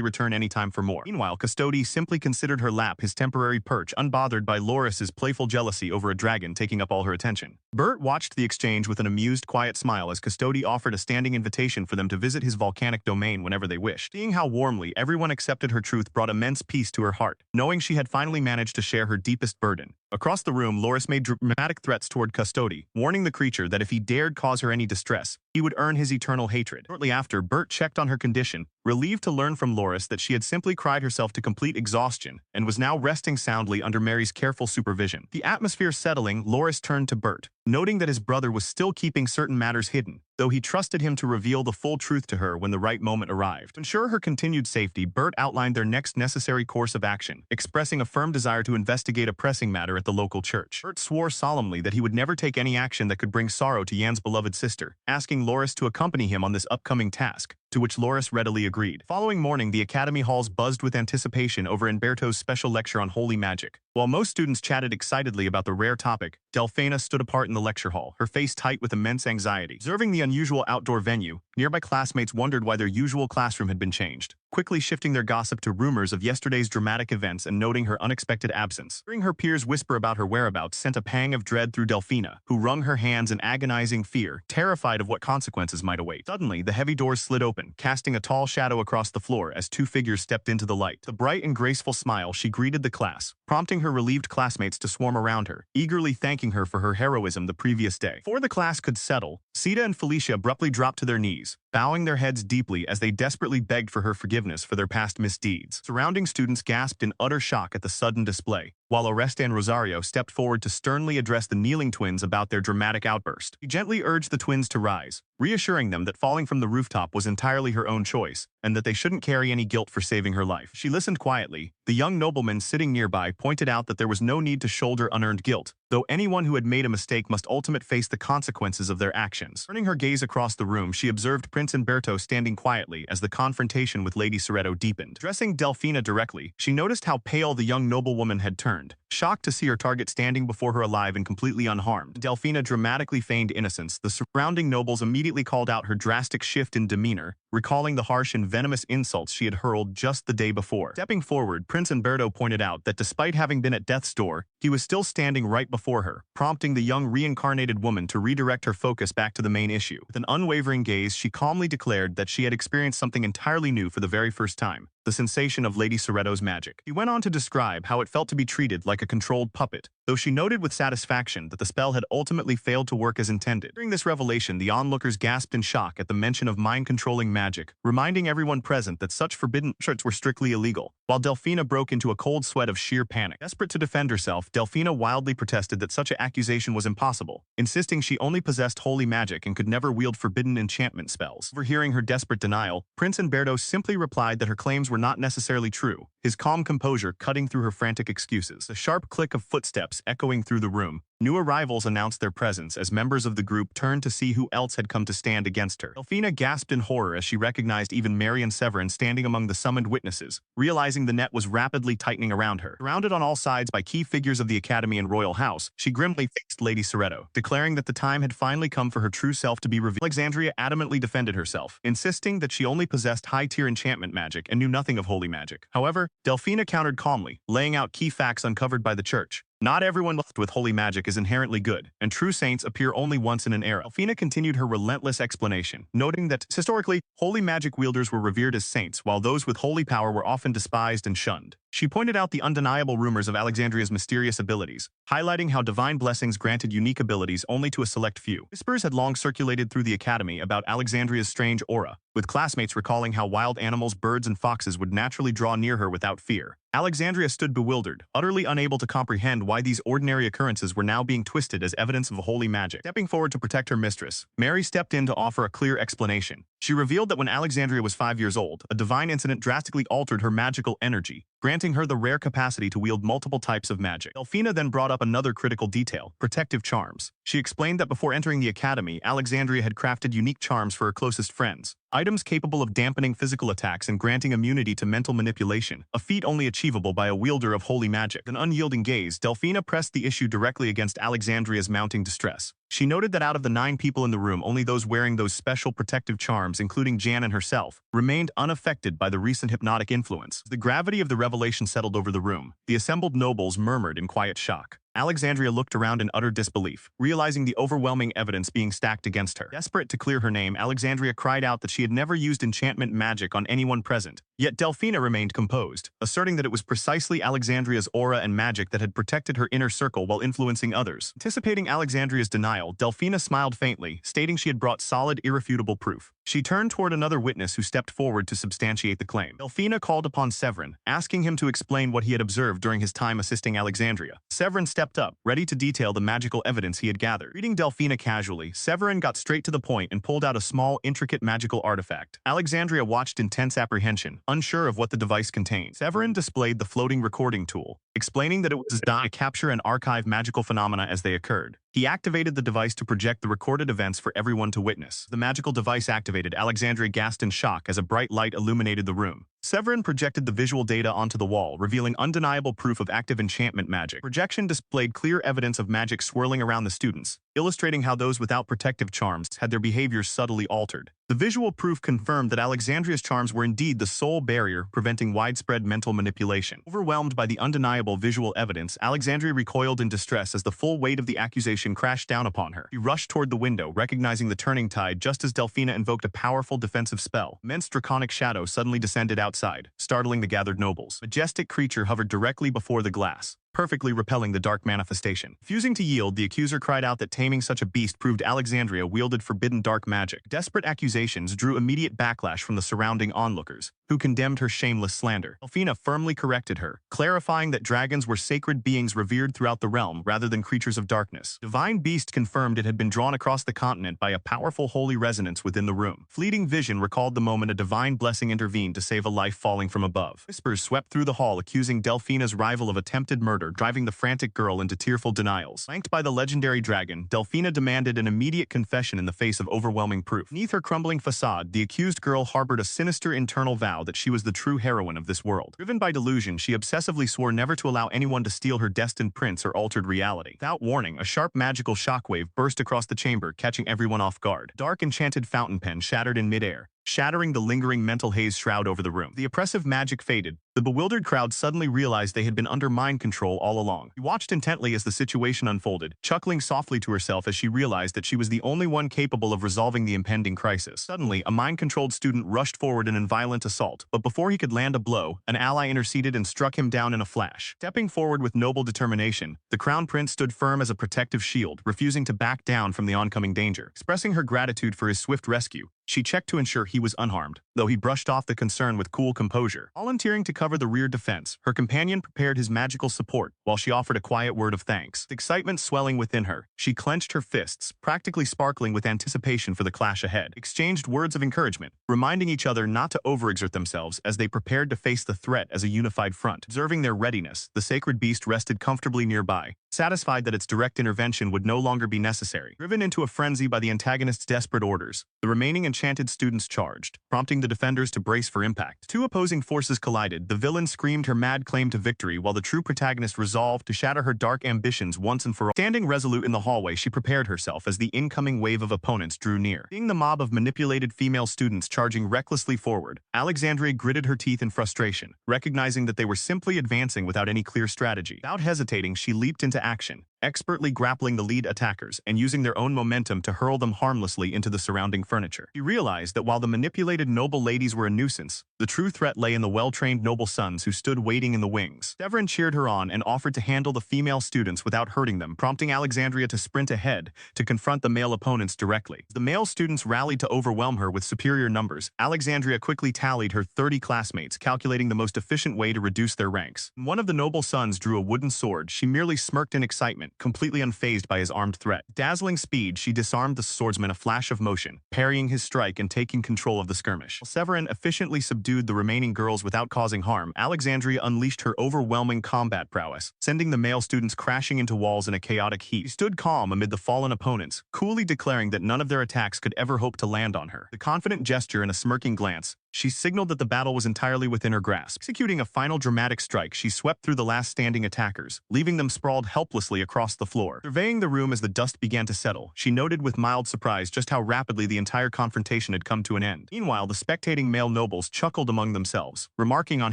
return any time for more. Meanwhile, Custody simply considered her lap his temporary perch, unbothered by Loris's playful jealousy over a dragon taking up all her attention. Bert watched the exchange with an amused, quiet smile as Custody offered a standing invitation for them to visit his volcanic domain whenever they wished. Seeing how warmly everyone accepted her truth brought immense peace to her heart, knowing she had finally managed to share her deepest burden. Across the room, Loris made dramatic threats toward Custody, warning the creature that if he dared cause her any distress, he would earn his eternal hatred. Shortly after, Bert checked on her condition, relieved to learn from Loris that she had simply cried herself to complete exhaustion and was now resting soundly under Mary's careful supervision. The atmosphere settling, Loris turned to Bert, noting that his brother was still keeping certain matters hidden, though he trusted him to reveal the full truth to her when the right moment arrived. To ensure her continued safety, Bert outlined their next necessary course of action, expressing a firm desire to investigate a pressing matter at the local church. Bert swore solemnly that he would never take any action that could bring sorrow to Yan's beloved sister, asking Loris to accompany him on this upcoming task, to which Loris readily agreed. Following morning, the academy halls buzzed with anticipation over Umberto's special lecture on holy magic. While most students chatted excitedly about the rare topic, Delphina stood apart in the lecture hall, her face tight with immense anxiety. Observing the unusual outdoor venue, nearby classmates wondered why their usual classroom had been changed, quickly shifting their gossip to rumors of yesterday's dramatic events and noting her unexpected absence. Hearing her peers whisper about her whereabouts sent a pang of dread through Delphina, who wrung her hands in agonizing fear, terrified of what consequences might await. Suddenly, the heavy doors slid open, casting a tall shadow across the floor as two figures stepped into the light. With a bright and graceful smile, she greeted the class, prompting her relieved classmates to swarm around her, eagerly thanking her for her heroism the previous day. Before the class could settle, Sita and Felicia abruptly dropped to their knees, bowing their heads deeply as they desperately begged for her forgiveness for their past misdeeds. Surrounding students gasped in utter shock at the sudden display, while Oreste and Rosario stepped forward to sternly address the kneeling twins about their dramatic outburst. She gently urged the twins to rise, reassuring them that falling from the rooftop was entirely her own choice, and that they shouldn't carry any guilt for saving her life. She listened quietly. The young nobleman sitting nearby pointed out that there was no need to shoulder unearned guilt, though anyone who had made a mistake must ultimately face the consequences of their actions. Turning her gaze across the room, she observed Prince Umberto standing quietly as the confrontation with Lady Soretto deepened. Addressing Delphina directly, she noticed how pale the young noblewoman had turned, shocked to see her target standing before her alive and completely unharmed. Delphina dramatically feigned innocence. The surrounding nobles immediately called out her drastic shift in demeanor, recalling the harsh and venomous insults she had hurled just the day before. Stepping forward, Prince Umberto pointed out that despite having been at death's door, he was still standing right before her, prompting the young reincarnated woman to redirect her focus back to the main issue. With an unwavering gaze, she calmly declared that she had experienced something entirely new for the very first time, the sensation of Lady Soretto's magic. He went on to describe how it felt to be treated like a controlled puppet, though she noted with satisfaction that the spell had ultimately failed to work as intended. During this revelation, the onlookers gasped in shock at the mention of mind-controlling magic, reminding everyone present that such forbidden tricks were strictly illegal, while Delphina broke into a cold sweat of sheer panic. Desperate to defend herself, Delphina wildly protested that such an accusation was impossible, insisting she only possessed holy magic and could never wield forbidden enchantment spells. Overhearing her desperate denial, Prince Umberto simply replied that her claims were not necessarily true, his calm composure cutting through her frantic excuses. A sharp click of footsteps echoing through the room, new arrivals announced their presence as members of the group turned to see who else had come to stand against her. Delphina gasped in horror as she recognized even Mary and Severin standing among the summoned witnesses, realizing the net was rapidly tightening around her. Surrounded on all sides by key figures of the academy and royal house, she grimly faced Lady Soretto, declaring that the time had finally come for her true self to be revealed. Alexandria adamantly defended herself, insisting that she only possessed high-tier enchantment magic and knew nothing of holy magic. However, Delphina countered calmly, laying out key facts uncovered by the church. Not everyone with holy magic is inherently good, and true saints appear only once in an era. Delphina continued her relentless explanation, noting that, historically, holy magic wielders were revered as saints, while those with holy power were often despised and shunned. She pointed out the undeniable rumors of Alexandria's mysterious abilities, highlighting how divine blessings granted unique abilities only to a select few. Whispers had long circulated through the academy about Alexandria's strange aura, with classmates recalling how wild animals, birds, and foxes would naturally draw near her without fear. Alexandria stood bewildered, utterly unable to comprehend why these ordinary occurrences were now being twisted as evidence of holy magic. Stepping forward to protect her mistress, Mary stepped in to offer a clear explanation. She revealed that when Alexandria was 5 years old, a divine incident drastically altered her magical energy, granting her the rare capacity to wield multiple types of magic. Delphina then brought up another critical detail, protective charms. She explained that before entering the academy, Alexandria had crafted unique charms for her closest friends, items capable of dampening physical attacks and granting immunity to mental manipulation, a feat only achievable by a wielder of holy magic. With an unyielding gaze, Delphina pressed the issue directly against Alexandria's mounting distress. She noted that out of the 9 people in the room, only those wearing those special protective charms, including Jan and herself, remained unaffected by the recent hypnotic influence. As the gravity of the revelation settled over the room, the assembled nobles murmured in quiet shock. Alexandria looked around in utter disbelief, realizing the overwhelming evidence being stacked against her. Desperate to clear her name, Alexandria cried out that she had never used enchantment magic on anyone present. Yet Delphina remained composed, asserting that it was precisely Alexandria's aura and magic that had protected her inner circle while influencing others. Anticipating Alexandria's denial, Delphina smiled faintly, stating she had brought solid, irrefutable proof. She turned toward another witness who stepped forward to substantiate the claim. Delphina called upon Severin, asking him to explain what he had observed during his time assisting Alexandria. Severin stepped up, ready to detail the magical evidence he had gathered. Reading Delphina casually, Severin got straight to the point and pulled out a small, intricate magical artifact. Alexandria watched in tense apprehension, unsure of what the device contained. Severin displayed the floating recording tool, explaining that it was designed to capture and archive magical phenomena as they occurred. He activated the device to project the recorded events for everyone to witness. The magical device activated, Alexandria gasped in shock as a bright light illuminated the room. Severin projected the visual data onto the wall, revealing undeniable proof of active enchantment magic. Projection displayed clear evidence of magic swirling around the students, illustrating how those without protective charms had their behaviors subtly altered. The visual proof confirmed that Alexandria's charms were indeed the sole barrier preventing widespread mental manipulation. Overwhelmed by the undeniable visual evidence, Alexandria recoiled in distress as the full weight of the accusation crashed down upon her. She rushed toward the window, recognizing the turning tide just as Delphina invoked a powerful defensive spell. Immense draconic shadow suddenly descended outside, startling the gathered nobles. Majestic creature hovered directly before the glass, perfectly repelling the dark manifestation. Refusing to yield, the accuser cried out that taming such a beast proved Alexandria wielded forbidden dark magic. Desperate accusations drew immediate backlash from the surrounding onlookers, who condemned her shameless slander. Delphina firmly corrected her, clarifying that dragons were sacred beings revered throughout the realm rather than creatures of darkness. Divine Beast confirmed it had been drawn across the continent by a powerful holy resonance within the room. Fleeting vision recalled the moment a divine blessing intervened to save a life falling from above. Whispers swept through the hall accusing Delphina's rival of attempted murder, driving the frantic girl into tearful denials. Flanked by the legendary dragon, Delphina demanded an immediate confession in the face of overwhelming proof. Beneath her crumbling facade, the accused girl harbored a sinister internal vow that she was the true heroine of this world. Driven by delusion, she obsessively swore never to allow anyone to steal her destined prince or altered reality. Without warning, a sharp magical shockwave burst across the chamber, catching everyone off guard. Dark enchanted fountain pen shattered in midair, shattering the lingering mental haze shroud over the room. The oppressive magic faded. The bewildered crowd suddenly realized they had been under mind control all along. She watched intently as the situation unfolded, chuckling softly to herself as she realized that she was the only one capable of resolving the impending crisis. Suddenly, a mind-controlled student rushed forward in a violent assault, but before he could land a blow, an ally interceded and struck him down in a flash. Stepping forward with noble determination, the Crown Prince stood firm as a protective shield, refusing to back down from the oncoming danger. Expressing her gratitude for his swift rescue, she checked to ensure he was unharmed, though he brushed off the concern with cool composure. Volunteering to cover the rear defense, her companion prepared his magical support while she offered a quiet word of thanks. With excitement swelling within her, she clenched her fists, practically sparkling with anticipation for the clash ahead. Exchanged words of encouragement, reminding each other not to overexert themselves as they prepared to face the threat as a unified front. Observing their readiness, the sacred beast rested comfortably nearby, satisfied that its direct intervention would no longer be necessary. Driven into a frenzy by the antagonist's desperate orders, the remaining enchanted students charged, prompting the defenders to brace for impact. Two opposing forces collided. The villain screamed her mad claim to victory while the true protagonist resolved to shatter her dark ambitions once and for all. Standing resolute in the hallway, she prepared herself as the incoming wave of opponents drew near. Seeing the mob of manipulated female students charging recklessly forward, Alexandria gritted her teeth in frustration, recognizing that they were simply advancing without any clear strategy. Without hesitating, she leaped into action, expertly grappling the lead attackers and using their own momentum to hurl them harmlessly into the surrounding furniture. She realized that while the manipulated noble ladies were a nuisance, the true threat lay in the well-trained noble sons who stood waiting in the wings. Severin cheered her on and offered to handle the female students without hurting them, prompting Alexandria to sprint ahead to confront the male opponents directly. The male students rallied to overwhelm her with superior numbers. Alexandria quickly tallied her 30 classmates, calculating the most efficient way to reduce their ranks. When one of the noble sons drew a wooden sword, she merely smirked in excitement, completely unfazed by his armed threat. Dazzling speed, she disarmed the swordsman a flash of motion, parrying his strike and taking control of the skirmish. While Severin efficiently subdued the remaining girls without causing harm, Alexandria unleashed her overwhelming combat prowess, sending the male students crashing into walls in a chaotic heap. She stood calm amid the fallen opponents, coolly declaring that none of their attacks could ever hope to land on her. The confident gesture and a smirking glance, she signaled that the battle was entirely within her grasp. Executing a final dramatic strike, she swept through the last standing attackers, leaving them sprawled helplessly across the floor. Surveying the room as the dust began to settle, she noted with mild surprise just how rapidly the entire confrontation had come to an end. Meanwhile, the spectating male nobles chuckled among themselves, remarking on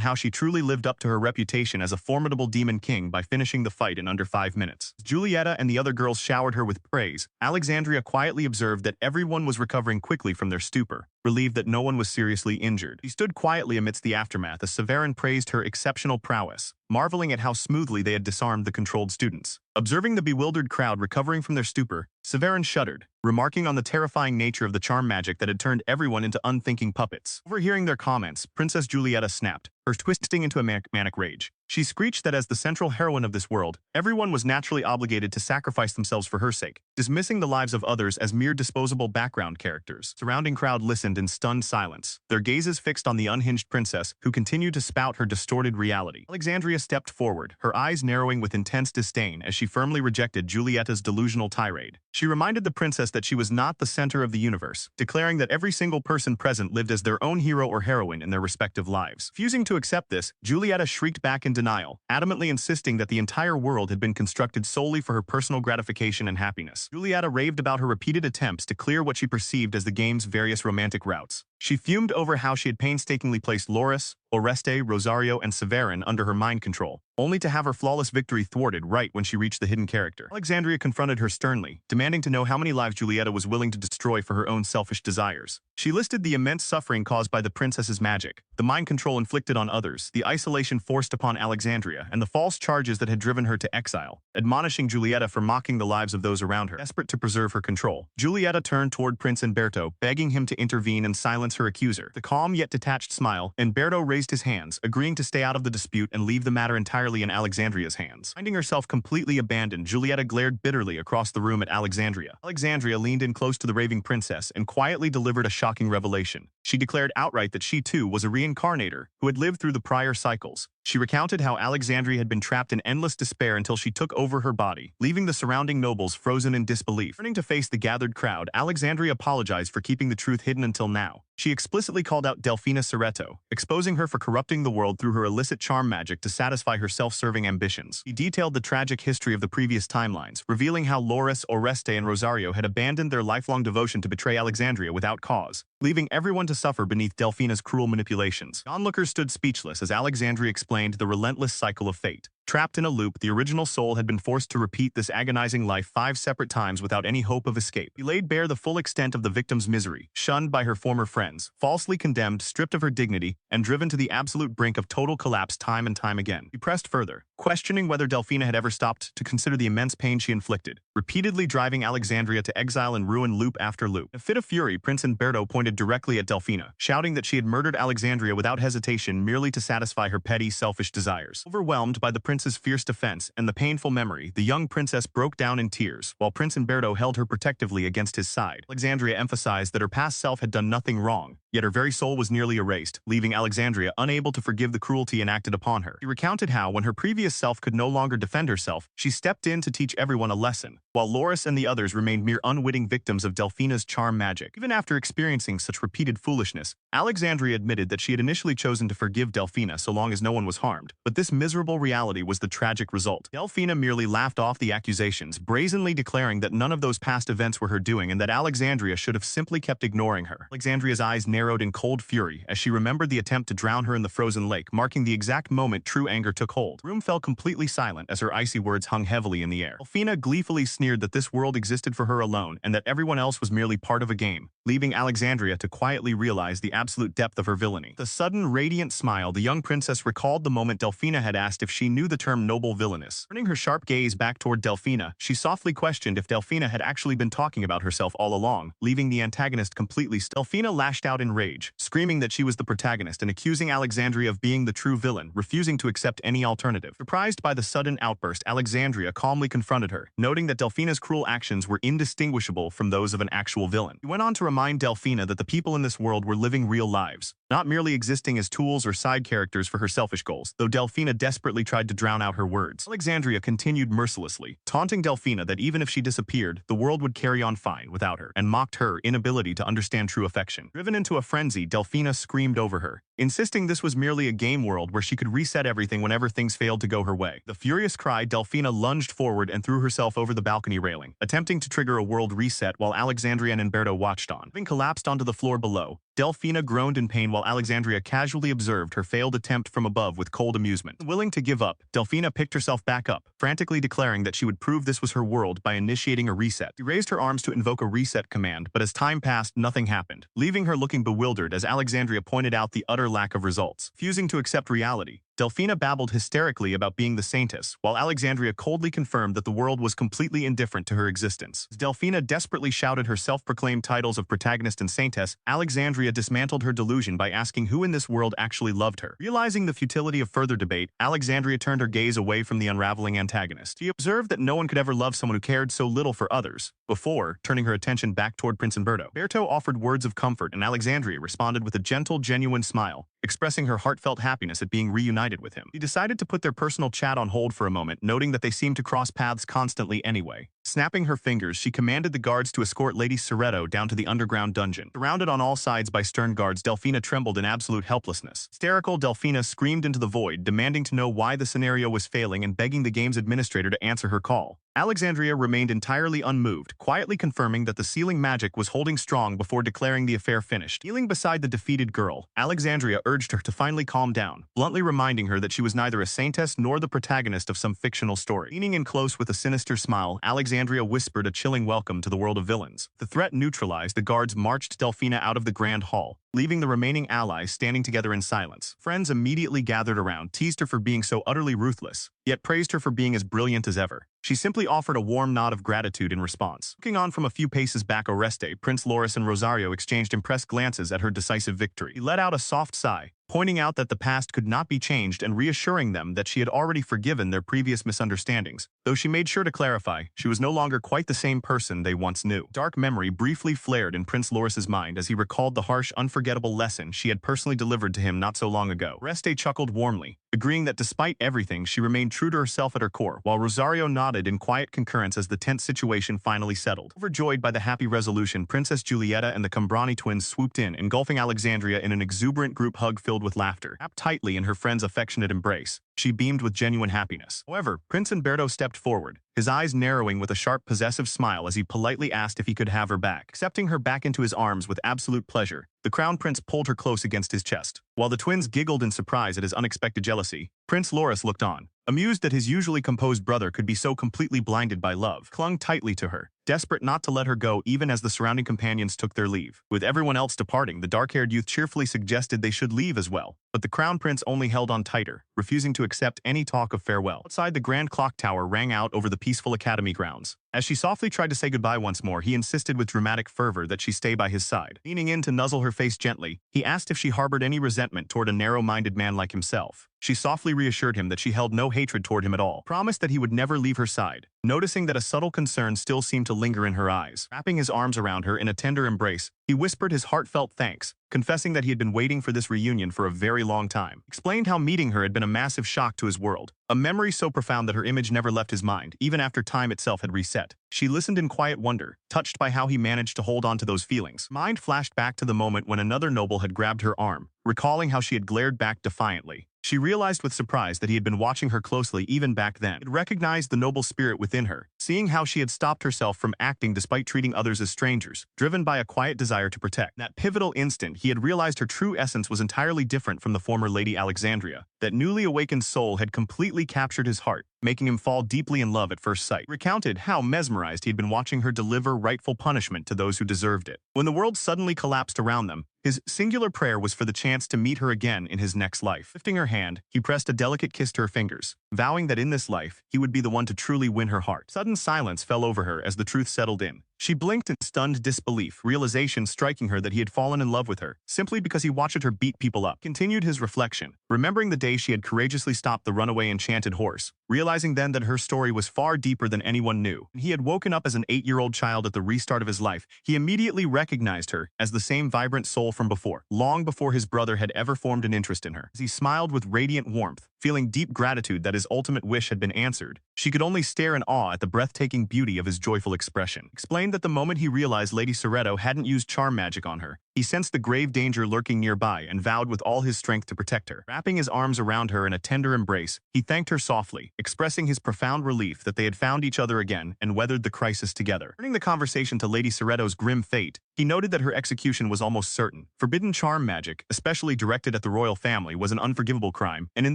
how she truly lived up to her reputation as a formidable demon king by finishing the fight in under 5 minutes. As Julieta and the other girls showered her with praise, Alexandria quietly observed that everyone was recovering quickly from their stupor, relieved that no one was seriously injured. She stood quietly amidst the aftermath as Severin praised her exceptional prowess, marveling at how smoothly they had disarmed the controlled students. Observing the bewildered crowd recovering from their stupor, Severin shuddered, remarking on the terrifying nature of the charm magic that had turned everyone into unthinking puppets. Overhearing their comments, Princess Julieta snapped, her twisting into a manic rage. She screeched that as the central heroine of this world, everyone was naturally obligated to sacrifice themselves for her sake, dismissing the lives of others as mere disposable background characters. The surrounding crowd listened in stunned silence, their gazes fixed on the unhinged princess who continued to spout her distorted reality. Alexandria stepped forward, her eyes narrowing with intense disdain as she firmly rejected Giulietta's delusional tirade. She reminded the princess that she was not the center of the universe, declaring that every single person present lived as their own hero or heroine in their respective lives. Refusing to accept this, Giulietta shrieked back in denial, adamantly insisting that the entire world had been constructed solely for her personal gratification and happiness. Giulietta raved about her repeated attempts to clear what she perceived as the game's various romantic routes. She fumed over how she had painstakingly placed Loris, Oreste, Rosario, and Severin under her mind control, only to have her flawless victory thwarted right when she reached the hidden character. Alexandria confronted her sternly, demanding to know how many lives Giulietta was willing to destroy for her own selfish desires. She listed the immense suffering caused by the princess's magic, the mind control inflicted on others, the isolation forced upon Alexandria, and the false charges that had driven her to exile, admonishing Giulietta for mocking the lives of those around her. Desperate to preserve her control, Giulietta turned toward Prince Umberto, begging him to intervene and silence her accuser. The calm yet detached smile, Umberto raised his hands, agreeing to stay out of the dispute and leave the matter entirely in Alexandria's hands. Finding herself completely abandoned, Giulietta glared bitterly across the room at Alexandria. Alexandria leaned in close to the raving princess and quietly delivered a shocking revelation. She declared outright that she too was a reincarnator who had lived through the prior cycles. She recounted how Alexandria had been trapped in endless despair until she took over her body, leaving the surrounding nobles frozen in disbelief. Turning to face the gathered crowd, Alexandria apologized for keeping the truth hidden until now. She explicitly called out Delfina Cereto, exposing her for corrupting the world through her illicit charm magic to satisfy her self-serving ambitions. He detailed the tragic history of the previous timelines, revealing how Loris, Oreste, and Rosario had abandoned their lifelong devotion to betray Alexandria without cause, leaving everyone to suffer beneath Delfina's cruel manipulations. Onlookers stood speechless as Alexandria explained the relentless cycle of fate. Trapped in a loop, the original soul had been forced to repeat this agonizing life 5 separate times without any hope of escape. He laid bare the full extent of the victim's misery, shunned by her former friends, falsely condemned, stripped of her dignity, and driven to the absolute brink of total collapse time and time again. He pressed further, questioning whether Delfina had ever stopped to consider the immense pain she inflicted, repeatedly driving Alexandria to exile and ruin loop after loop. In a fit of fury, Prince Umberto pointed directly at Delfina, shouting that she had murdered Alexandria without hesitation merely to satisfy her petty, selfish desires. Overwhelmed by the prince's fierce defense and the painful memory, the young princess broke down in tears, while Prince Umberto held her protectively against his side. Alexandria emphasized that her past self had done nothing wrong, yet her very soul was nearly erased, leaving Alexandria unable to forgive the cruelty enacted upon her. She recounted how, when her previous self could no longer defend herself, she stepped in to teach everyone a lesson, while Loris and the others remained mere unwitting victims of Delfina's charm magic. Even after experiencing such repeated foolishness, Alexandria admitted that she had initially chosen to forgive Delfina so long as no one was harmed, but this miserable reality was the tragic result. Delfina merely laughed off the accusations, brazenly declaring that none of those past events were her doing and that Alexandria should have simply kept ignoring her. Alexandria's eyes narrowed in cold fury as she remembered the attempt to drown her in the frozen lake, marking the exact moment true anger took hold. The room fell completely silent as her icy words hung heavily in the air. Delfina gleefully sneered that this world existed for her alone and that everyone else was merely part of a game, leaving Alexandria to quietly realize the absolute depth of her villainy. With a sudden, radiant smile, the young princess recalled the moment Delfina had asked if she knew the term noble villainess. Turning her sharp gaze back toward Delfina, she softly questioned if Delfina had actually been talking about herself all along, leaving the antagonist completely still. Delfina lashed out in rage, screaming that she was the protagonist and accusing Alexandria of being the true villain, refusing to accept any alternative. Surprised by the sudden outburst, Alexandria calmly confronted her, noting that Delfina's cruel actions were indistinguishable from those of an actual villain. He went on to remind Delfina that the people in this world were living real lives, not merely existing as tools or side characters for her selfish goals, though Delfina desperately tried to drown out her words. Alexandria continued mercilessly, taunting Delfina that even if she disappeared, the world would carry on fine without her, and mocked her inability to understand true affection. Driven into a frenzy, Delfina screamed over her, insisting this was merely a game world where she could reset everything whenever things failed to go her way. The furious cry, Delfina lunged forward and threw herself over the balcony railing, attempting to trigger a world reset while Alexandria and Umberto watched on. Having collapsed onto the floor below, Delfina groaned in pain while Alexandria casually observed her failed attempt from above with cold amusement. Willing to give up, Delfina picked herself back up, frantically declaring that she would prove this was her world by initiating a reset. She raised her arms to invoke a reset command, but as time passed, nothing happened, leaving her looking bewildered as Alexandria pointed out the utter lack of results. Refusing to accept reality, Delfina babbled hysterically about being the saintess, while Alexandria coldly confirmed that the world was completely indifferent to her existence. As Delfina desperately shouted her self-proclaimed titles of protagonist and saintess, Alexandria dismantled her delusion by asking who in this world actually loved her. Realizing the futility of further debate, Alexandria turned her gaze away from the unraveling antagonist. She observed that no one could ever love someone who cared so little for others, before turning her attention back toward Prince Umberto. Umberto offered words of comfort and Alexandria responded with a gentle, genuine smile, expressing her heartfelt happiness at being reunited with him. She decided to put their personal chat on hold for a moment, noting that they seemed to cross paths constantly anyway. Snapping her fingers, she commanded the guards to escort Lady Soretto down to the underground dungeon. Surrounded on all sides by stern guards, Delphina trembled in absolute helplessness. Hysterical, Delphina screamed into the void, demanding to know why the scenario was failing and begging the game's administrator to answer her call. Alexandria remained entirely unmoved, quietly confirming that the sealing magic was holding strong before declaring the affair finished. Kneeling beside the defeated girl, Alexandria urged her to finally calm down, bluntly reminding her that she was neither a saintess nor the protagonist of some fictional story. Leaning in close with a sinister smile, Alexandria whispered a chilling welcome to the world of villains. The threat neutralized, the guards marched Delphina out of the grand hall, leaving the remaining allies standing together in silence. Friends immediately gathered around, teased her for being so utterly ruthless, yet praised her for being as brilliant as ever. She simply offered a warm nod of gratitude in response. Looking on from a few paces back, Oreste, Prince Loris and Rosario exchanged impressed glances at her decisive victory. He let out a soft sigh, pointing out that the past could not be changed and reassuring them that she had already forgiven their previous misunderstandings, though she made sure to clarify she was no longer quite the same person they once knew. Dark memory briefly flared in Prince Loris's mind as he recalled the harsh, unforgettable lesson she had personally delivered to him not so long ago. Oreste chuckled warmly, agreeing that despite everything, she remained true to herself at her core, while Rosario nodded in quiet concurrence as the tense situation finally settled. Overjoyed by the happy resolution, Princess Giulietta and the Cambrani twins swooped in, engulfing Alexandria in an exuberant group hug filled with laughter. Wrapped tightly in her friend's affectionate embrace, she beamed with genuine happiness. However, Prince Umberto stepped forward, his eyes narrowing with a sharp, possessive smile as he politely asked if he could have her back. Accepting her back into his arms with absolute pleasure, the Crown Prince pulled her close against his chest. While the twins giggled in surprise at his unexpected jealousy, Prince Loris looked on, amused that his usually composed brother could be so completely blinded by love. Clung tightly to her, desperate not to let her go even as the surrounding companions took their leave. With everyone else departing, the dark-haired youth cheerfully suggested they should leave as well, but the Crown Prince only held on tighter, refusing to accept any talk of farewell. Outside, the grand clock tower rang out over the peaceful academy grounds. As she softly tried to say goodbye once more, he insisted with dramatic fervor that she stay by his side. Leaning in to nuzzle her face gently, he asked if she harbored any resentment toward a narrow-minded man like himself. She softly reassured him that she held no hatred toward him at all, promised that he would never leave her side, noticing that a subtle concern still seemed to linger in her eyes. Wrapping his arms around her in a tender embrace, he whispered his heartfelt thanks, confessing that he had been waiting for this reunion for a very long time. Explained how meeting her had been a massive shock to his world, a memory so profound that her image never left his mind, even after time itself had reset. She listened in quiet wonder, touched by how he managed to hold on to those feelings. Mind flashed back to the moment when another noble had grabbed her arm, recalling how she had glared back defiantly. She realized with surprise that he had been watching her closely even back then. He had recognized the noble spirit within her, seeing how she had stopped herself from acting despite treating others as strangers, driven by a quiet desire to protect. In that pivotal instant, he had realized her true essence was entirely different from the former Lady Alexandria. That newly awakened soul had completely captured his heart, making him fall deeply in love at first sight. Recounted how mesmerized he had been watching her deliver rightful punishment to those who deserved it. When the world suddenly collapsed around them, his singular prayer was for the chance to meet her again in his next life. Lifting her hand, he pressed a delicate kiss to her fingers, vowing that in this life, he would be the one to truly win her heart. Sudden silence fell over her as the truth settled in. She blinked in stunned disbelief, realization striking her that he had fallen in love with her, simply because he watched her beat people up. Continued his reflection, remembering the day she had courageously stopped the runaway enchanted horse, realizing then that her story was far deeper than anyone knew. He had woken up as an 8-year-old child at the restart of his life. He immediately recognized her as the same vibrant soul from before, long before his brother had ever formed an interest in her. As he smiled with radiant warmth, feeling deep gratitude that his ultimate wish had been answered, she could only stare in awe at the breathtaking beauty of his joyful expression. Explained that the moment he realized Lady Soretto hadn't used charm magic on her, he sensed the grave danger lurking nearby and vowed with all his strength to protect her. Wrapping his arms around her in a tender embrace, he thanked her softly, expressing his profound relief that they had found each other again and weathered the crisis together. Turning the conversation to Lady Soretto's grim fate, he noted that her execution was almost certain. Forbidden charm magic, especially directed at the royal family, was an unforgivable crime, and in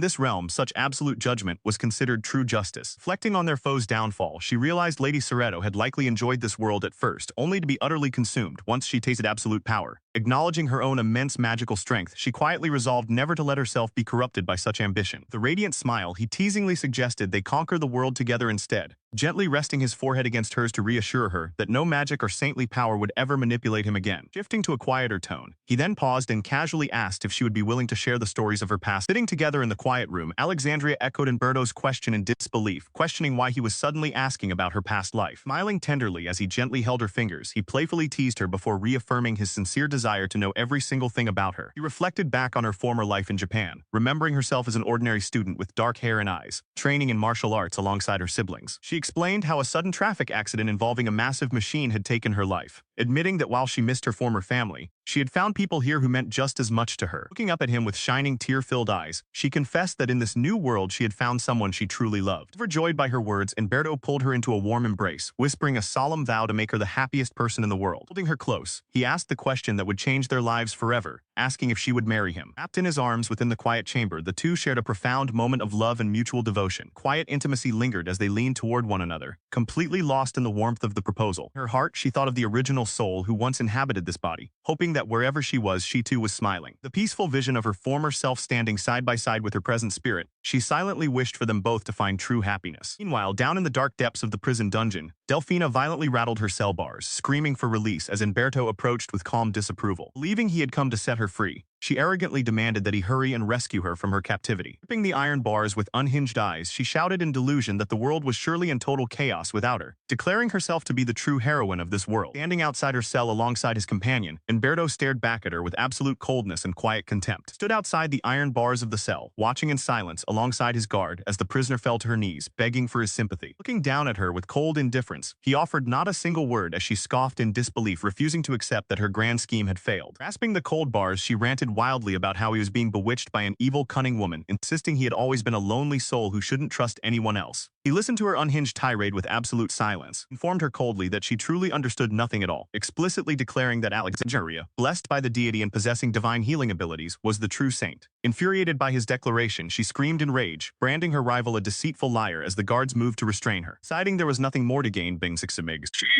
this realm, such absolute judgment was considered true justice. Reflecting on their foe's downfall, she realized Lady Soretto had likely enjoyed this world at first, only to be utterly consumed once she tasted absolute power. Acknowledging her own immense magical strength, she quietly resolved never to let herself be corrupted by such ambition. With a radiant smile, he teasingly suggested they conquer the world together instead, gently resting his forehead against hers to reassure her that no magic or saintly power would ever manipulate him again. Shifting to a quieter tone, he then paused and casually asked if she would be willing to share the stories of her past. Sitting together in the quiet room, Alexandria echoed Umberto's question in disbelief, questioning why he was suddenly asking about her past life. Smiling tenderly as he gently held her fingers, he playfully teased her before reaffirming his sincere desire to know every single thing about her. He reflected back on her former life in Japan, remembering herself as an ordinary student with dark hair and eyes, training in martial arts alongside her siblings. She explained how a sudden traffic accident involving a massive machine had taken her life, admitting that while she missed her former family, she had found people here who meant just as much to her. Looking up at him with shining, tear-filled eyes, she confessed that in this new world she had found someone she truly loved. Overjoyed by her words, Umberto pulled her into a warm embrace, whispering a solemn vow to make her the happiest person in the world. Holding her close, he asked the question that would change their lives forever, asking if she would marry him. Wrapped in his arms within the quiet chamber, the two shared a profound moment of love and mutual devotion. Quiet intimacy lingered as they leaned toward one another, completely lost in the warmth of the proposal. In her heart, she thought of the original soul who once inhabited this body, hoping that wherever she was, she too was smiling. The peaceful vision of her former self standing side by side with her present spirit, she silently wished for them both to find true happiness. Meanwhile, down in the dark depths of the prison dungeon, Delfina violently rattled her cell bars, screaming for release as Umberto approached with calm disapproval. Believing he had come to set her free, she arrogantly demanded that he hurry and rescue her from her captivity. Gripping the iron bars with unhinged eyes, she shouted in delusion that the world was surely in total chaos without her, declaring herself to be the true heroine of this world. Standing outside her cell alongside his companion, Umberto stared back at her with absolute coldness and quiet contempt. Stood outside the iron bars of the cell, watching in silence alongside his guard as the prisoner fell to her knees, begging for his sympathy. Looking down at her with cold indifference, he offered not a single word as she scoffed in disbelief, refusing to accept that her grand scheme had failed. Grasping the cold bars, she ranted wildly about how he was being bewitched by an evil, cunning woman, insisting he had always been a lonely soul who shouldn't trust anyone else. He listened to her unhinged tirade with absolute silence, informed her coldly that she truly understood nothing at all, explicitly declaring that Alexandria, blessed by the deity and possessing divine healing abilities, was the true saint. Infuriated by his declaration, she screamed in rage, branding her rival a deceitful liar as the guards moved to restrain her. Deciding there was nothing more to gain,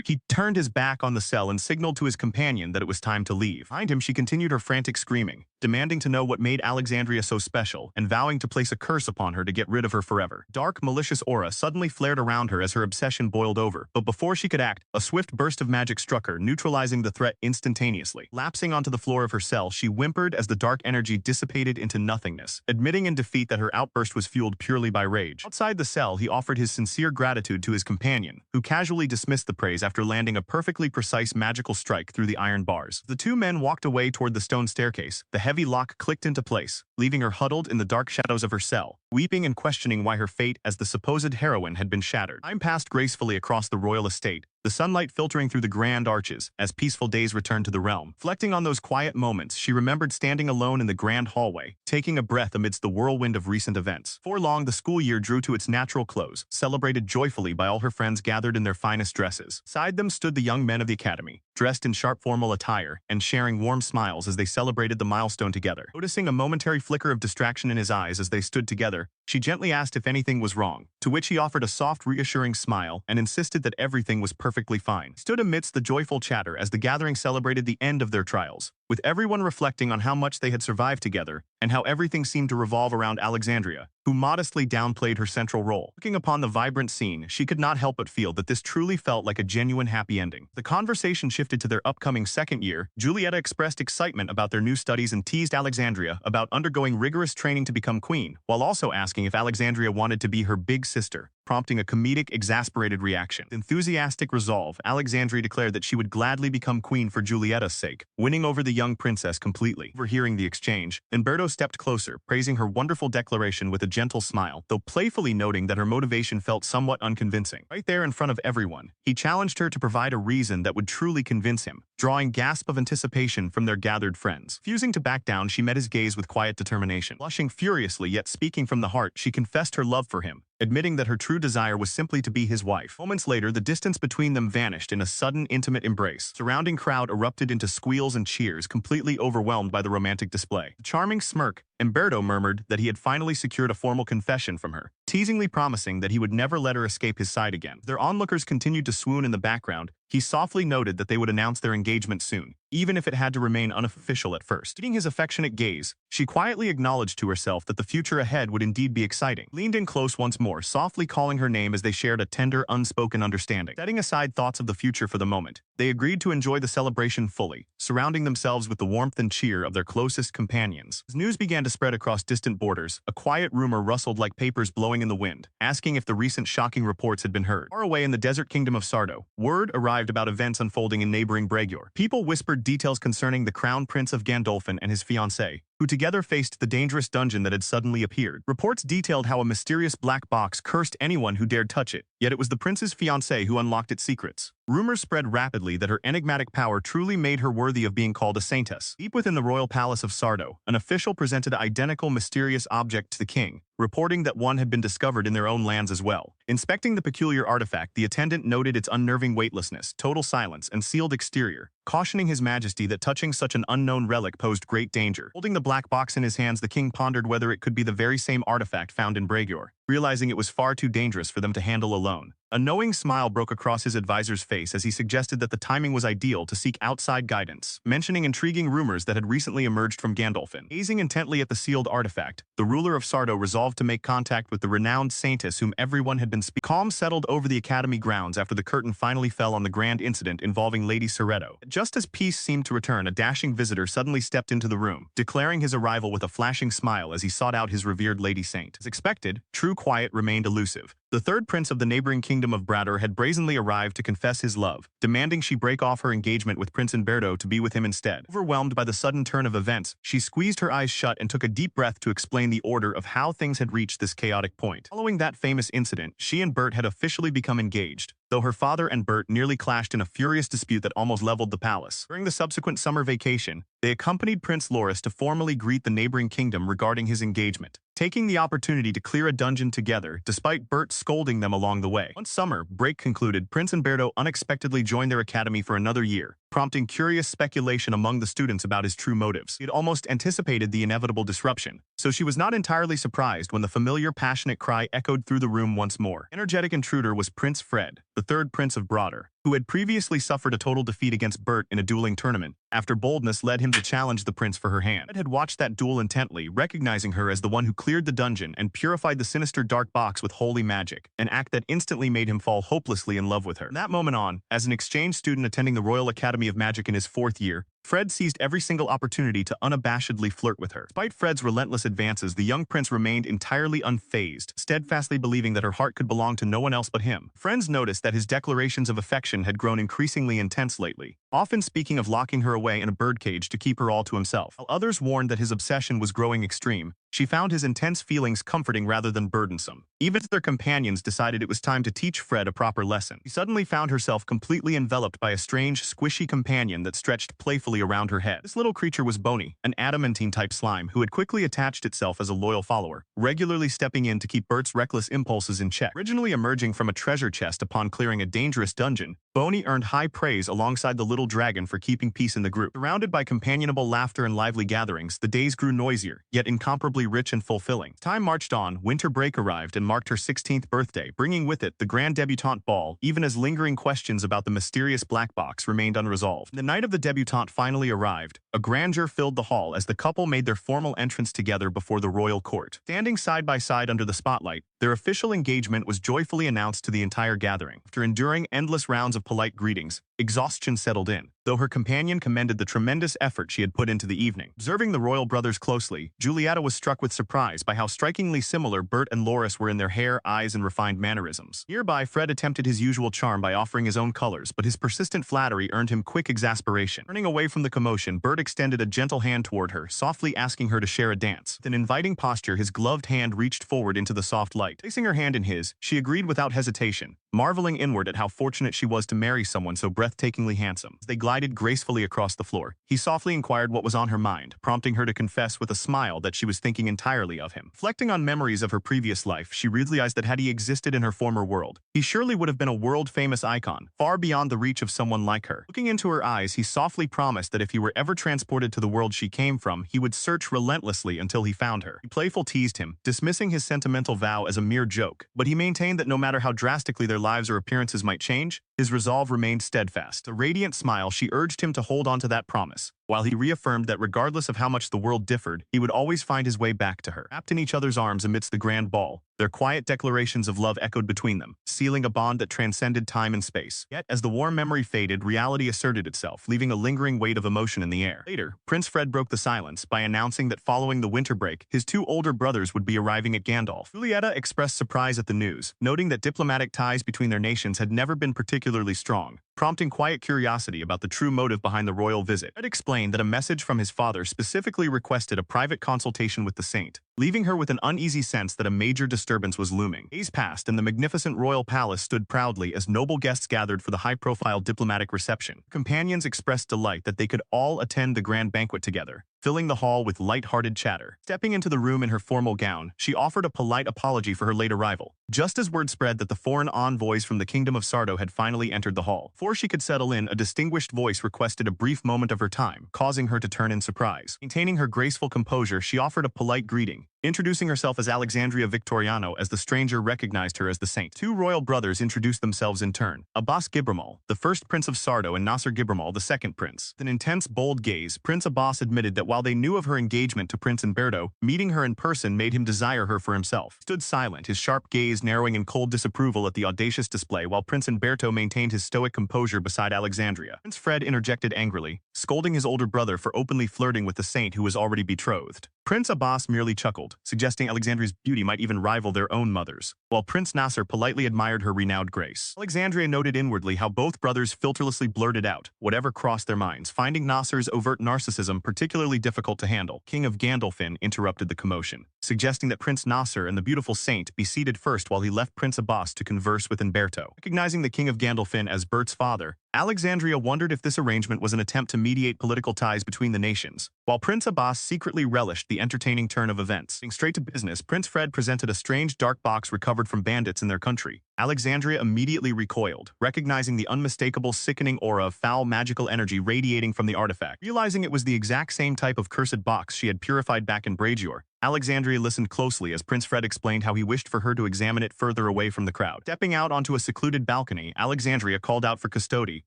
he turned his back on the cell and signaled to his companion that it was time to leave. Behind him, she continued her frantic screaming, demanding to know what made Alexandria so special, and vowing to place a curse upon her to get rid of her forever. Dark, malicious aura suddenly flared around her as her obsession boiled over, but before she could act, a swift burst of magic struck her, neutralizing the threat instantaneously. Lapsing onto the floor of her cell, she whimpered as the dark energy dissipated into nothingness, admitting in defeat that her outburst was fueled purely by rage. Outside the cell, he offered his sincere gratitude to his companion, who casually dismissed the praise after landing a perfectly precise magical strike through the iron bars. The two men walked away toward the stone staircase. The heavy lock clicked into place, leaving her huddled in the dark shadows of her cell, weeping and questioning why her fate as the supposed heroine had been shattered. Time passed gracefully across the royal estate, the sunlight filtering through the grand arches as peaceful days returned to the realm. Reflecting on those quiet moments, she remembered standing alone in the grand hallway, taking a breath amidst the whirlwind of recent events. Before long, the school year drew to its natural close, celebrated joyfully by all her friends gathered in their finest dresses. Beside them stood the young men of the academy, dressed in sharp formal attire and sharing warm smiles as they celebrated the milestone together. Noticing a momentary flicker of distraction in his eyes as they stood together, she gently asked if anything was wrong, to which he offered a soft, reassuring smile and insisted that everything was perfectly fine. He stood amidst the joyful chatter as the gathering celebrated the end of their trials, with everyone reflecting on how much they had survived together and how everything seemed to revolve around Alexandria, who modestly downplayed her central role. Looking upon the vibrant scene, she could not help but feel that this truly felt like a genuine happy ending. The conversation shifted to their upcoming second year. Julieta expressed excitement about their new studies and teased Alexandria about undergoing rigorous training to become queen, while also asking if Alexandria wanted to be her big sister, prompting a comedic, exasperated reaction. With enthusiastic resolve, Alexandria declared that she would gladly become queen for Julieta's sake, winning over the young princess completely. Overhearing the exchange, Umberto stepped closer, praising her wonderful declaration with a gentle smile, though playfully noting that her motivation felt somewhat unconvincing. Right there in front of everyone, he challenged her to provide a reason that would truly convince him, drawing gasps of anticipation from their gathered friends. Refusing to back down, she met his gaze with quiet determination. Blushing furiously yet speaking from the heart, she confessed her love for him, admitting that her true desire was simply to be his wife. Moments later, the distance between them vanished in a sudden, intimate embrace. The surrounding crowd erupted into squeals and cheers, completely overwhelmed by the romantic display. A charming smirk, Umberto murmured that he had finally secured a formal confession from her, teasingly promising that he would never let her escape his side again. Their onlookers continued to swoon in the background, he softly noted that they would announce their engagement soon, even if it had to remain unofficial at first. Meeting his affectionate gaze, she quietly acknowledged to herself that the future ahead would indeed be exciting. Leaned in close once more, softly calling her name as they shared a tender, unspoken understanding. Setting aside thoughts of the future for the moment, they agreed to enjoy the celebration fully, surrounding themselves with the warmth and cheer of their closest companions. As news began to spread across distant borders, a quiet rumor rustled like papers blowing in the wind, asking if the recent shocking reports had been heard. Far away in the desert kingdom of Sardo, word arrived about events unfolding in neighboring Bregur. People whispered details concerning the crown prince of Gandolfin and his fiancée, who together faced the dangerous dungeon that had suddenly appeared. Reports detailed how a mysterious black box cursed anyone who dared touch it, yet it was the prince's fiancée who unlocked its secrets. Rumors spread rapidly that her enigmatic power truly made her worthy of being called a saintess. Deep within the royal palace of Sardo, an official presented an identical mysterious object to the king, reporting that one had been discovered in their own lands as well. Inspecting the peculiar artifact, the attendant noted its unnerving weightlessness, total silence, and sealed exterior, cautioning his majesty that touching such an unknown relic posed great danger. Holding the black box in his hands, the king pondered whether it could be the very same artifact found in Bregur, realizing it was far too dangerous for them to handle alone. A knowing smile broke across his advisor's face as he suggested that the timing was ideal to seek outside guidance, mentioning intriguing rumors that had recently emerged from Gandolfin. Gazing intently at the sealed artifact, the ruler of Sardo resolved to make contact with the renowned saintess whom everyone had been speaking. Calm settled over the academy grounds after the curtain finally fell on the grand incident involving Lady Soretto. Just as peace seemed to return, a dashing visitor suddenly stepped into the room, declaring his arrival with a flashing smile as he sought out his revered lady saint. As expected, true quiet remained elusive. The third prince of the neighboring kingdom of Brador had brazenly arrived to confess his love, demanding she break off her engagement with Prince Umberto to be with him instead. Overwhelmed by the sudden turn of events, she squeezed her eyes shut and took a deep breath to explain the order of how things had reached this chaotic point. Following that famous incident, she and Bert had officially become engaged, though her father and Bert nearly clashed in a furious dispute that almost leveled the palace. During the subsequent summer vacation, they accompanied Prince Loris to formally greet the neighboring kingdom regarding his engagement, taking the opportunity to clear a dungeon together despite Bert scolding them along the way. Once summer break concluded, Prince Umberto unexpectedly joined their academy for another year, prompting curious speculation among the students about his true motives. He had almost anticipated the inevitable disruption, so she was not entirely surprised when the familiar passionate cry echoed through the room once more. Energetic intruder was Prince Fred, the third prince of Brodder, who had previously suffered a total defeat against Bert in a dueling tournament, after boldness led him to challenge the prince for her hand. Fred had watched that duel intently, recognizing her as the one who cleared the dungeon and purified the sinister dark box with holy magic, an act that instantly made him fall hopelessly in love with her. From that moment on, as an exchange student attending the Royal Academy of Magic in his 4th year, Fred seized every single opportunity to unabashedly flirt with her. Despite Fred's relentless advances, the young prince remained entirely unfazed, steadfastly believing that her heart could belong to no one else but him. Friends noticed that his declarations of affection had grown increasingly intense lately, often speaking of locking her away in a birdcage to keep her all to himself. While others warned that his obsession was growing extreme, she found his intense feelings comforting rather than burdensome. Even as their companions decided it was time to teach Fred a proper lesson, she suddenly found herself completely enveloped by a strange, squishy companion that stretched playfully around her head. This little creature was Boney, an adamantine-type slime who had quickly attached itself as a loyal follower, regularly stepping in to keep Bert's reckless impulses in check. Originally emerging from a treasure chest upon clearing a dangerous dungeon, Boney earned high praise alongside the little dragon for keeping peace in the group. Surrounded by companionable laughter and lively gatherings, the days grew noisier, yet incomparably rich and fulfilling. As time marched on, winter break arrived and marked her 16th birthday, bringing with it the grand debutante ball, even as lingering questions about the mysterious black box remained unresolved. The night of the debutante finally arrived. A grandeur filled the hall as the couple made their formal entrance together before the royal court. Standing side by side under the spotlight, their official engagement was joyfully announced to the entire gathering. After enduring endless rounds of polite greetings, exhaustion settled in, though her companion commended the tremendous effort she had put into the evening. Observing the royal brothers closely, Julietta was struck with surprise by how strikingly similar Bert and Loris were in their hair, eyes, and refined mannerisms. Nearby, Fred attempted his usual charm by offering his own colors, but his persistent flattery earned him quick exasperation. Turning away from the commotion, Bert extended a gentle hand toward her, softly asking her to share a dance. With an inviting posture, his gloved hand reached forward into the soft light. Placing her hand in his, she agreed without hesitation, marveling inward at how fortunate she was to marry someone so breathtakingly handsome. As they glided glided gracefully across the floor. He softly inquired what was on her mind, prompting her to confess with a smile that she was thinking entirely of him. Reflecting on memories of her previous life, she realized that had he existed in her former world, he surely would have been a world-famous icon, far beyond the reach of someone like her. Looking into her eyes, he softly promised that if he were ever transported to the world she came from, he would search relentlessly until he found her. He playfully teased him, dismissing his sentimental vow as a mere joke, but he maintained that no matter how drastically their lives or appearances might change, his resolve remained steadfast. A radiant smile, she urged him to hold on to that promise, while he reaffirmed that regardless of how much the world differed, he would always find his way back to her. Wrapped in each other's arms amidst the grand ball, their quiet declarations of love echoed between them, sealing a bond that transcended time and space. Yet, as the warm memory faded, reality asserted itself, leaving a lingering weight of emotion in the air. Later, Prince Fred broke the silence by announcing that following the winter break, his two older brothers would be arriving at Gandalf. Julieta expressed surprise at the news, noting that diplomatic ties between their nations had never been particularly strong, prompting quiet curiosity about the true motive behind the royal visit. Fred explained that a message from his father specifically requested a private consultation with the saint, leaving her with an uneasy sense that a major disturbance was looming. Days passed, and the magnificent royal palace stood proudly as noble guests gathered for the high-profile diplomatic reception. Companions expressed delight that they could all attend the grand banquet together, filling the hall with light-hearted chatter. Stepping into the room in her formal gown, she offered a polite apology for her late arrival, just as word spread that the foreign envoys from the Kingdom of Sardo had finally entered the hall. Before she could settle in, a distinguished voice requested a brief moment of her time, causing her to turn in surprise. Maintaining her graceful composure, she offered a polite greeting, introducing herself as Alexandria Victoriano as the stranger recognized her as the saint. Two royal brothers introduced themselves in turn, Abbas Gibramal, the first prince of Sardo, and Nasser Gibramal, the second prince. With an intense, bold gaze, Prince Abbas admitted that while they knew of her engagement to Prince Umberto, meeting her in person made him desire her for himself. He stood silent, his sharp gaze narrowing in cold disapproval at the audacious display, while Prince Umberto maintained his stoic composure beside Alexandria. Prince Fred interjected angrily, scolding his older brother for openly flirting with the saint who was already betrothed. Prince Abbas merely chuckled, suggesting Alexandria's beauty might even rival their own mother's, while Prince Nasser politely admired her renowned grace. Alexandria noted inwardly how both brothers filterlessly blurted out whatever crossed their minds, finding Nasser's overt narcissism particularly difficult to handle. King of Gandalfin interrupted the commotion, suggesting that Prince Nasser and the beautiful saint be seated first while he left Prince Abbas to converse with Umberto. Recognizing the King of Gandalfin as Bert's father, Alexandria wondered if this arrangement was an attempt to mediate political ties between the nations, while Prince Abbas secretly relished the entertaining turn of events. Getting straight to business, Prince Fred presented a strange dark box recovered from bandits in their country. Alexandria immediately recoiled, recognizing the unmistakable sickening aura of foul magical energy radiating from the artifact. Realizing it was the exact same type of cursed box she had purified back in Bragior, Alexandria listened closely as Prince Fred explained how he wished for her to examine it further away from the crowd. Stepping out onto a secluded balcony, Alexandria called out for Custody,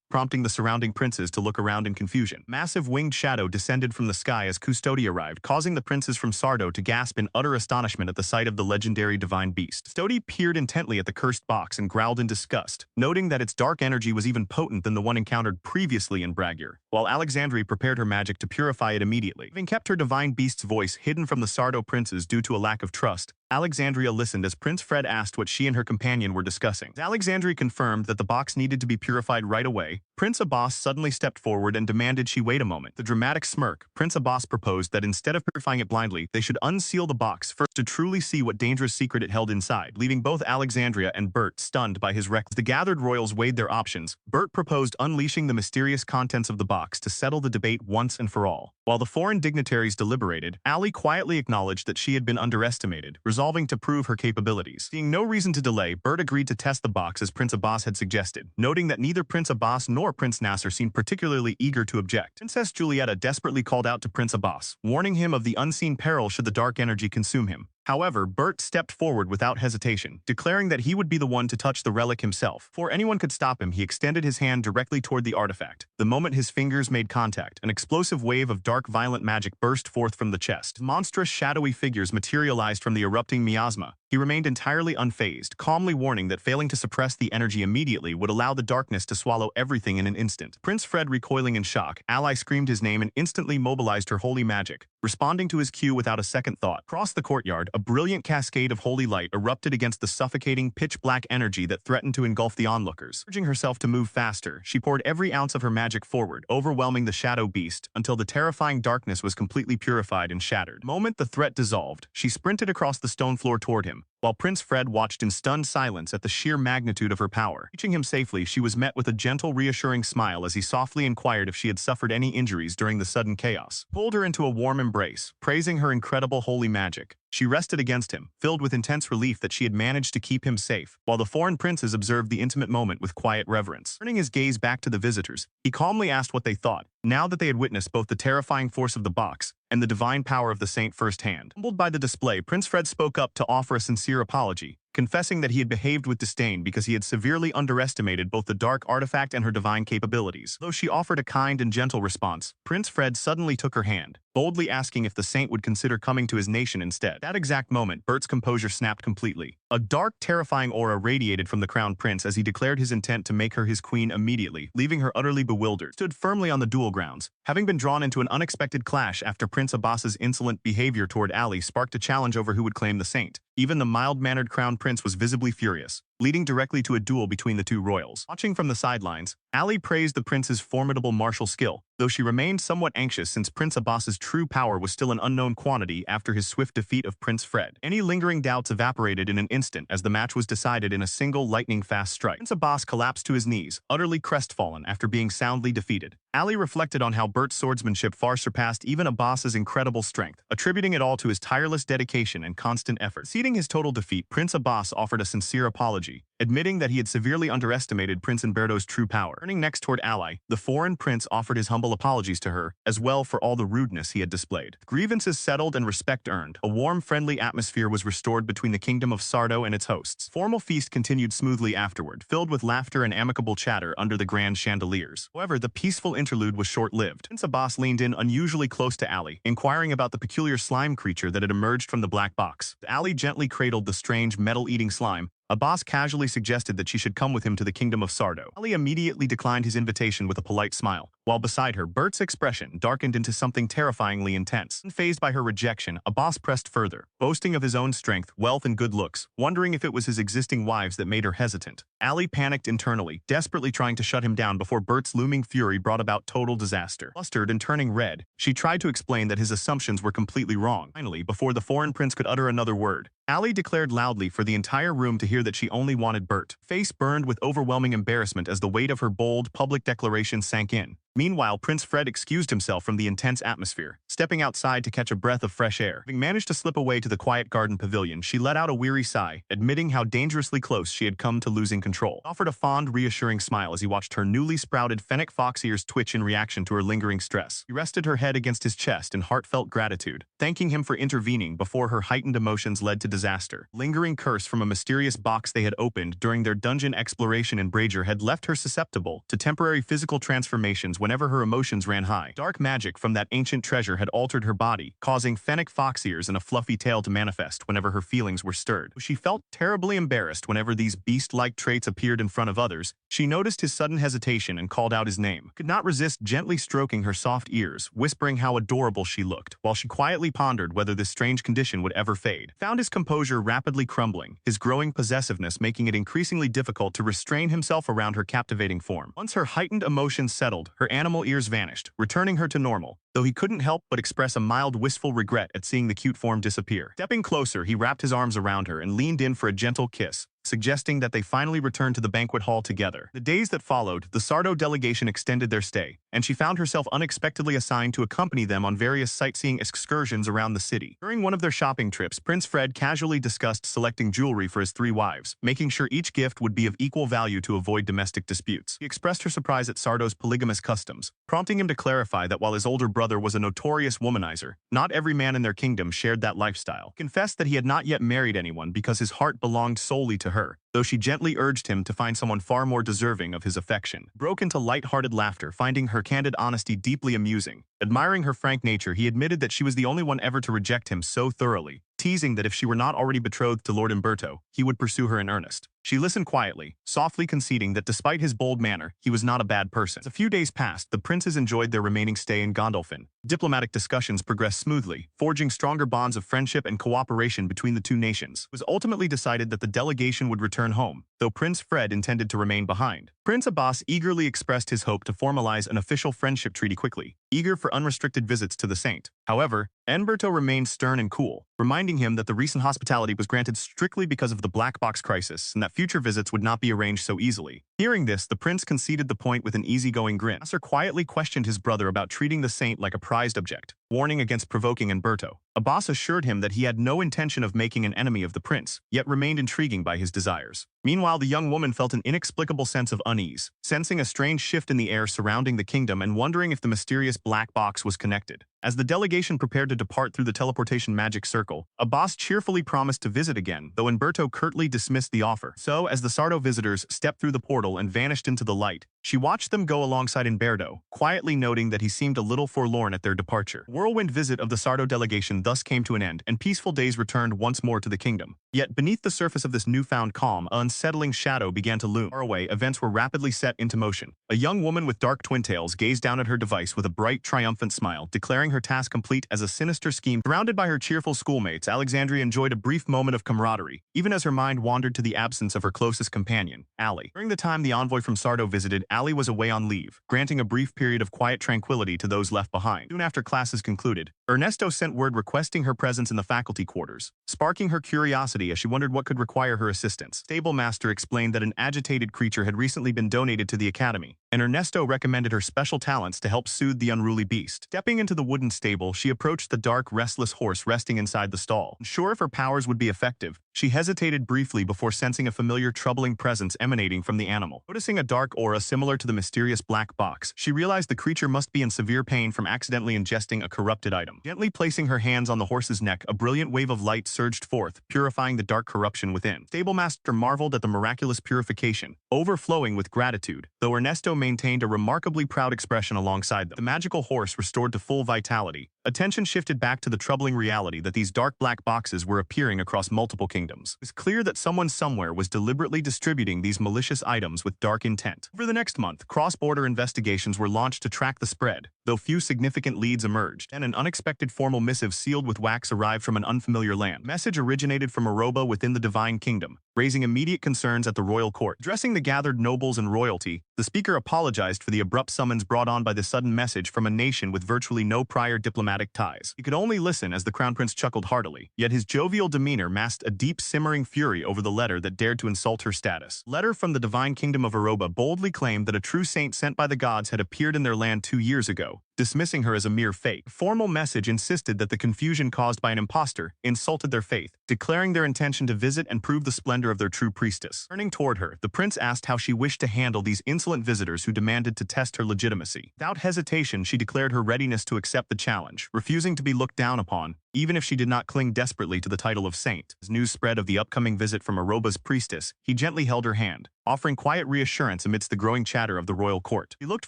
prompting the surrounding princes to look around in confusion. Massive winged shadow descended from the sky as Custody arrived, causing the princes from Sardo to gasp in utter astonishment at the sight of the legendary divine beast. Custody peered intently at the cursed box and growled in disgust, noting that its dark energy was even potent than the one encountered previously in Bragior, while Alexandria prepared her magic to purify it immediately. Having kept her divine beast's voice hidden from the Sardo princes due to a lack of trust, Alexandria listened as Prince Fred asked what she and her companion were discussing. As Alexandria confirmed that the box needed to be purified right away, Prince Abbas suddenly stepped forward and demanded she wait a moment. The dramatic smirk, Prince Abbas proposed that instead of purifying it blindly, they should unseal the box first to truly see what dangerous secret it held inside, leaving both Alexandria and Bert stunned by his recklessness. The gathered royals weighed their options. Bert proposed unleashing the mysterious contents of the box to settle the debate once and for all. While the foreign dignitaries deliberated, Ali quietly acknowledged that she had been underestimated, resolving to prove her capabilities. Seeing no reason to delay, Bert agreed to test the box as Prince Abbas had suggested, noting that neither Prince Abbas nor Prince Nasser seemed particularly eager to object. Princess Julieta desperately called out to Prince Abbas, warning him of the unseen peril should the dark energy consume him. However, Bert stepped forward without hesitation, declaring that he would be the one to touch the relic himself. Before anyone could stop him, he extended his hand directly toward the artifact. The moment his fingers made contact, an explosive wave of dark violent magic burst forth from the chest. Monstrous shadowy figures materialized from the erupting miasma. He remained entirely unfazed, calmly warning that failing to suppress the energy immediately would allow the darkness to swallow everything in an instant. Prince Fred, recoiling in shock, Ally screamed his name and instantly mobilized her holy magic, responding to his cue without a second thought. Across the courtyard, a brilliant cascade of holy light erupted against the suffocating, pitch-black energy that threatened to engulf the onlookers. Urging herself to move faster, she poured every ounce of her magic forward, overwhelming the shadow beast until the terrifying darkness was completely purified and shattered. The moment the threat dissolved, she sprinted across the stone floor toward him, him, while Prince Fred watched in stunned silence at the sheer magnitude of her power. Reaching him safely, she was met with a gentle, reassuring smile as he softly inquired if she had suffered any injuries during the sudden chaos. He pulled her into a warm embrace, praising her incredible holy magic. She rested against him, filled with intense relief that she had managed to keep him safe, while the foreign princes observed the intimate moment with quiet reverence. Turning his gaze back to the visitors, he calmly asked what they thought, now that they had witnessed both the terrifying force of the box and the divine power of the saint firsthand. Humbled by the display, Prince Fred spoke up to offer a sincere apology, confessing that he had behaved with disdain because he had severely underestimated both the dark artifact and her divine capabilities. Though she offered a kind and gentle response, Prince Fred suddenly took her hand, boldly asking if the saint would consider coming to his nation instead. At that exact moment, Bert's composure snapped completely. A dark, terrifying aura radiated from the crown prince as he declared his intent to make her his queen immediately, leaving her utterly bewildered. Stood firmly on the duel grounds, having been drawn into an unexpected clash after Prince Abbas's insolent behavior toward Ali sparked a challenge over who would claim the saint. Even the mild-mannered crown prince was visibly furious, leading directly to a duel between the two royals. Watching from the sidelines, Ali praised the prince's formidable martial skill, though she remained somewhat anxious since Prince Abbas's true power was still an unknown quantity after his swift defeat of Prince Fred. Any lingering doubts evaporated in an instant as the match was decided in a single lightning-fast strike. Prince Abbas collapsed to his knees, utterly crestfallen after being soundly defeated. Ali reflected on how Bert's swordsmanship far surpassed even Abbas's incredible strength, attributing it all to his tireless dedication and constant effort. Ceding his total defeat, Prince Abbas offered a sincere apology, admitting that he had severely underestimated Prince Umberto's true power. Turning next toward Ali, the foreign prince offered his humble apologies to her, as well for all the rudeness he had displayed. Grievances settled and respect earned, a warm, friendly atmosphere was restored between the kingdom of Sardo and its hosts. Formal feast continued smoothly afterward, filled with laughter and amicable chatter under the grand chandeliers. However, the peaceful interlude was short-lived. Prince Abbas leaned in unusually close to Ali, inquiring about the peculiar slime creature that had emerged from the black box. Ali gently cradled the strange metal-eating slime. Abbas casually suggested that she should come with him to the kingdom of Sardo. Ali immediately declined his invitation with a polite smile, while beside her, Bert's expression darkened into something terrifyingly intense. Unfazed by her rejection, Abbas pressed further, boasting of his own strength, wealth, and good looks, wondering if it was his existing wives that made her hesitant. Ali panicked internally, desperately trying to shut him down before Bert's looming fury brought about total disaster. Flustered and turning red, she tried to explain that his assumptions were completely wrong. Finally, before the foreign prince could utter another word, Ali declared loudly for the entire room to hear that she only wanted Bert. Face burned with overwhelming embarrassment as the weight of her bold, public declaration sank in. Meanwhile, Prince Fred excused himself from the intense atmosphere, stepping outside to catch a breath of fresh air. Having managed to slip away to the quiet garden pavilion, she let out a weary sigh, admitting how dangerously close she had come to losing control. He offered a fond, reassuring smile as he watched her newly sprouted fennec fox ears twitch in reaction to her lingering stress. She rested her head against his chest in heartfelt gratitude, thanking him for intervening before her heightened emotions led to disaster. Lingering curse from a mysterious box they had opened during their dungeon exploration in Brager had left her susceptible to temporary physical transformations whenever her emotions ran high. Dark magic from that ancient treasure had altered her body, causing fennec fox ears and a fluffy tail to manifest whenever her feelings were stirred. She felt terribly embarrassed whenever these beast-like traits appeared in front of others. She noticed his sudden hesitation and called out his name. Could not resist gently stroking her soft ears, whispering how adorable she looked, while she quietly pondered whether this strange condition would ever fade. Found his composure rapidly crumbling, his growing possessiveness making it increasingly difficult to restrain himself around her captivating form. Once her heightened emotions settled, her animal ears vanished, returning her to normal, though he couldn't help but express a mild wistful regret at seeing the cute form disappear. Stepping closer, he wrapped his arms around her and leaned in for a gentle kiss, suggesting that they finally return to the banquet hall together. The days that followed, the Sardo delegation extended their stay, and she found herself unexpectedly assigned to accompany them on various sightseeing excursions around the city. During one of their shopping trips, Prince Fred casually discussed selecting jewelry for his 3 wives, making sure each gift would be of equal value to avoid domestic disputes. He expressed her surprise at Sardo's polygamous customs, prompting him to clarify that while his older brother was a notorious womanizer, not every man in their kingdom shared that lifestyle. He confessed that he had not yet married anyone because his heart belonged solely to her, though she gently urged him to find someone far more deserving of his affection. Broke into light-hearted laughter, finding her candid honesty deeply amusing. Admiring her frank nature, he admitted that she was the only one ever to reject him so thoroughly, teasing that if she were not already betrothed to Lord Umberto, he would pursue her in earnest. She listened quietly, softly conceding that despite his bold manner, he was not a bad person. As a few days passed, the princes enjoyed their remaining stay in Gondolfin. Diplomatic discussions progressed smoothly, forging stronger bonds of friendship and cooperation between the two nations. It was ultimately decided that the delegation would return home, though Prince Fred intended to remain behind. Prince Abbas eagerly expressed his hope to formalize an official friendship treaty quickly, eager for unrestricted visits to the saint. However, Enberto remained stern and cool, reminding him that the recent hospitality was granted strictly because of the black box crisis and that future visits would not be arranged so easily. Hearing this, the prince conceded the point with an easygoing grin. Nasser quietly questioned his brother about treating the saint like a prized object, warning against provoking Enberto. Abbas assured him that he had no intention of making an enemy of the prince, yet remained intriguing by his desires. Meanwhile, the young woman felt an inexplicable sense of unease, sensing a strange shift in the air surrounding the kingdom and wondering if the mysterious black box was connected. As the delegation prepared to depart through the teleportation magic circle, Abbas cheerfully promised to visit again, though Enberto curtly dismissed the offer. So, as the Sardo visitors stepped through the portal and vanished into the light, she watched them go alongside Enberto, quietly noting that he seemed a little forlorn at their departure. The whirlwind visit of the Sardo delegation thus came to an end, and peaceful days returned once more to the kingdom. Yet, beneath the surface of this newfound calm, an unsettling shadow began to loom. Far away, events were rapidly set into motion. A young woman with dark twin tails gazed down at her device with a bright, triumphant smile, declaring her task complete as a sinister scheme. Surrounded by her cheerful schoolmates, Alexandria enjoyed a brief moment of camaraderie, even as her mind wandered to the absence of her closest companion, Ali. During the time the envoy from Sardo visited, Ali was away on leave, granting a brief period of quiet tranquility to those left behind. Soon after classes concluded, Ernesto sent word requesting her presence in the faculty quarters, sparking her curiosity as she wondered what could require her assistance. Stable Master explained that an agitated creature had recently been donated to the academy, and Ernesto recommended her special talents to help soothe the unruly beast. Stepping into the wooden stable, she approached the dark, restless horse resting inside the stall. Unsure if her powers would be effective, she hesitated briefly before sensing a familiar, troubling presence emanating from the animal. Noticing a dark aura similar to the mysterious black box, she realized the creature must be in severe pain from accidentally ingesting a corrupted item. Gently placing her hands on the horse's neck, a brilliant wave of light surged forth, purifying the dark corruption within. Stablemaster marveled at the miraculous purification, overflowing with gratitude, though Ernesto maintained a remarkably proud expression alongside them. The magical horse restored to full vitality. Attention shifted back to the troubling reality that these dark black boxes were appearing across multiple kingdoms. It was clear that someone somewhere was deliberately distributing these malicious items with dark intent. Over the next month, cross-border investigations were launched to track the spread, though few significant leads emerged. Then an unexpected formal missive sealed with wax arrived from an unfamiliar land. The message originated from Aroba within the Divine Kingdom, raising immediate concerns at the royal court. Addressing the gathered nobles and royalty, the speaker apologized for the abrupt summons brought on by the sudden message from a nation with virtually no prior diplomatic ties. He could only listen as the crown prince chuckled heartily, yet his jovial demeanor masked a deep simmering fury over the letter that dared to insult her status. Letter from the Divine Kingdom of Aroba boldly claimed that a true saint sent by the gods had appeared in their land 2 years ago, dismissing her as a mere fake. The formal message insisted that the confusion caused by an impostor insulted their faith, declaring their intention to visit and prove the splendor of their true priestess. Turning toward her, the prince asked how she wished to handle these insolent visitors who demanded to test her legitimacy. Without hesitation, she declared her readiness to accept the challenge, refusing to be looked down upon, even if she did not cling desperately to the title of saint. As news spread of the upcoming visit from Aroba's priestess, he gently held her hand, offering quiet reassurance amidst the growing chatter of the royal court. He looked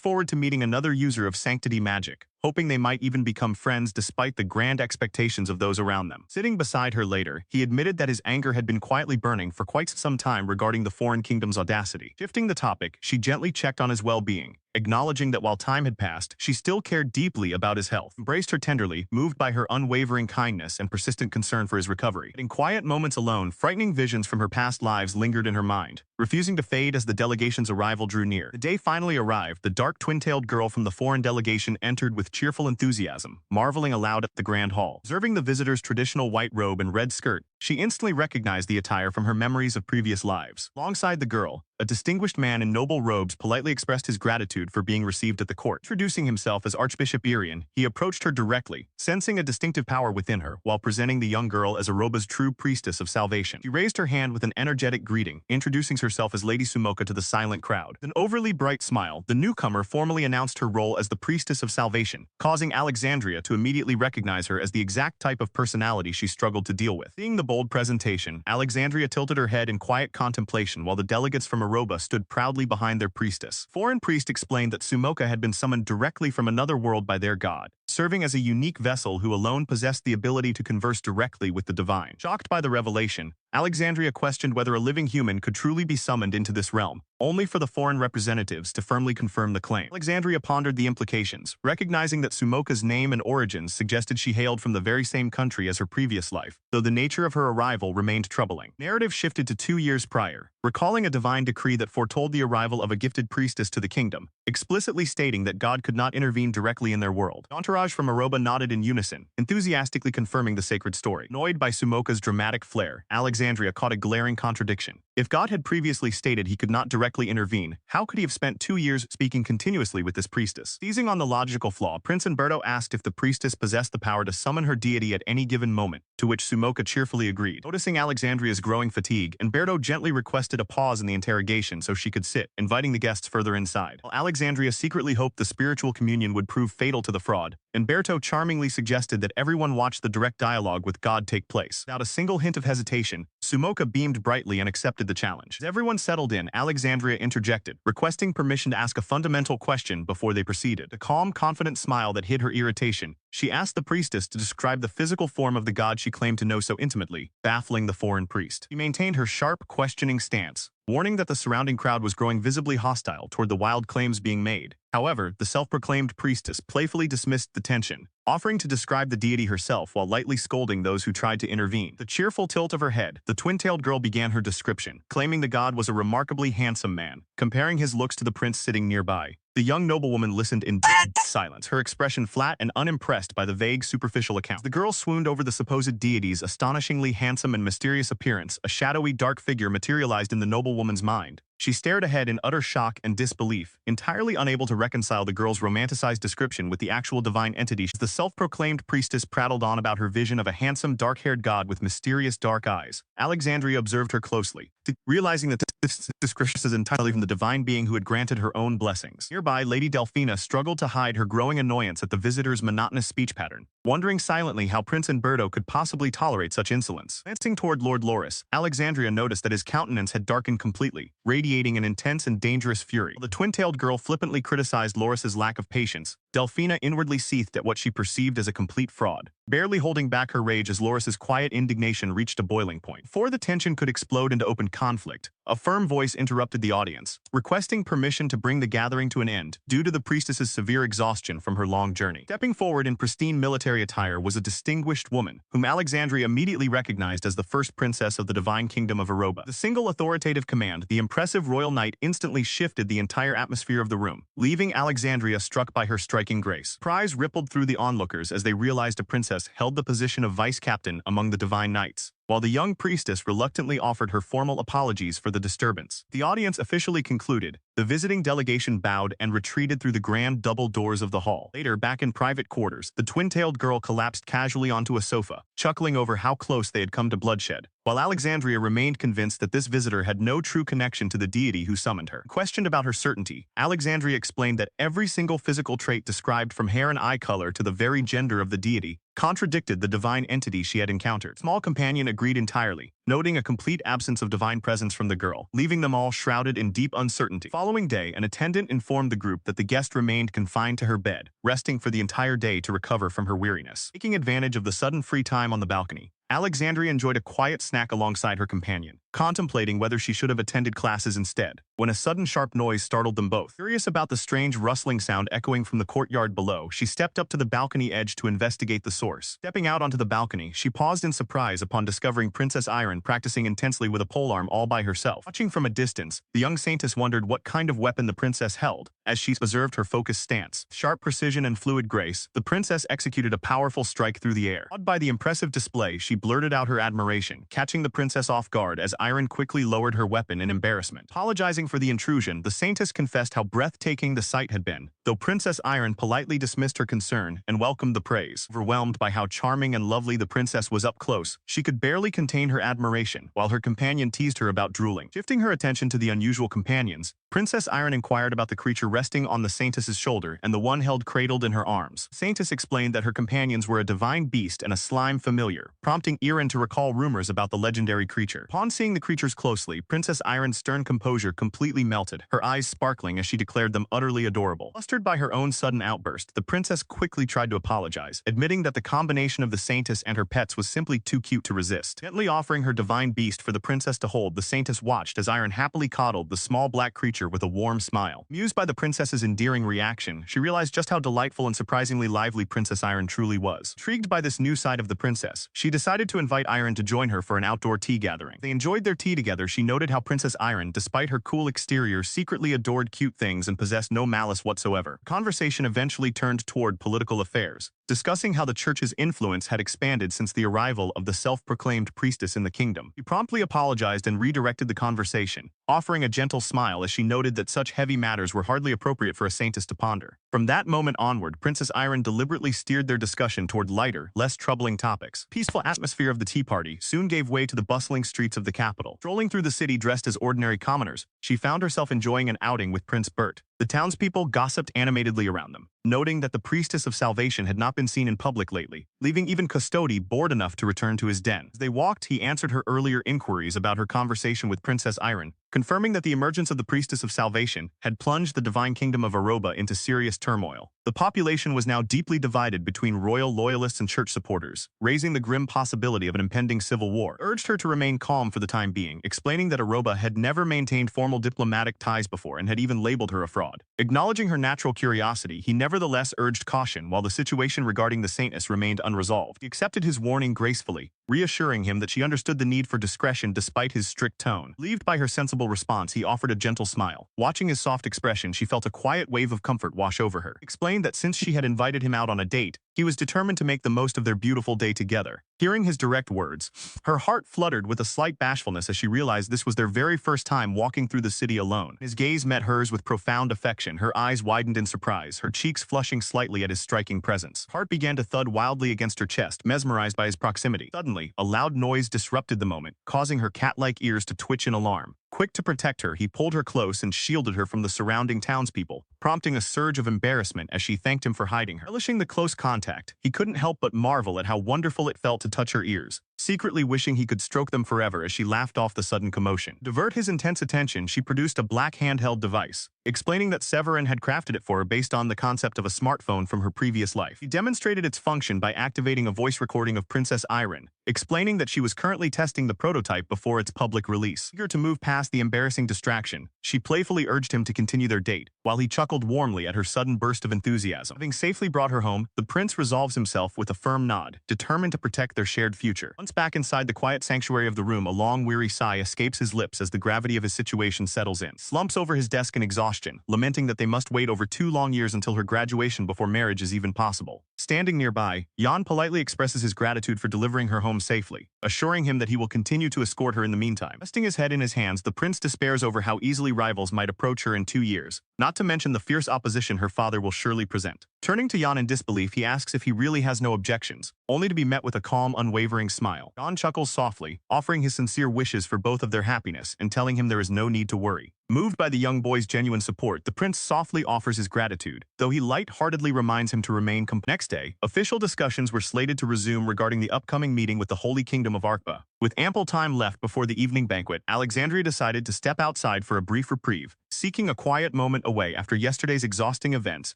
forward to meeting another user of sanctity magic, hoping they might even become friends despite the grand expectations of those around them. Sitting beside her later, he admitted that his anger had been quietly burning for quite some time regarding the foreign kingdom's audacity. Shifting the topic, she gently checked on his well-being, acknowledging that while time had passed, she still cared deeply about his health. Embraced her tenderly, moved by her unwavering kindness and persistent concern for his recovery. In quiet moments alone, frightening visions from her past lives lingered in her mind, refusing to fade as the delegation's arrival drew near. The day finally arrived. The dark twin-tailed girl from the foreign delegation entered with cheerful enthusiasm, marveling aloud at the grand hall. Observing the visitor's traditional white robe and red skirt, she instantly recognized the attire from her memories of previous lives. Alongside the girl, a distinguished man in noble robes politely expressed his gratitude for being received at the court. Introducing himself as Archbishop Irian, he approached her directly, sensing a distinctive power within her, while presenting the young girl as Aroba's true priestess of salvation. She raised her hand with an energetic greeting, introducing herself as Lady Sumoka to the silent crowd. With an overly bright smile, the newcomer formally announced her role as the priestess of salvation, causing Alexandria to immediately recognize her as the exact type of personality she struggled to deal with. Seeing the bold presentation, Alexandria tilted her head in quiet contemplation while the delegates from Aroba stood proudly behind their priestess. Foreign priest explained that Sumoka had been summoned directly from another world by their god, serving as a unique vessel who alone possessed the ability to converse directly with the divine. Shocked by the revelation, Alexandria questioned whether a living human could truly be summoned into this realm, only for the foreign representatives to firmly confirm the claim. Alexandria pondered the implications, recognizing that Sumoka's name and origins suggested she hailed from the very same country as her previous life, though the nature of her arrival remained troubling. Narrative shifted to 2 years prior, recalling a divine decree that foretold the arrival of a gifted priestess to the kingdom, explicitly stating that God could not intervene directly in their world. The entourage from Aroba nodded in unison, enthusiastically confirming the sacred story. Annoyed by Sumoka's dramatic flair, Alexandria caught a glaring contradiction. If God had previously stated he could not directly intervene, how could he have spent 2 years speaking continuously with this priestess? Seizing on the logical flaw, Prince Umberto asked if the priestess possessed the power to summon her deity at any given moment, to which Sumoka cheerfully agreed. Noticing Alexandria's growing fatigue, Umberto gently requested a pause in the interrogation so she could sit, inviting the guests further inside. While Alexandria secretly hoped the spiritual communion would prove fatal to the fraud, Umberto charmingly suggested that everyone watch the direct dialogue with God take place. Without a single hint of hesitation, Sumoka beamed brightly and accepted the challenge. As everyone settled in, Alexandria interjected, requesting permission to ask a fundamental question before they proceeded. The calm, confident smile that hid her irritation, she asked the priestess to describe the physical form of the god she claimed to know so intimately, baffling the foreign priest. She maintained her sharp, questioning stance, warning that the surrounding crowd was growing visibly hostile toward the wild claims being made. However, the self-proclaimed priestess playfully dismissed the tension, offering to describe the deity herself while lightly scolding those who tried to intervene. The cheerful tilt of her head, the twin-tailed girl began her description, claiming the god was a remarkably handsome man, comparing his looks to the prince sitting nearby. The young noblewoman listened in silence, her expression flat and unimpressed by the vague, superficial account. The girl swooned over the supposed deity's astonishingly handsome and mysterious appearance. A shadowy, dark figure materialized in the noblewoman's mind. She stared ahead in utter shock and disbelief, entirely unable to reconcile the girl's romanticized description with the actual divine entity. The self-proclaimed priestess prattled on about her vision of a handsome, dark-haired god with mysterious dark eyes. Alexandria observed her closely, realizing that this description is entirely from the divine being who had granted her own blessings. Nearby, Lady Delphina struggled to hide her growing annoyance at the visitor's monotonous speech pattern, wondering silently how Prince Umberto could possibly tolerate such insolence. Glancing toward Lord Loris, Alexandria noticed that his countenance had darkened completely, radiating an intense and dangerous fury. While the twin-tailed girl flippantly criticized Loris's lack of patience, Delphina inwardly seethed at what she perceived as a complete fraud, barely holding back her rage as Loris's quiet indignation reached a boiling point. Before the tension could explode into open conflict, a firm voice interrupted the audience, requesting permission to bring the gathering to an end due to the priestess's severe exhaustion from her long journey. Stepping forward in pristine military attire was a distinguished woman, whom Alexandria immediately recognized as the first princess of the divine kingdom of Aroba. The single authoritative command, the impressive royal knight, instantly shifted the entire atmosphere of the room, leaving Alexandria struck by her striking grace. Surprise rippled through the onlookers as they realized a princess held the position of vice captain among the divine knights, while the young priestess reluctantly offered her formal apologies for the disturbance. The audience officially concluded. The visiting delegation bowed and retreated through the grand double doors of the hall. Later, back in private quarters, the twin-tailed girl collapsed casually onto a sofa, chuckling over how close they had come to bloodshed, while Alexandria remained convinced that this visitor had no true connection to the deity who summoned her. Questioned about her certainty, Alexandria explained that every single physical trait described from hair and eye color to the very gender of the deity contradicted the divine entity she had encountered. Small companion agreed entirely, noting a complete absence of divine presence from the girl, leaving them all shrouded in deep uncertainty. Following day, an attendant informed the group that the guest remained confined to her bed, resting for the entire day to recover from her weariness. Taking advantage of the sudden free time on the balcony, Alexandria enjoyed a quiet snack alongside her companion, contemplating whether she should have attended classes instead, when a sudden sharp noise startled them both. Curious about the strange rustling sound echoing from the courtyard below, she stepped up to the balcony edge to investigate the source. Stepping out onto the balcony, she paused in surprise upon discovering Princess Iron practicing intensely with a polearm all by herself. Watching from a distance, the young saintess wondered what kind of weapon the princess held. As she observed her focused stance, sharp precision and fluid grace, the princess executed a powerful strike through the air. Awed by the impressive display, she blurted out her admiration, catching the princess off guard as Iron quickly lowered her weapon in embarrassment. Apologizing for the intrusion, the saintess confessed how breathtaking the sight had been, though Princess Iron politely dismissed her concern and welcomed the praise. Overwhelmed by how charming and lovely the princess was up close, she could barely contain her admiration, while her companion teased her about drooling. Shifting her attention to the unusual companions, Princess Iron inquired about the creature resting on the Saintess's shoulder and the one held cradled in her arms. Saintess explained that her companions were a divine beast and a slime familiar, prompting Iren to recall rumors about the legendary creature. Upon seeing the creatures closely, Princess Iren's stern composure completely melted, her eyes sparkling as she declared them utterly adorable. Flustered by her own sudden outburst, the princess quickly tried to apologize, admitting that the combination of the Saintess and her pets was simply too cute to resist. Gently offering her divine beast for the princess to hold, the Saintess watched as Iren happily coddled the small black creature with a warm smile. Amused by the princess's endearing reaction, she realized just how delightful and surprisingly lively Princess Iren truly was. Intrigued by this new side of the princess, she decided to invite Iren to join her for an outdoor tea gathering. They enjoyed their tea together. She noted how Princess Iren, despite her cool exterior, secretly adored cute things and possessed no malice whatsoever. Conversation eventually turned toward political affairs, discussing how the church's influence had expanded since the arrival of the self-proclaimed priestess in the kingdom. He promptly apologized and redirected the conversation, offering a gentle smile as she noted that such heavy matters were hardly appropriate for a saintess to ponder. From that moment onward, Princess Iren deliberately steered their discussion toward lighter, less troubling topics. Peaceful atmosphere of the tea party soon gave way to the bustling streets of the capital. Strolling through the city dressed as ordinary commoners, she found herself enjoying an outing with Prince Bert. The townspeople gossiped animatedly around them, noting that the priestess of salvation had not been seen in public lately, leaving even Custody bored enough to return to his den. As they walked, he answered her earlier inquiries about her conversation with Princess Iren, confirming that the emergence of the priestess of salvation had plunged the divine kingdom of Aroba into serious turmoil. The population was now deeply divided between royal loyalists and church supporters, raising the grim possibility of an impending civil war. He urged her to remain calm for the time being, explaining that Aroba had never maintained formal diplomatic ties before and had even labeled her a fraud. Acknowledging her natural curiosity, he nevertheless urged caution while the situation regarding the saintess remained unresolved. He accepted his warning gracefully, reassuring him that she understood the need for discretion despite his strict tone. Relieved by her sensible response, he offered a gentle smile. Watching his soft expression, she felt a quiet wave of comfort wash over her. He explained that since she had invited him out on a date, he was determined to make the most of their beautiful day together. Hearing his direct words, her heart fluttered with a slight bashfulness as she realized this was their very first time walking through the city alone. His gaze met hers with profound affection, her eyes widened in surprise, her cheeks flushing slightly at his striking presence. Her heart began to thud wildly against her chest, mesmerized by his proximity. Suddenly, a loud noise disrupted the moment, causing her cat-like ears to twitch in alarm. Quick to protect her, he pulled her close and shielded her from the surrounding townspeople, prompting a surge of embarrassment as she thanked him for hiding her. Relishing the close contact, he couldn't help but marvel at how wonderful it felt to touch her ears, secretly wishing he could stroke them forever as she laughed off the sudden commotion. To divert his intense attention, she produced a black handheld device, explaining that Severin had crafted it for her based on the concept of a smartphone from her previous life. He demonstrated its function by activating a voice recording of Princess Iren, explaining that she was currently testing the prototype before its public release. Eager to move past the embarrassing distraction, she playfully urged him to continue their date, while he chuckled warmly at her sudden burst of enthusiasm. Having safely brought her home, the prince resolves himself with a firm nod, determined to protect their shared future. Once back inside the quiet sanctuary of the room, a long, weary sigh escapes his lips as the gravity of his situation settles in. Slumps over his desk in exhaustion, lamenting that they must wait over 2 long years until her graduation before marriage is even possible. Standing nearby, Jan politely expresses his gratitude for delivering her home safely, assuring him that he will continue to escort her in the meantime. Resting his head in his hands, the prince despairs over how easily rivals might approach her in 2 years, not to mention the fierce opposition her father will surely present. Turning to Jan in disbelief, he asks if he really has no objections, only to be met with a calm, unwavering smile. Jan chuckles softly, offering his sincere wishes for both of their happiness and telling him there is no need to worry. Moved by the young boy's genuine support, the prince softly offers his gratitude, though he light-heartedly reminds him to remain Next day, official discussions were slated to resume regarding the upcoming meeting with the Holy Kingdom of Arkba. With ample time left before the evening banquet, Alexandria decided to step outside for a brief reprieve, seeking a quiet moment away after yesterday's exhausting events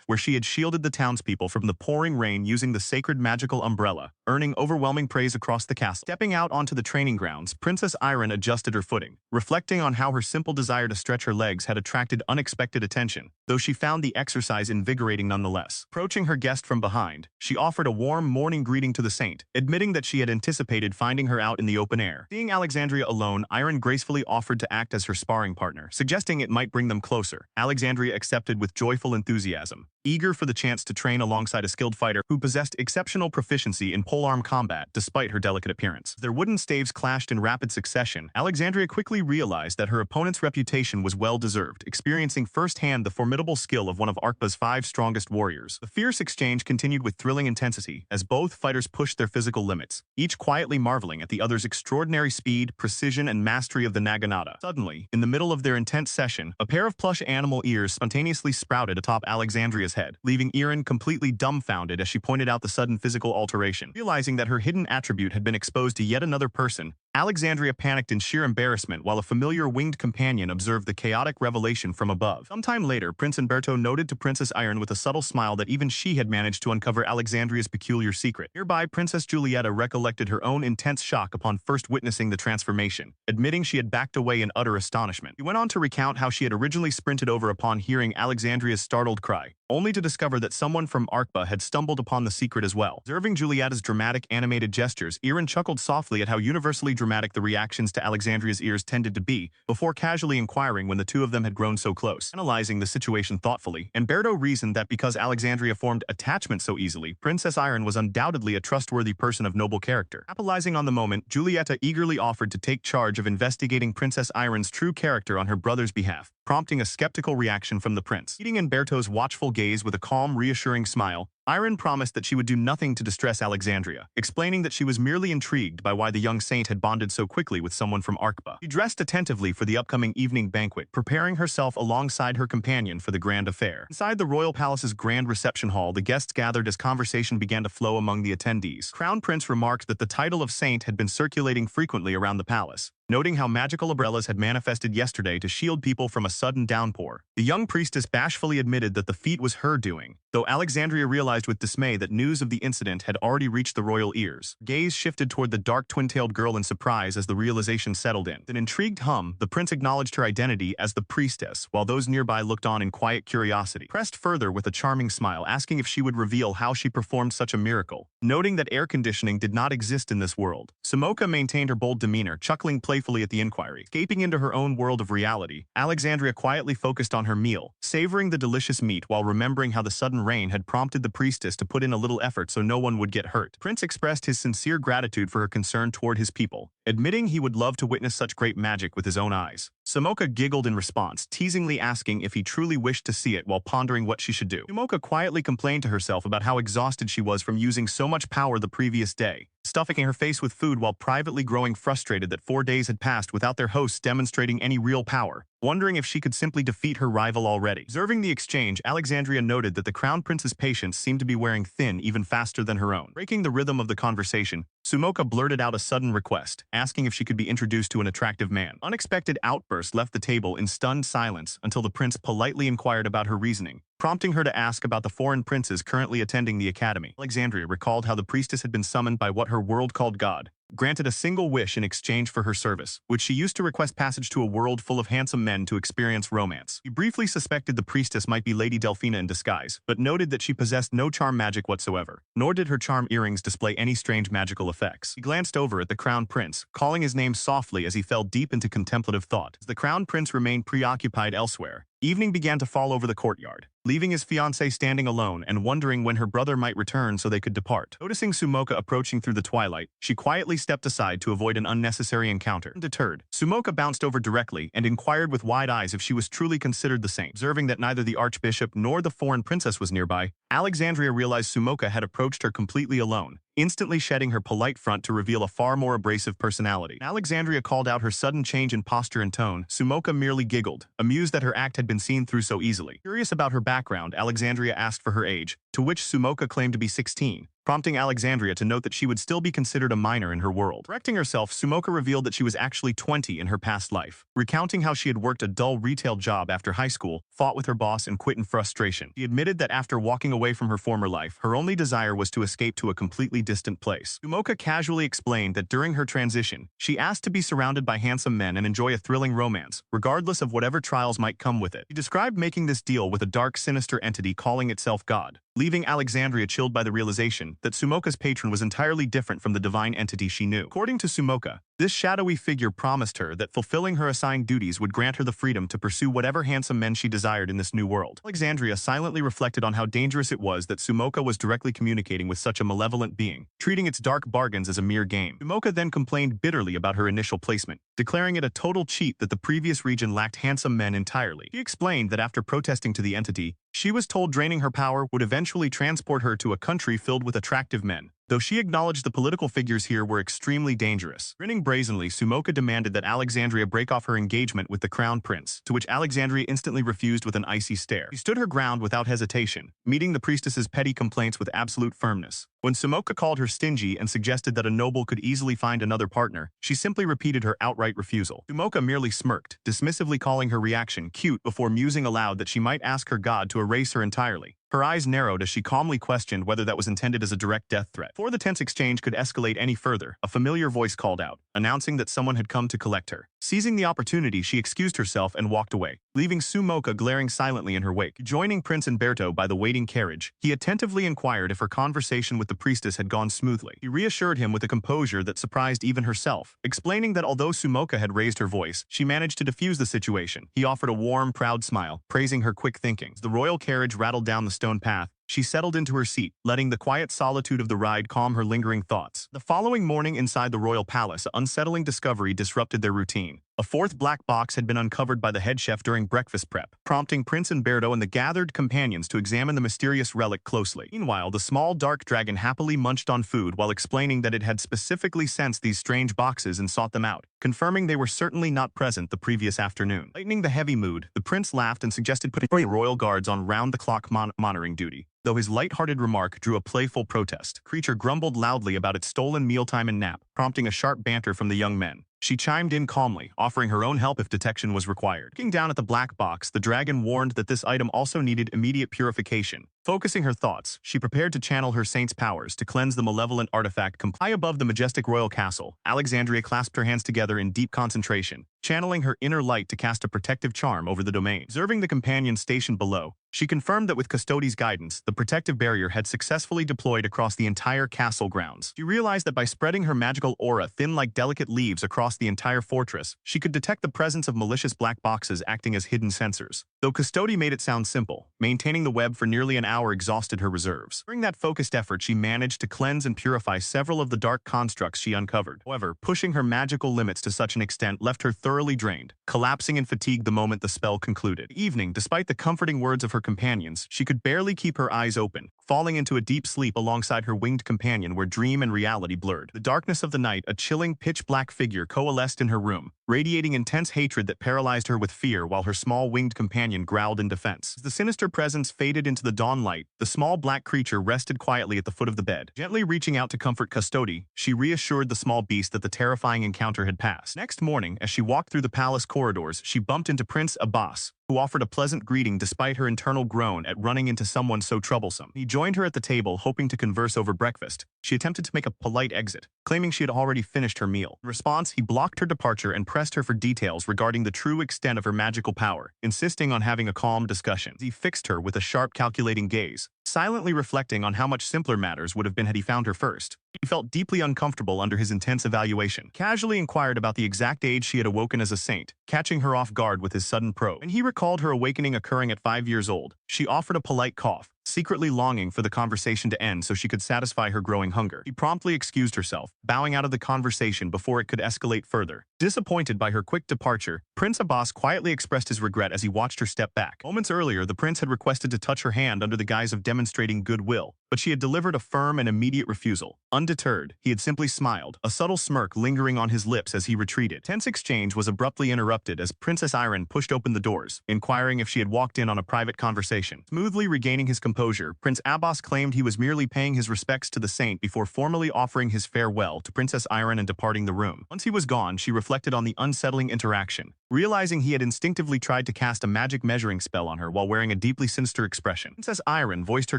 where she had shielded the townspeople from the pouring rain using the sacred magical umbrella, earning overwhelming praise across the castle. Stepping out onto the training grounds, Princess Iren adjusted her footing, reflecting on how her simple desire to stretch her legs had attracted unexpected attention, though she found the exercise invigorating nonetheless. Approaching her guest from behind, she offered a warm morning greeting to the saint, admitting that she had anticipated finding her out in the open air. Seeing Alexandria alone, Iren gracefully offered to act as her sparring partner, suggesting it might bring them closer. Alexandria accepted with joyful enthusiasm, eager for the chance to train alongside a skilled fighter who possessed exceptional proficiency in polearm combat despite her delicate appearance. Their wooden staves clashed in rapid succession. Alexandria quickly realized that her opponent's reputation recognition was well-deserved, experiencing firsthand the formidable skill of one of Arkpa's 5 strongest warriors. The fierce exchange continued with thrilling intensity as both fighters pushed their physical limits, each quietly marveling at the other's extraordinary speed, precision, and mastery of the naginata. Suddenly, in the middle of their intense session, a pair of plush animal ears spontaneously sprouted atop Alexandria's head, leaving Erin completely dumbfounded as she pointed out the sudden physical alteration. Realizing that her hidden attribute had been exposed to yet another person, Alexandria panicked in sheer embarrassment while a familiar winged companion observed the chaotic revelation from above. Sometime later, Prince Umberto noted to Princess Iron with a subtle smile that even she had managed to uncover Alexandria's peculiar secret. Nearby, Princess Giulietta recollected her own intense shock upon first witnessing the transformation, admitting she had backed away in utter astonishment. She went on to recount how she had originally sprinted over upon hearing Alexandria's startled cry, only to discover that someone from Arkpa had stumbled upon the secret as well. Observing Giulietta's dramatic animated gestures, Erin chuckled softly at how universally dramatic the reactions to Alexandria's ears tended to be, before casually inquiring when the two of them had grown so close. Analyzing the situation thoughtfully, Umberto reasoned that because Alexandria formed attachment so easily, Princess Iron was undoubtedly a trustworthy person of noble character. Capitalizing on the moment, Giulietta eagerly offered to take charge of investigating Princess Iron's true character on her brother's behalf, prompting a skeptical reaction from the prince. Meeting Umberto's watchful gaze with a calm, reassuring smile, Iron promised that she would do nothing to distress Alexandria, explaining that she was merely intrigued by why the young saint had bonded so quickly with someone from Arkpa. She dressed attentively for the upcoming evening banquet, preparing herself alongside her companion for the grand affair. Inside the royal palace's grand reception hall, the guests gathered as conversation began to flow among the attendees. Crown Prince remarked that the title of saint had been circulating frequently around the palace, noting how magical umbrellas had manifested yesterday to shield people from a sudden downpour. The young priestess bashfully admitted that the feat was her doing, though Alexandria realized with dismay that news of the incident had already reached the royal ears. Gaze shifted toward the dark twin-tailed girl in surprise as the realization settled in. With an intrigued hum, the prince acknowledged her identity as the priestess, while those nearby looked on in quiet curiosity. Pressed further with a charming smile, asking if she would reveal how she performed such a miracle, noting that air conditioning did not exist in this world. Sumoka maintained her bold demeanor, chuckling playfully at the inquiry. Escaping into her own world of reality, Alexandria quietly focused on her meal, savoring the delicious meat while remembering how the sudden rain had prompted the priestess to put in a little effort so no one would get hurt. Prince expressed his sincere gratitude for her concern toward his people, admitting he would love to witness such great magic with his own eyes. Sumoka giggled in response, teasingly asking if he truly wished to see it while pondering what she should do. Sumoka quietly complained to herself about how exhausted she was from using so much power the previous day, stuffing her face with food while privately growing frustrated that 4 days had passed without their hosts demonstrating any real power, wondering if she could simply defeat her rival already. Observing the exchange, Alexandria noted that the crown prince's patience seemed to be wearing thin even faster than her own. Breaking the rhythm of the conversation, Sumoka blurted out a sudden request, asking if she could be introduced to an attractive man. Unexpected outbursts left the table in stunned silence until the prince politely inquired about her reasoning, prompting her to ask about the foreign princes currently attending the academy. Alexandria recalled how the priestess had been summoned by what her world called God, granted a single wish in exchange for her service, which she used to request passage to a world full of handsome men to experience romance. He briefly suspected the priestess might be Lady Delphina in disguise, but noted that she possessed no charm magic whatsoever, nor did her charm earrings display any strange magical effects. He glanced over at the crown prince, calling his name softly as he fell deep into contemplative thought. As the crown prince remained preoccupied elsewhere, evening began to fall over the courtyard, leaving his fiancée standing alone and wondering when her brother might return so they could depart. Noticing Sumoka approaching through the twilight, she quietly stepped aside to avoid an unnecessary encounter. Deterred, Sumoka bounced over directly and inquired with wide eyes if she was truly considered the saint. Observing that neither the archbishop nor the foreign princess was nearby, Alexandria realized Sumoka had approached her completely alone, instantly shedding her polite front to reveal a far more abrasive personality. Alexandria called out her sudden change in posture and tone. Sumoka merely giggled, amused that her act had been seen through so easily. Curious about her background, Alexandria asked for her age, to which Sumoka claimed to be 16, prompting Alexandria to note that she would still be considered a minor in her world. Correcting herself, Sumoka revealed that she was actually 20 in her past life, recounting how she had worked a dull retail job after high school, fought with her boss, and quit in frustration. She admitted that after walking away from her former life, her only desire was to escape to a completely distant place. Sumoka casually explained that during her transition, she asked to be surrounded by handsome men and enjoy a thrilling romance, regardless of whatever trials might come with it. She described making this deal with a dark, sinister entity calling itself God, leaving Alexandria chilled by the realization that Sumoka's patron was entirely different from the divine entity she knew. According to Sumoka, this shadowy figure promised her that fulfilling her assigned duties would grant her the freedom to pursue whatever handsome men she desired in this new world. Alexandria silently reflected on how dangerous it was that Sumoka was directly communicating with such a malevolent being, treating its dark bargains as a mere game. Sumoka then complained bitterly about her initial placement, declaring it a total cheat that the previous region lacked handsome men entirely. She explained that after protesting to the entity, she was told draining her power would eventually transport her to a country filled with attractive men, though she acknowledged the political figures here were extremely dangerous. Grinning brazenly, Sumoka demanded that Alexandria break off her engagement with the crown prince, to which Alexandria instantly refused with an icy stare. She stood her ground without hesitation, meeting the priestess's petty complaints with absolute firmness. When Sumoka called her stingy and suggested that a noble could easily find another partner, she simply repeated her outright refusal. Sumoka merely smirked, dismissively calling her reaction cute before musing aloud that she might ask her god to erase her entirely. Her eyes narrowed as she calmly questioned whether that was intended as a direct death threat. Before the tense exchange could escalate any further, a familiar voice called out, announcing that someone had come to collect her. Seizing the opportunity, she excused herself and walked away, leaving Sumoka glaring silently in her wake. Joining Prince Umberto by the waiting carriage, he attentively inquired if her conversation with the priestess had gone smoothly. He reassured him with a composure that surprised even herself, explaining that although Sumoka had raised her voice, she managed to defuse the situation. He offered a warm, proud smile, praising her quick thinking. As the royal carriage rattled down the stone path, she settled into her seat, letting the quiet solitude of the ride calm her lingering thoughts. The following morning inside the royal palace, an unsettling discovery disrupted their routine. A fourth black box had been uncovered by the head chef during breakfast prep, prompting Prince Umberto and the gathered companions to examine the mysterious relic closely. Meanwhile, the small dark dragon happily munched on food while explaining that it had specifically sensed these strange boxes and sought them out, confirming they were certainly not present the previous afternoon. Lightening the heavy mood, the prince laughed and suggested putting royal guards on round-the-clock monitoring duty, though his light-hearted remark drew a playful protest. The creature grumbled loudly about its stolen mealtime and nap, prompting a sharp banter from the young men. She chimed in calmly, offering her own help if detection was required. Looking down at the black box, the dragon warned that this item also needed immediate purification. Focusing her thoughts, she prepared to channel her saint's powers to cleanse the malevolent artifact. High above the majestic royal castle, Alexandria clasped her hands together in deep concentration, channeling her inner light to cast a protective charm over the domain. Observing the companions stationed below, she confirmed that with Custody's guidance, the protective barrier had successfully deployed across the entire castle grounds. She realized that by spreading her magical aura thin like delicate leaves across the entire fortress, she could detect the presence of malicious black boxes acting as hidden sensors. Though Custody made it sound simple, maintaining the web for nearly an hour exhausted her reserves. During that focused effort, she managed to cleanse and purify several of the dark constructs she uncovered. However, pushing her magical limits to such an extent left her thoroughly drained, collapsing in fatigue the moment the spell concluded. Evening, despite the comforting words of her companions, she could barely keep her eyes open, falling into a deep sleep alongside her winged companion where dream and reality blurred. The darkness of the night, a chilling pitch-black figure coalesced in her room, radiating intense hatred that paralyzed her with fear while her small winged companion growled in defense. As the sinister presence faded into the dawn light, the small black creature rested quietly at the foot of the bed. Gently reaching out to comfort Custody, she reassured the small beast that the terrifying encounter had passed. Next morning, as she walked through the palace corridors, she bumped into Prince Abbas, who offered a pleasant greeting despite her internal groan at running into someone so troublesome. He joined her at the table, hoping to converse over breakfast. She attempted to make a polite exit, claiming she had already finished her meal. In response, he blocked her departure and pressed her for details regarding the true extent of her magical power, insisting on having a calm discussion. He fixed her with a sharp, calculating gaze, silently reflecting on how much simpler matters would have been had he found her first. He felt deeply uncomfortable under his intense evaluation, casually inquired about the exact age she had awoken as a saint, catching her off guard with his sudden probe. When he recalled her awakening occurring at 5 years old, she offered a polite cough, secretly longing for the conversation to end so she could satisfy her growing hunger. She promptly excused herself, bowing out of the conversation before it could escalate further. Disappointed by her quick departure, Prince Abbas quietly expressed his regret as he watched her step back. Moments earlier, the prince had requested to touch her hand under the guise of demonstrating goodwill, but she had delivered a firm and immediate refusal. Undeterred, he had simply smiled, a subtle smirk lingering on his lips as he retreated. Tense exchange was abruptly interrupted as Princess Iren pushed open the doors, inquiring if she had walked in on a private conversation. Smoothly regaining his composure, Prince Abbas claimed he was merely paying his respects to the saint before formally offering his farewell to Princess Iren and departing the room. Once he was gone, she reflected on the unsettling interaction, realizing he had instinctively tried to cast a magic measuring spell on her while wearing a deeply sinister expression. Princess Iren voiced her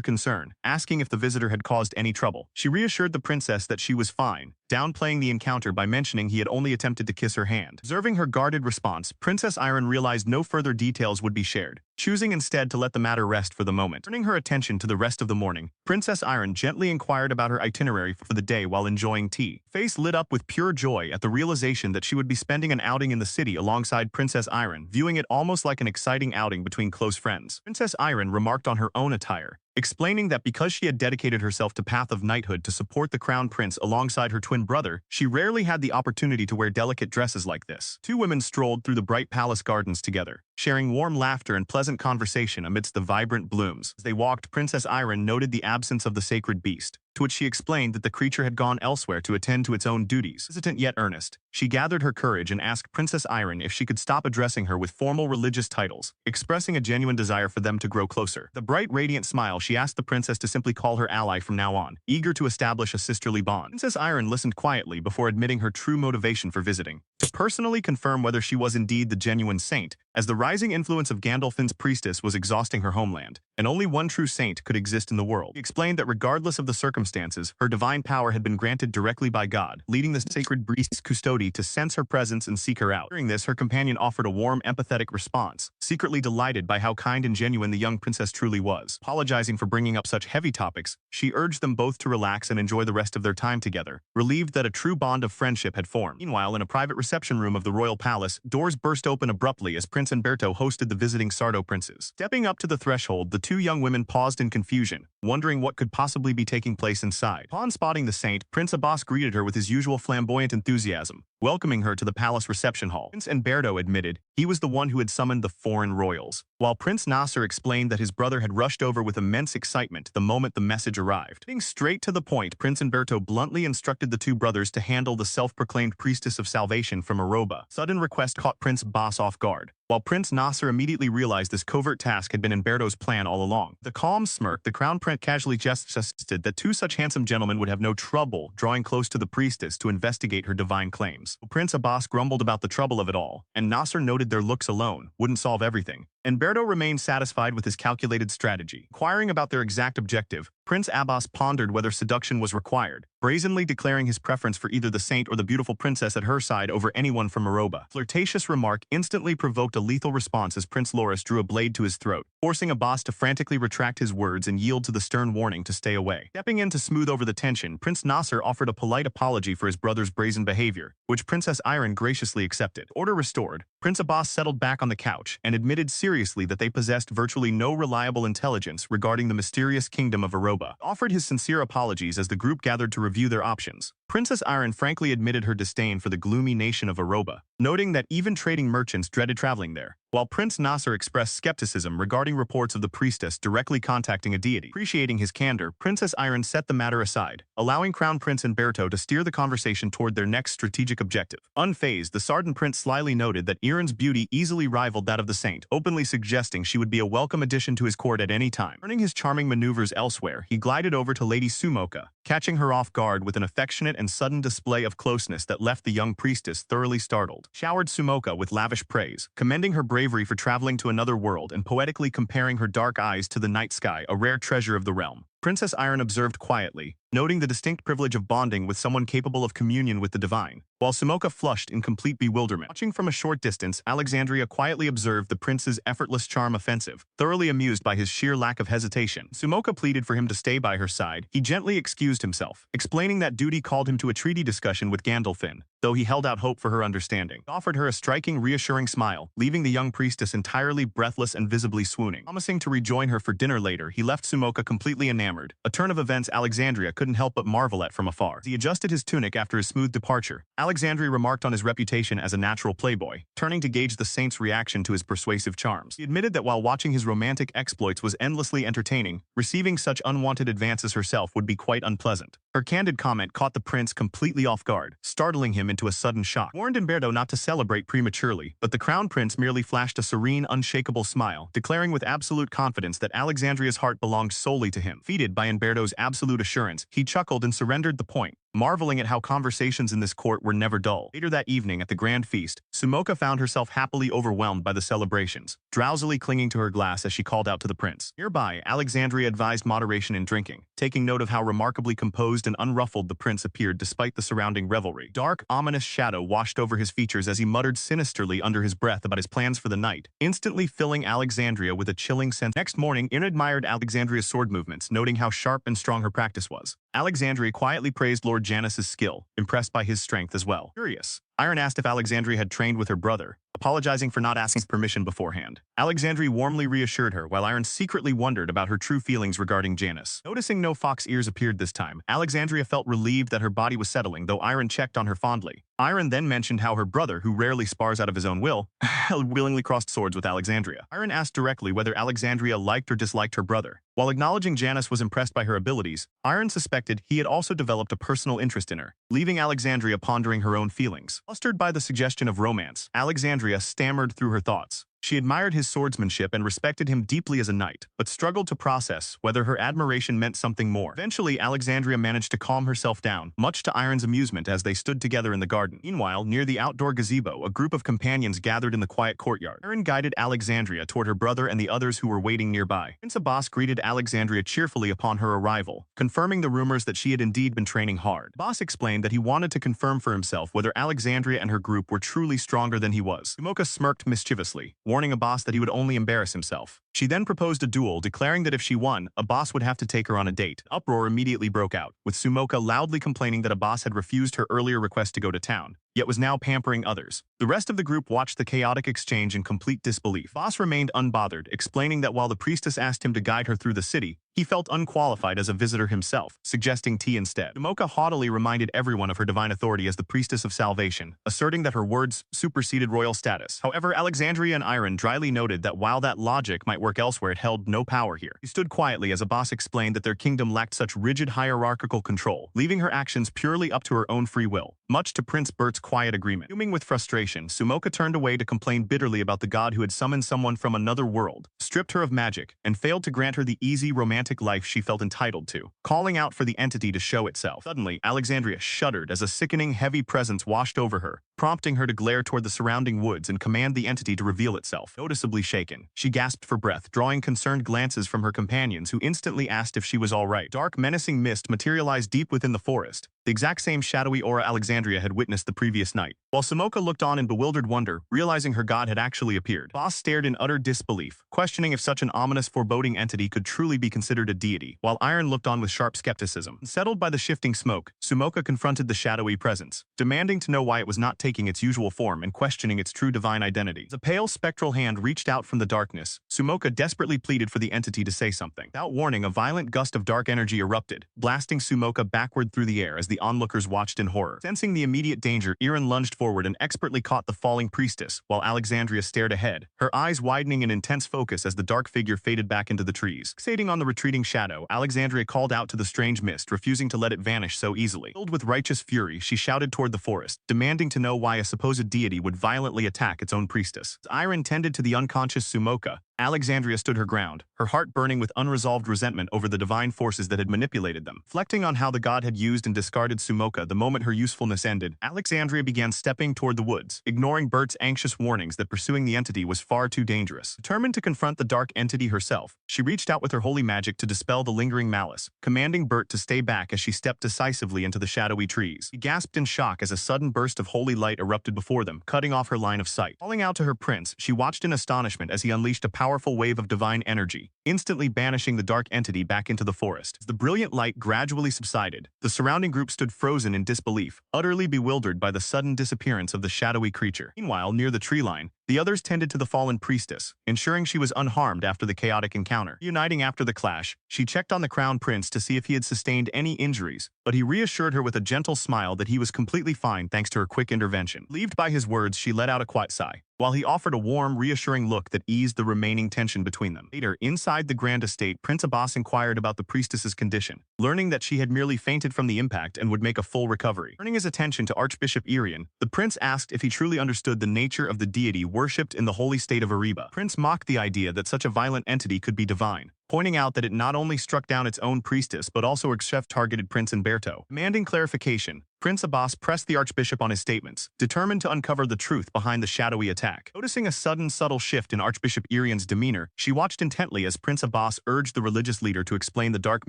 concern, asking if the visitor had caused any trouble. She reassured the princess that she was fine, downplaying the encounter by mentioning he had only attempted to kiss her hand. Observing her guarded response, Princess Iron realized no further details would be shared, choosing instead to let the matter rest for the moment. Turning her attention to the rest of the morning, Princess Iron gently inquired about her itinerary for the day while enjoying tea. Face lit up with pure joy at the realization that she would be spending an outing in the city alongside Princess Iron, viewing it almost like an exciting outing between close friends. Princess Iron remarked on her own attire, explaining that because she had dedicated herself to path of knighthood to support the crown prince alongside her twin brother, she rarely had the opportunity to wear delicate dresses like this. Two women strolled through the bright palace gardens together, sharing warm laughter and pleasant conversation amidst the vibrant blooms. As they walked, Princess Iron noted the absence of the sacred beast, to which she explained that the creature had gone elsewhere to attend to its own duties. Hesitant yet earnest, she gathered her courage and asked Princess Iron if she could stop addressing her with formal religious titles, expressing a genuine desire for them to grow closer. The bright, radiant smile, she asked the princess to simply call her ally from now on, eager to establish a sisterly bond. Princess Iron listened quietly before admitting her true motivation for visiting, to personally confirm whether she was indeed the genuine saint, as the rising influence of Gandalfin's priestess was exhausting her homeland, and only one true saint could exist in the world. She explained that regardless of the circumstances, her divine power had been granted directly by God, leading the sacred priest's custody to sense her presence and seek her out. Hearing this, her companion offered a warm, empathetic response, secretly delighted by how kind and genuine the young princess truly was. Apologizing for bringing up such heavy topics, she urged them both to relax and enjoy the rest of their time together, relieved that a true bond of friendship had formed. Meanwhile, in a private reception room of the royal palace, doors burst open abruptly as Prince Umberto hosted the visiting Sardo princes. Stepping up to the threshold, the two young women paused in confusion, wondering what could possibly be taking place inside. Upon spotting the saint, Prince Abbas greeted her with his usual flamboyant enthusiasm, welcoming her to the palace reception hall. Prince Umberto admitted he was the one who had summoned the foreign royals, while Prince Nasser explained that his brother had rushed over with immense excitement the moment the message arrived. Getting straight to the point, Prince Umberto bluntly instructed the two brothers to handle the self-proclaimed priestess of salvation from Aroba. Sudden request caught Prince Abbas off guard, while Prince Nasser immediately realized this covert task had been Umberto's plan all along. The calm smirk, the crown prince casually suggested that two such handsome gentlemen would have no trouble drawing close to the priestess to investigate her divine claims. Prince Abbas grumbled about the trouble of it all, and Nasser noted their looks alone wouldn't solve everything. Umberto remained satisfied with his calculated strategy. Inquiring about their exact objective, Prince Abbas pondered whether seduction was required, brazenly declaring his preference for either the saint or the beautiful princess at her side over anyone from Aroba. Flirtatious remark instantly provoked a lethal response as Prince Loris drew a blade to his throat, forcing Abbas to frantically retract his words and yield to the stern warning to stay away. Stepping in to smooth over the tension, Prince Nasser offered a polite apology for his brother's brazen behavior, which Princess Iron graciously accepted. Order restored, Prince Abbas settled back on the couch and admitted seriously that they possessed virtually no reliable intelligence regarding the mysterious kingdom of Aroba. Offered his sincere apologies as the group gathered to review their options. Princess Iron frankly admitted her disdain for the gloomy nation of Aroba, noting that even trading merchants dreaded traveling there, while Prince Nasser expressed skepticism regarding reports of the priestess directly contacting a deity. Appreciating his candor, Princess Iron set the matter aside, allowing Crown Prince Umberto to steer the conversation toward their next strategic objective. Unfazed, the Sardan prince slyly noted that Iran's beauty easily rivaled that of the saint, openly suggesting she would be a welcome addition to his court at any time. Turning his charming maneuvers elsewhere, he glided over to Lady Sumoka, catching her off guard with an affectionate and sudden display of closeness that left the young priestess thoroughly startled. Showered Sumoka with lavish praise, commending her bravery for traveling to another world and poetically comparing her dark eyes to the night sky, a rare treasure of the realm. Princess Iron observed quietly, noting the distinct privilege of bonding with someone capable of communion with the divine, while Sumoka flushed in complete bewilderment. Watching from a short distance, Alexandria quietly observed the prince's effortless charm offensive, thoroughly amused by his sheer lack of hesitation. Sumoka pleaded for him to stay by her side. He gently excused himself, explaining that duty called him to a treaty discussion with Gandalfin, though he held out hope for her understanding. He offered her a striking, reassuring smile, leaving the young priestess entirely breathless and visibly swooning. Promising to rejoin her for dinner later, he left Sumoka completely enamored, a turn of events Alexandria couldn't help but marvel at from afar. As he adjusted his tunic after his smooth departure, Alexandria remarked on his reputation as a natural playboy, turning to gauge the saint's reaction to his persuasive charms. He admitted that while watching his romantic exploits was endlessly entertaining, receiving such unwanted advances herself would be quite unpleasant. Her candid comment caught the prince completely off guard, startling him into a sudden shock. Warned Umberto not to celebrate prematurely, but the crown prince merely flashed a serene, unshakable smile, declaring with absolute confidence that Alexandria's heart belonged solely to him. Defeated by Umberto's absolute assurance, he chuckled and surrendered the point, marveling at how conversations in this court were never dull. Later that evening at the grand feast, Sumoka found herself happily overwhelmed by the celebrations, drowsily clinging to her glass as she called out to the prince. Nearby, Alexandria advised moderation in drinking, taking note of how remarkably composed and unruffled the prince appeared despite the surrounding revelry. Dark, ominous shadow washed over his features as he muttered sinisterly under his breath about his plans for the night, instantly filling Alexandria with a chilling sense. Next morning, Irin admired Alexandria's sword movements, noting how sharp and strong her practice was. Alexandria quietly praised Lord Janus's skill, impressed by his strength as well. Curious, Irin asked if Alexandria had trained with her brother, apologizing for not asking permission beforehand. Alexandria warmly reassured her, while Irin secretly wondered about her true feelings regarding Janus. Noticing no fox ears appeared this time, Alexandria felt relieved that her body was settling, though Irin checked on her fondly. Irin then mentioned how her brother, who rarely spars out of his own will, had willingly crossed swords with Alexandria. Irin asked directly whether Alexandria liked or disliked her brother. While acknowledging Janus was impressed by her abilities, Irin suspected he had also developed a personal interest in her, leaving Alexandria pondering her own feelings. Flustered by the suggestion of romance, Alexandria stammered through her thoughts. She admired his swordsmanship and respected him deeply as a knight, but struggled to process whether her admiration meant something more. Eventually, Alexandria managed to calm herself down, much to Irin's amusement as they stood together in the garden. Meanwhile, near the outdoor gazebo, a group of companions gathered in the quiet courtyard. Irin guided Alexandria toward her brother and the others who were waiting nearby. Prince Abbas greeted Alexandria cheerfully upon her arrival, confirming the rumors that she had indeed been training hard. Abbas explained that he wanted to confirm for himself whether Alexandria and her group were truly stronger than he was. Sumoka smirked mischievously, warning Abbas that he would only embarrass himself. She then proposed a duel, declaring that if she won, Abbas would have to take her on a date. Uproar immediately broke out, with Sumoka loudly complaining that Abbas had refused her earlier request to go to town, yet was now pampering others. The rest of the group watched the chaotic exchange in complete disbelief. Abbas remained unbothered, explaining that while the priestess asked him to guide her through the city, he felt unqualified as a visitor himself, suggesting tea instead. Sumoka haughtily reminded everyone of her divine authority as the priestess of salvation, asserting that her words superseded royal status. However, Alexandria and Irin dryly noted that while that logic might work elsewhere, it held no power here. She stood quietly as Abbas explained that their kingdom lacked such rigid hierarchical control, leaving her actions purely up to her own free will, much to Prince Bert's quiet agreement. Fuming with frustration, Sumoka turned away to complain bitterly about the god who had summoned someone from another world, stripped her of magic, and failed to grant her the easy, romantic life she felt entitled to, calling out for the entity to show itself. Suddenly, Alexandria shuddered as a sickening, heavy presence washed over her, prompting her to glare toward the surrounding woods and command the entity to reveal itself. Noticeably shaken, she gasped for breath, drawing concerned glances from her companions who instantly asked if she was all right. Dark, menacing mist materialized deep within the forest, the exact same shadowy aura Alexandria had witnessed the previous night. While Sumoka looked on in bewildered wonder, realizing her god had actually appeared, Abbas stared in utter disbelief, questioning if such an ominous, foreboding entity could truly be considered a deity, while Irin looked on with sharp skepticism. Unsettled by the shifting smoke, Sumoka confronted the shadowy presence, demanding to know why it was not taking its usual form and questioning its true divine identity. As a pale, spectral hand reached out from the darkness, Sumoka desperately pleaded for the entity to say something. Without warning, a violent gust of dark energy erupted, blasting Sumoka backward through the air as the onlookers watched in horror. Sensing the immediate danger, Irin lunged forward and expertly caught the falling priestess, while Alexandria stared ahead, her eyes widening in intense focus as the dark figure faded back into the trees. Fixating on the retreating shadow, Alexandria called out to the strange mist, refusing to let it vanish so easily. Filled with righteous fury, she shouted toward the forest, demanding to know why a supposed deity would violently attack its own priestess. As Irin tended to the unconscious Sumoka, Alexandria stood her ground, her heart burning with unresolved resentment over the divine forces that had manipulated them. Reflecting on how the god had used and discarded Sumoka the moment her usefulness ended, Alexandria began stepping toward the woods, ignoring Bert's anxious warnings that pursuing the entity was far too dangerous. Determined to confront the dark entity herself, she reached out with her holy magic to dispel the lingering malice, commanding Bert to stay back as she stepped decisively into the shadowy trees. He gasped in shock as a sudden burst of holy light erupted before them, cutting off her line of sight. Calling out to her prince, she watched in astonishment as he unleashed a powerful wave of divine energy, instantly banishing the dark entity back into the forest. As the brilliant light gradually subsided, the surrounding group stood frozen in disbelief, utterly bewildered by the sudden disappearance of the shadowy creature. Meanwhile, near the tree line, the others tended to the fallen priestess, ensuring she was unharmed after the chaotic encounter. Uniting after the clash, she checked on the crown prince to see if he had sustained any injuries, but he reassured her with a gentle smile that he was completely fine thanks to her quick intervention. Relieved by his words, she let out a quiet sigh, while he offered a warm, reassuring look that eased the remaining tension between them. Later, inside the grand estate, Prince Abbas inquired about the priestess's condition, learning that she had merely fainted from the impact and would make a full recovery. Turning his attention to Archbishop Irian, the prince asked if he truly understood the nature of the deity worshipped in the holy state of Ariba. Prince mocked the idea that such a violent entity could be divine, pointing out that it not only struck down its own priestess but also its chef targeted Prince Umberto. Demanding clarification, Prince Abbas pressed the Archbishop on his statements, determined to uncover the truth behind the shadowy attack. Noticing a sudden subtle shift in Archbishop Irian's demeanor, she watched intently as Prince Abbas urged the religious leader to explain the dark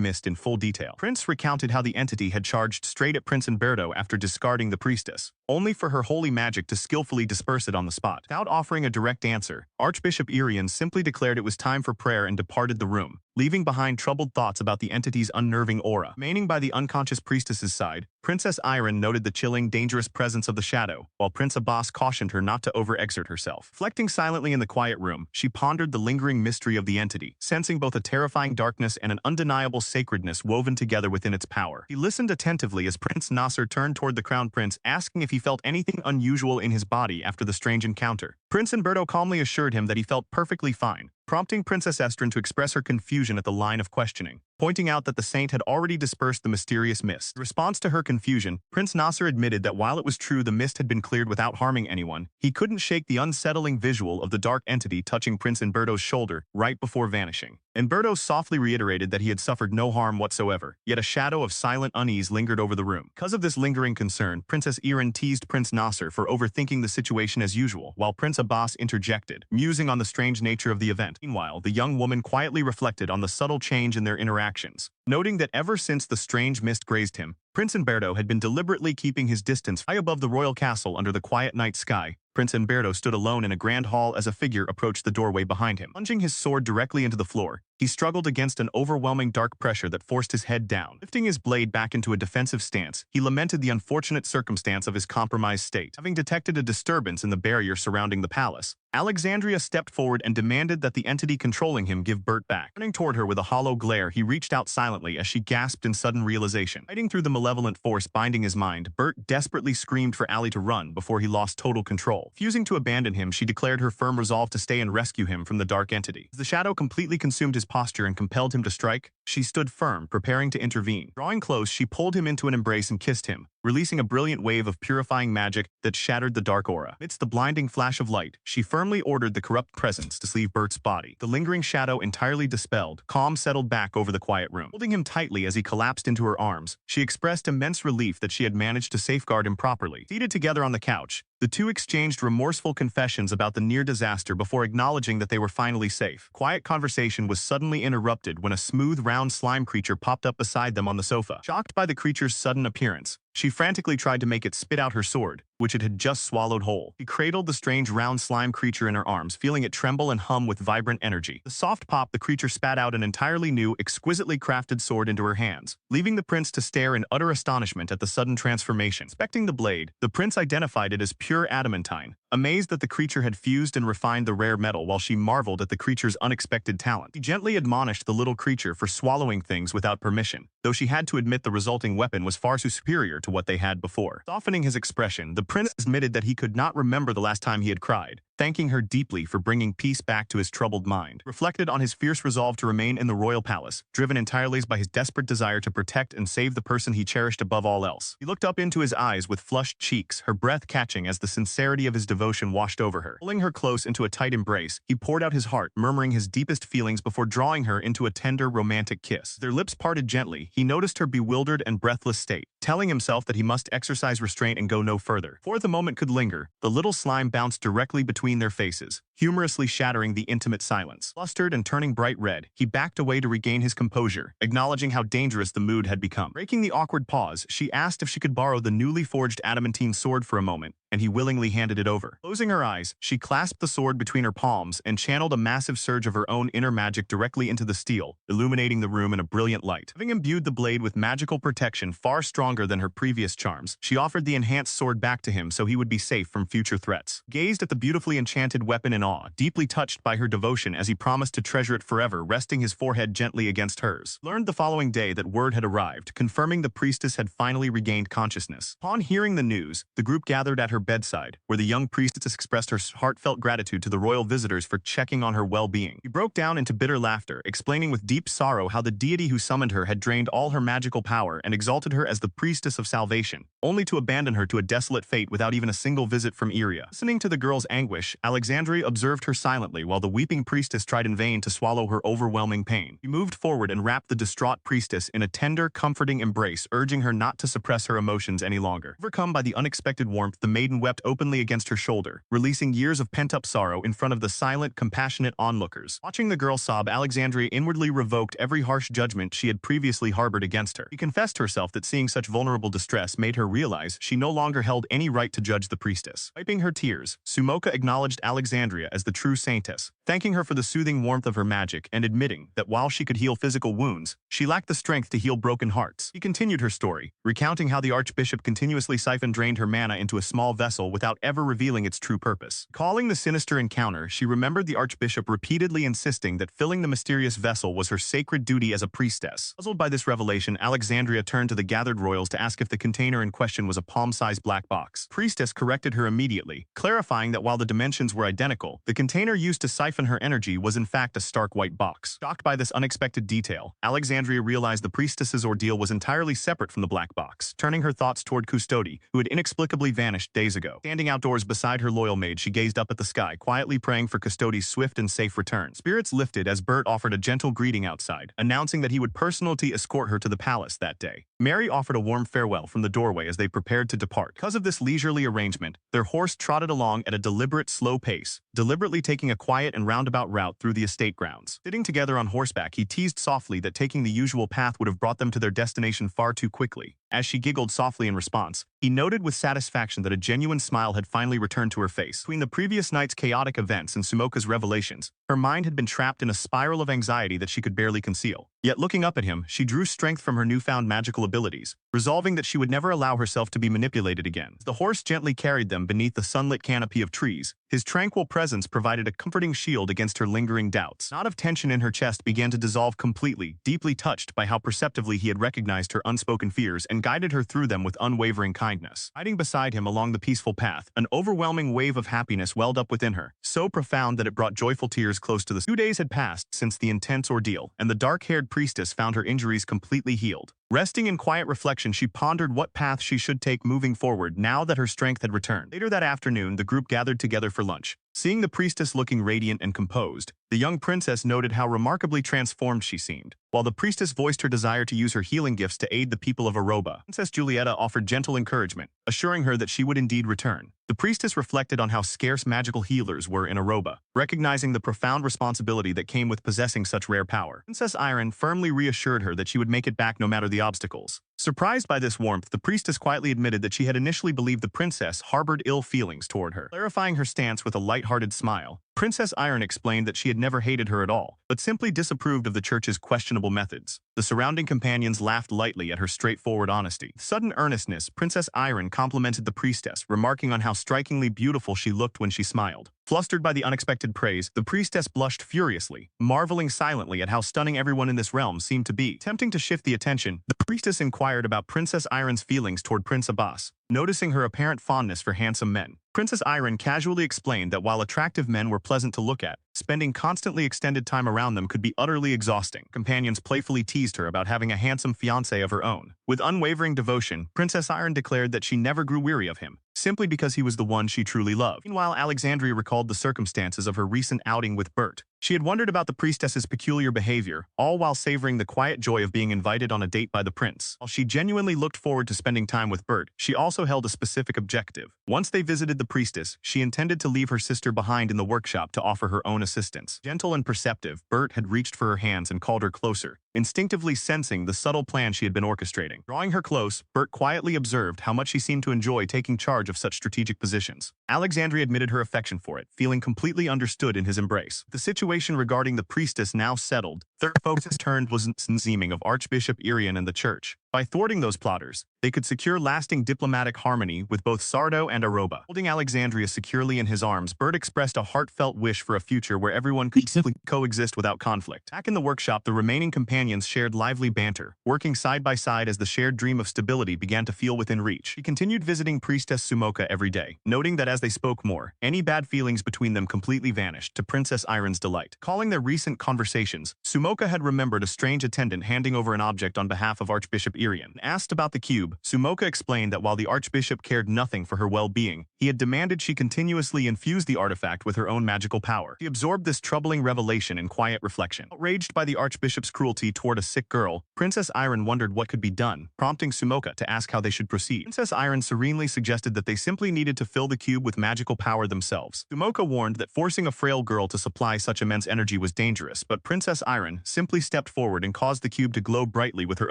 mist in full detail. Prince recounted how the entity had charged straight at Prince Umberto after discarding the priestess, only for her holy magic to skillfully disperse it on the spot. Without offering a direct answer, Archbishop Irian simply declared it was time for prayer and departed the room, leaving behind troubled thoughts about the entity's unnerving aura. Remaining by the unconscious priestess's side, Princess Iron noted the chilling, dangerous presence of the shadow, while Prince Abbas cautioned her not to overexert herself. Reflecting silently in the quiet room, she pondered the lingering mystery of the entity, sensing both a terrifying darkness and an undeniable sacredness woven together within its power. He listened attentively as Prince Nasser turned toward the Crown Prince, asking if he felt anything unusual in his body after the strange encounter. Prince Umberto calmly assured him that he felt perfectly fine, prompting Princess Estrin to express her confusion at the line of questioning, pointing out that the saint had already dispersed the mysterious mist. In response to her confusion, Prince Nasser admitted that while it was true the mist had been cleared without harming anyone, he couldn't shake the unsettling visual of the dark entity touching Prince Umberto's shoulder right before vanishing. Umberto softly reiterated that he had suffered no harm whatsoever, yet a shadow of silent unease lingered over the room. Because of this lingering concern, Princess Iran teased Prince Nasser for overthinking the situation as usual, while Prince Abbas interjected, musing on the strange nature of the event. Meanwhile, the young woman quietly reflected on the subtle change in their interactions, noting that ever since the strange mist grazed him, Prince Umberto had been deliberately keeping his distance high above the royal castle under the quiet night sky. Prince Umberto stood alone in a grand hall as a figure approached the doorway behind him. Plunging his sword directly into the floor, he struggled against an overwhelming dark pressure that forced his head down. Lifting his blade back into a defensive stance, he lamented the unfortunate circumstance of his compromised state. Having detected a disturbance in the barrier surrounding the palace, Alexandria stepped forward and demanded that the entity controlling him give Bert back. Turning toward her with a hollow glare, he reached out silently as she gasped in sudden realization. Fighting through the malevolent force binding his mind, Bert desperately screamed for Allie to run before he lost total control. Refusing to abandon him, she declared her firm resolve to stay and rescue him from the dark entity. As the shadow completely consumed his posture and compelled him to strike, she stood firm, preparing to intervene. Drawing close, she pulled him into an embrace and kissed him, releasing a brilliant wave of purifying magic that shattered the dark aura. Amidst the blinding flash of light, she firmly ordered the corrupt presence to leave Bert's body. The lingering shadow entirely dispelled, calm settled back over the quiet room. Holding him tightly as he collapsed into her arms, she expressed immense relief that she had managed to safeguard him properly. Seated together on the couch, the two exchanged remorseful confessions about the near disaster before acknowledging that they were finally safe. Quiet conversation was suddenly interrupted when a smooth, round slime creature popped up beside them on the sofa. Shocked by the creature's sudden appearance, she frantically tried to make it spit out her sword, which it had just swallowed whole. She cradled the strange round slime creature in her arms, feeling it tremble and hum with vibrant energy. The soft pop, the creature spat out an entirely new, exquisitely crafted sword into her hands, leaving the prince to stare in utter astonishment at the sudden transformation. Inspecting the blade, the prince identified it as pure adamantine, amazed that the creature had fused and refined the rare metal while she marveled at the creature's unexpected talent. He gently admonished the little creature for swallowing things without permission, though she had to admit the resulting weapon was far too superior to what they had before. Softening his expression, the prince admitted that he could not remember the last time he had cried, thanking her deeply for bringing peace back to his troubled mind. Reflected on his fierce resolve to remain in the royal palace, driven entirely by his desperate desire to protect and save the person he cherished above all else. He looked up into his eyes with flushed cheeks, her breath catching as the sincerity of his devotion washed over her. Pulling her close into a tight embrace, he poured out his heart, murmuring his deepest feelings before drawing her into a tender, romantic kiss. Their lips parted gently. He noticed her bewildered and breathless state, telling himself that he must exercise restraint and go no further. Before the moment could linger, the little slime bounced directly between their faces, humorously shattering the intimate silence. Flustered and turning bright red, he backed away to regain his composure, acknowledging how dangerous the mood had become. Breaking the awkward pause, she asked if she could borrow the newly forged adamantine sword for a moment, and he willingly handed it over. Closing her eyes, she clasped the sword between her palms and channeled a massive surge of her own inner magic directly into the steel, illuminating the room in a brilliant light. Having imbued the blade with magical protection far stronger than her previous charms, she offered the enhanced sword back to him so he would be safe from future threats. Gazed at the beautifully enchanted weapon in awe, deeply touched by her devotion as he promised to treasure it forever, resting his forehead gently against hers. Learned the following day that word had arrived, confirming the priestess had finally regained consciousness. Upon hearing the news, the group gathered at her bedside, where the young priestess expressed her heartfelt gratitude to the royal visitors for checking on her well-being. She broke down into bitter laughter, explaining with deep sorrow how the deity who summoned her had drained all her magical power and exalted her as the priestess of salvation, only to abandon her to a desolate fate without even a single visit from Iria. Listening to the girl's anguish, Alexandria observed her silently while the weeping priestess tried in vain to swallow her overwhelming pain. He moved forward and wrapped the distraught priestess in a tender, comforting embrace, urging her not to suppress her emotions any longer. Overcome by the unexpected warmth, the maiden wept openly against her shoulder, releasing years of pent-up sorrow in front of the silent, compassionate onlookers. Watching the girl sob, Alexandria inwardly revoked every harsh judgment she had previously harbored against her. She confessed herself that seeing such vulnerable distress made her realize she no longer held any right to judge the priestess. Wiping her tears, Sumoka acknowledged Alexandria as the true saintess, thanking her for the soothing warmth of her magic and admitting that while she could heal physical wounds, she lacked the strength to heal broken hearts. She continued her story, recounting how the archbishop continuously siphon-drained her mana into a small vessel without ever revealing its true purpose. Calling the sinister encounter, she remembered the archbishop repeatedly insisting that filling the mysterious vessel was her sacred duty as a priestess. Puzzled by this revelation, Alexandria turned to the gathered royals to ask if the container in question was a palm-sized black box. Priestess corrected her immediately, clarifying that while the dimensions were identical, the container used to siphon her energy was in fact a stark white box. Shocked by this unexpected detail, Alexandria realized the priestess's ordeal was entirely separate from the black box, turning her thoughts toward Custodi, who had inexplicably vanished days ago. Standing outdoors beside her loyal maid, she gazed up at the sky, quietly praying for Custodi's swift and safe return. Spirits lifted as Bert offered a gentle greeting outside, announcing that he would personally escort her to the palace that day. Mary offered a warm farewell from the doorway as they prepared to depart. Because of this leisurely arrangement, their horse trotted along at a deliberate, slow pace, deliberately taking a quiet and roundabout route through the estate grounds. Sitting together on horseback, he teased softly that taking the usual path would have brought them to their destination far too quickly. As she giggled softly in response, he noted with satisfaction that a genuine smile had finally returned to her face. Between the previous night's chaotic events and Sumoka's revelations, her mind had been trapped in a spiral of anxiety that she could barely conceal. Yet looking up at him, she drew strength from her newfound magical abilities, resolving that she would never allow herself to be manipulated again. As the horse gently carried them beneath the sunlit canopy of trees, his tranquil presence provided a comforting shield against her lingering doubts. A knot of tension in her chest began to dissolve completely, deeply touched by how perceptively he had recognized her unspoken fears and guided her through them with unwavering kindness. Riding beside him along the peaceful path, an overwhelming wave of happiness welled up within her, so profound that it brought joyful tears close to the 2 days had passed since the intense ordeal, and the dark-haired priestess found her injuries completely healed. Resting in quiet reflection, she pondered what path she should take moving forward now that her strength had returned. Later that afternoon, the group gathered together for lunch. Seeing the priestess looking radiant and composed, the young princess noted how remarkably transformed she seemed. While the priestess voiced her desire to use her healing gifts to aid the people of Aroba, Princess Julieta offered gentle encouragement, assuring her that she would indeed return. The priestess reflected on how scarce magical healers were in Aroba, recognizing the profound responsibility that came with possessing such rare power. Princess Iron firmly reassured her that she would make it back no matter the obstacles. Surprised by this warmth, the priestess quietly admitted that she had initially believed the princess harbored ill feelings toward her. Clarifying her stance with a light-hearted smile, Princess Iron explained that she had never hated her at all, but simply disapproved of the church's questionable methods. The surrounding companions laughed lightly at her straightforward honesty. With sudden earnestness, Princess Iron complimented the priestess, remarking on how strikingly beautiful she looked when she smiled. Flustered by the unexpected praise, the priestess blushed furiously, marveling silently at how stunning everyone in this realm seemed to be. Attempting to shift the attention, the priestess inquired about Princess Iron's feelings toward Prince Abbas, noticing her apparent fondness for handsome men. Princess Iron casually explained that while attractive men were pleasant to look at, spending constantly extended time around them could be utterly exhausting. Companions playfully teased her about having a handsome fiancé of her own. With unwavering devotion, Princess Iron declared that she never grew weary of him, simply because he was the one she truly loved. Meanwhile, Alexandria recalled the circumstances of her recent outing with Bert. She had wondered about the priestess's peculiar behavior, all while savoring the quiet joy of being invited on a date by the prince. While she genuinely looked forward to spending time with Bert, she also held a specific objective. Once they visited the priestess, she intended to leave her sister behind in the workshop to offer her own assistance. Gentle and perceptive, Bert had reached for her hands and called her closer, instinctively sensing the subtle plan she had been orchestrating. Drawing her close, Bert quietly observed how much she seemed to enjoy taking charge of such strategic positions. Alexandria admitted her affection for it, feeling completely understood in his embrace. The situation regarding the priestess now settled, their focus turned was seeming of Archbishop Irian and the church. By thwarting those plotters, they could secure lasting diplomatic harmony with both Sardo and Aroba. Holding Alexandria securely in his arms, Bert expressed a heartfelt wish for a future where everyone could simply coexist without conflict. Back in the workshop, the remaining companions shared lively banter, working side by side as the shared dream of stability began to feel within reach. He continued visiting Priestess Sumoka every day, noting that as they spoke more, any bad feelings between them completely vanished, to Princess Iron's delight. Calling their recent conversations, Sumoka had remembered a strange attendant handing over an object on behalf of Archbishop Irian. Asked about the cube, Sumoka explained that while the Archbishop cared nothing for her well-being, he had demanded she continuously infuse the artifact with her own magical power. She absorbed this troubling revelation in quiet reflection. Outraged by the Archbishop's cruelty toward a sick girl, Princess Iron wondered what could be done, prompting Sumoka to ask how they should proceed. Princess Iron serenely suggested that they simply needed to fill the cube with magical power themselves. Sumoka warned that forcing a frail girl to supply such immense energy was dangerous, but Princess Iron simply stepped forward and caused the cube to glow brightly with her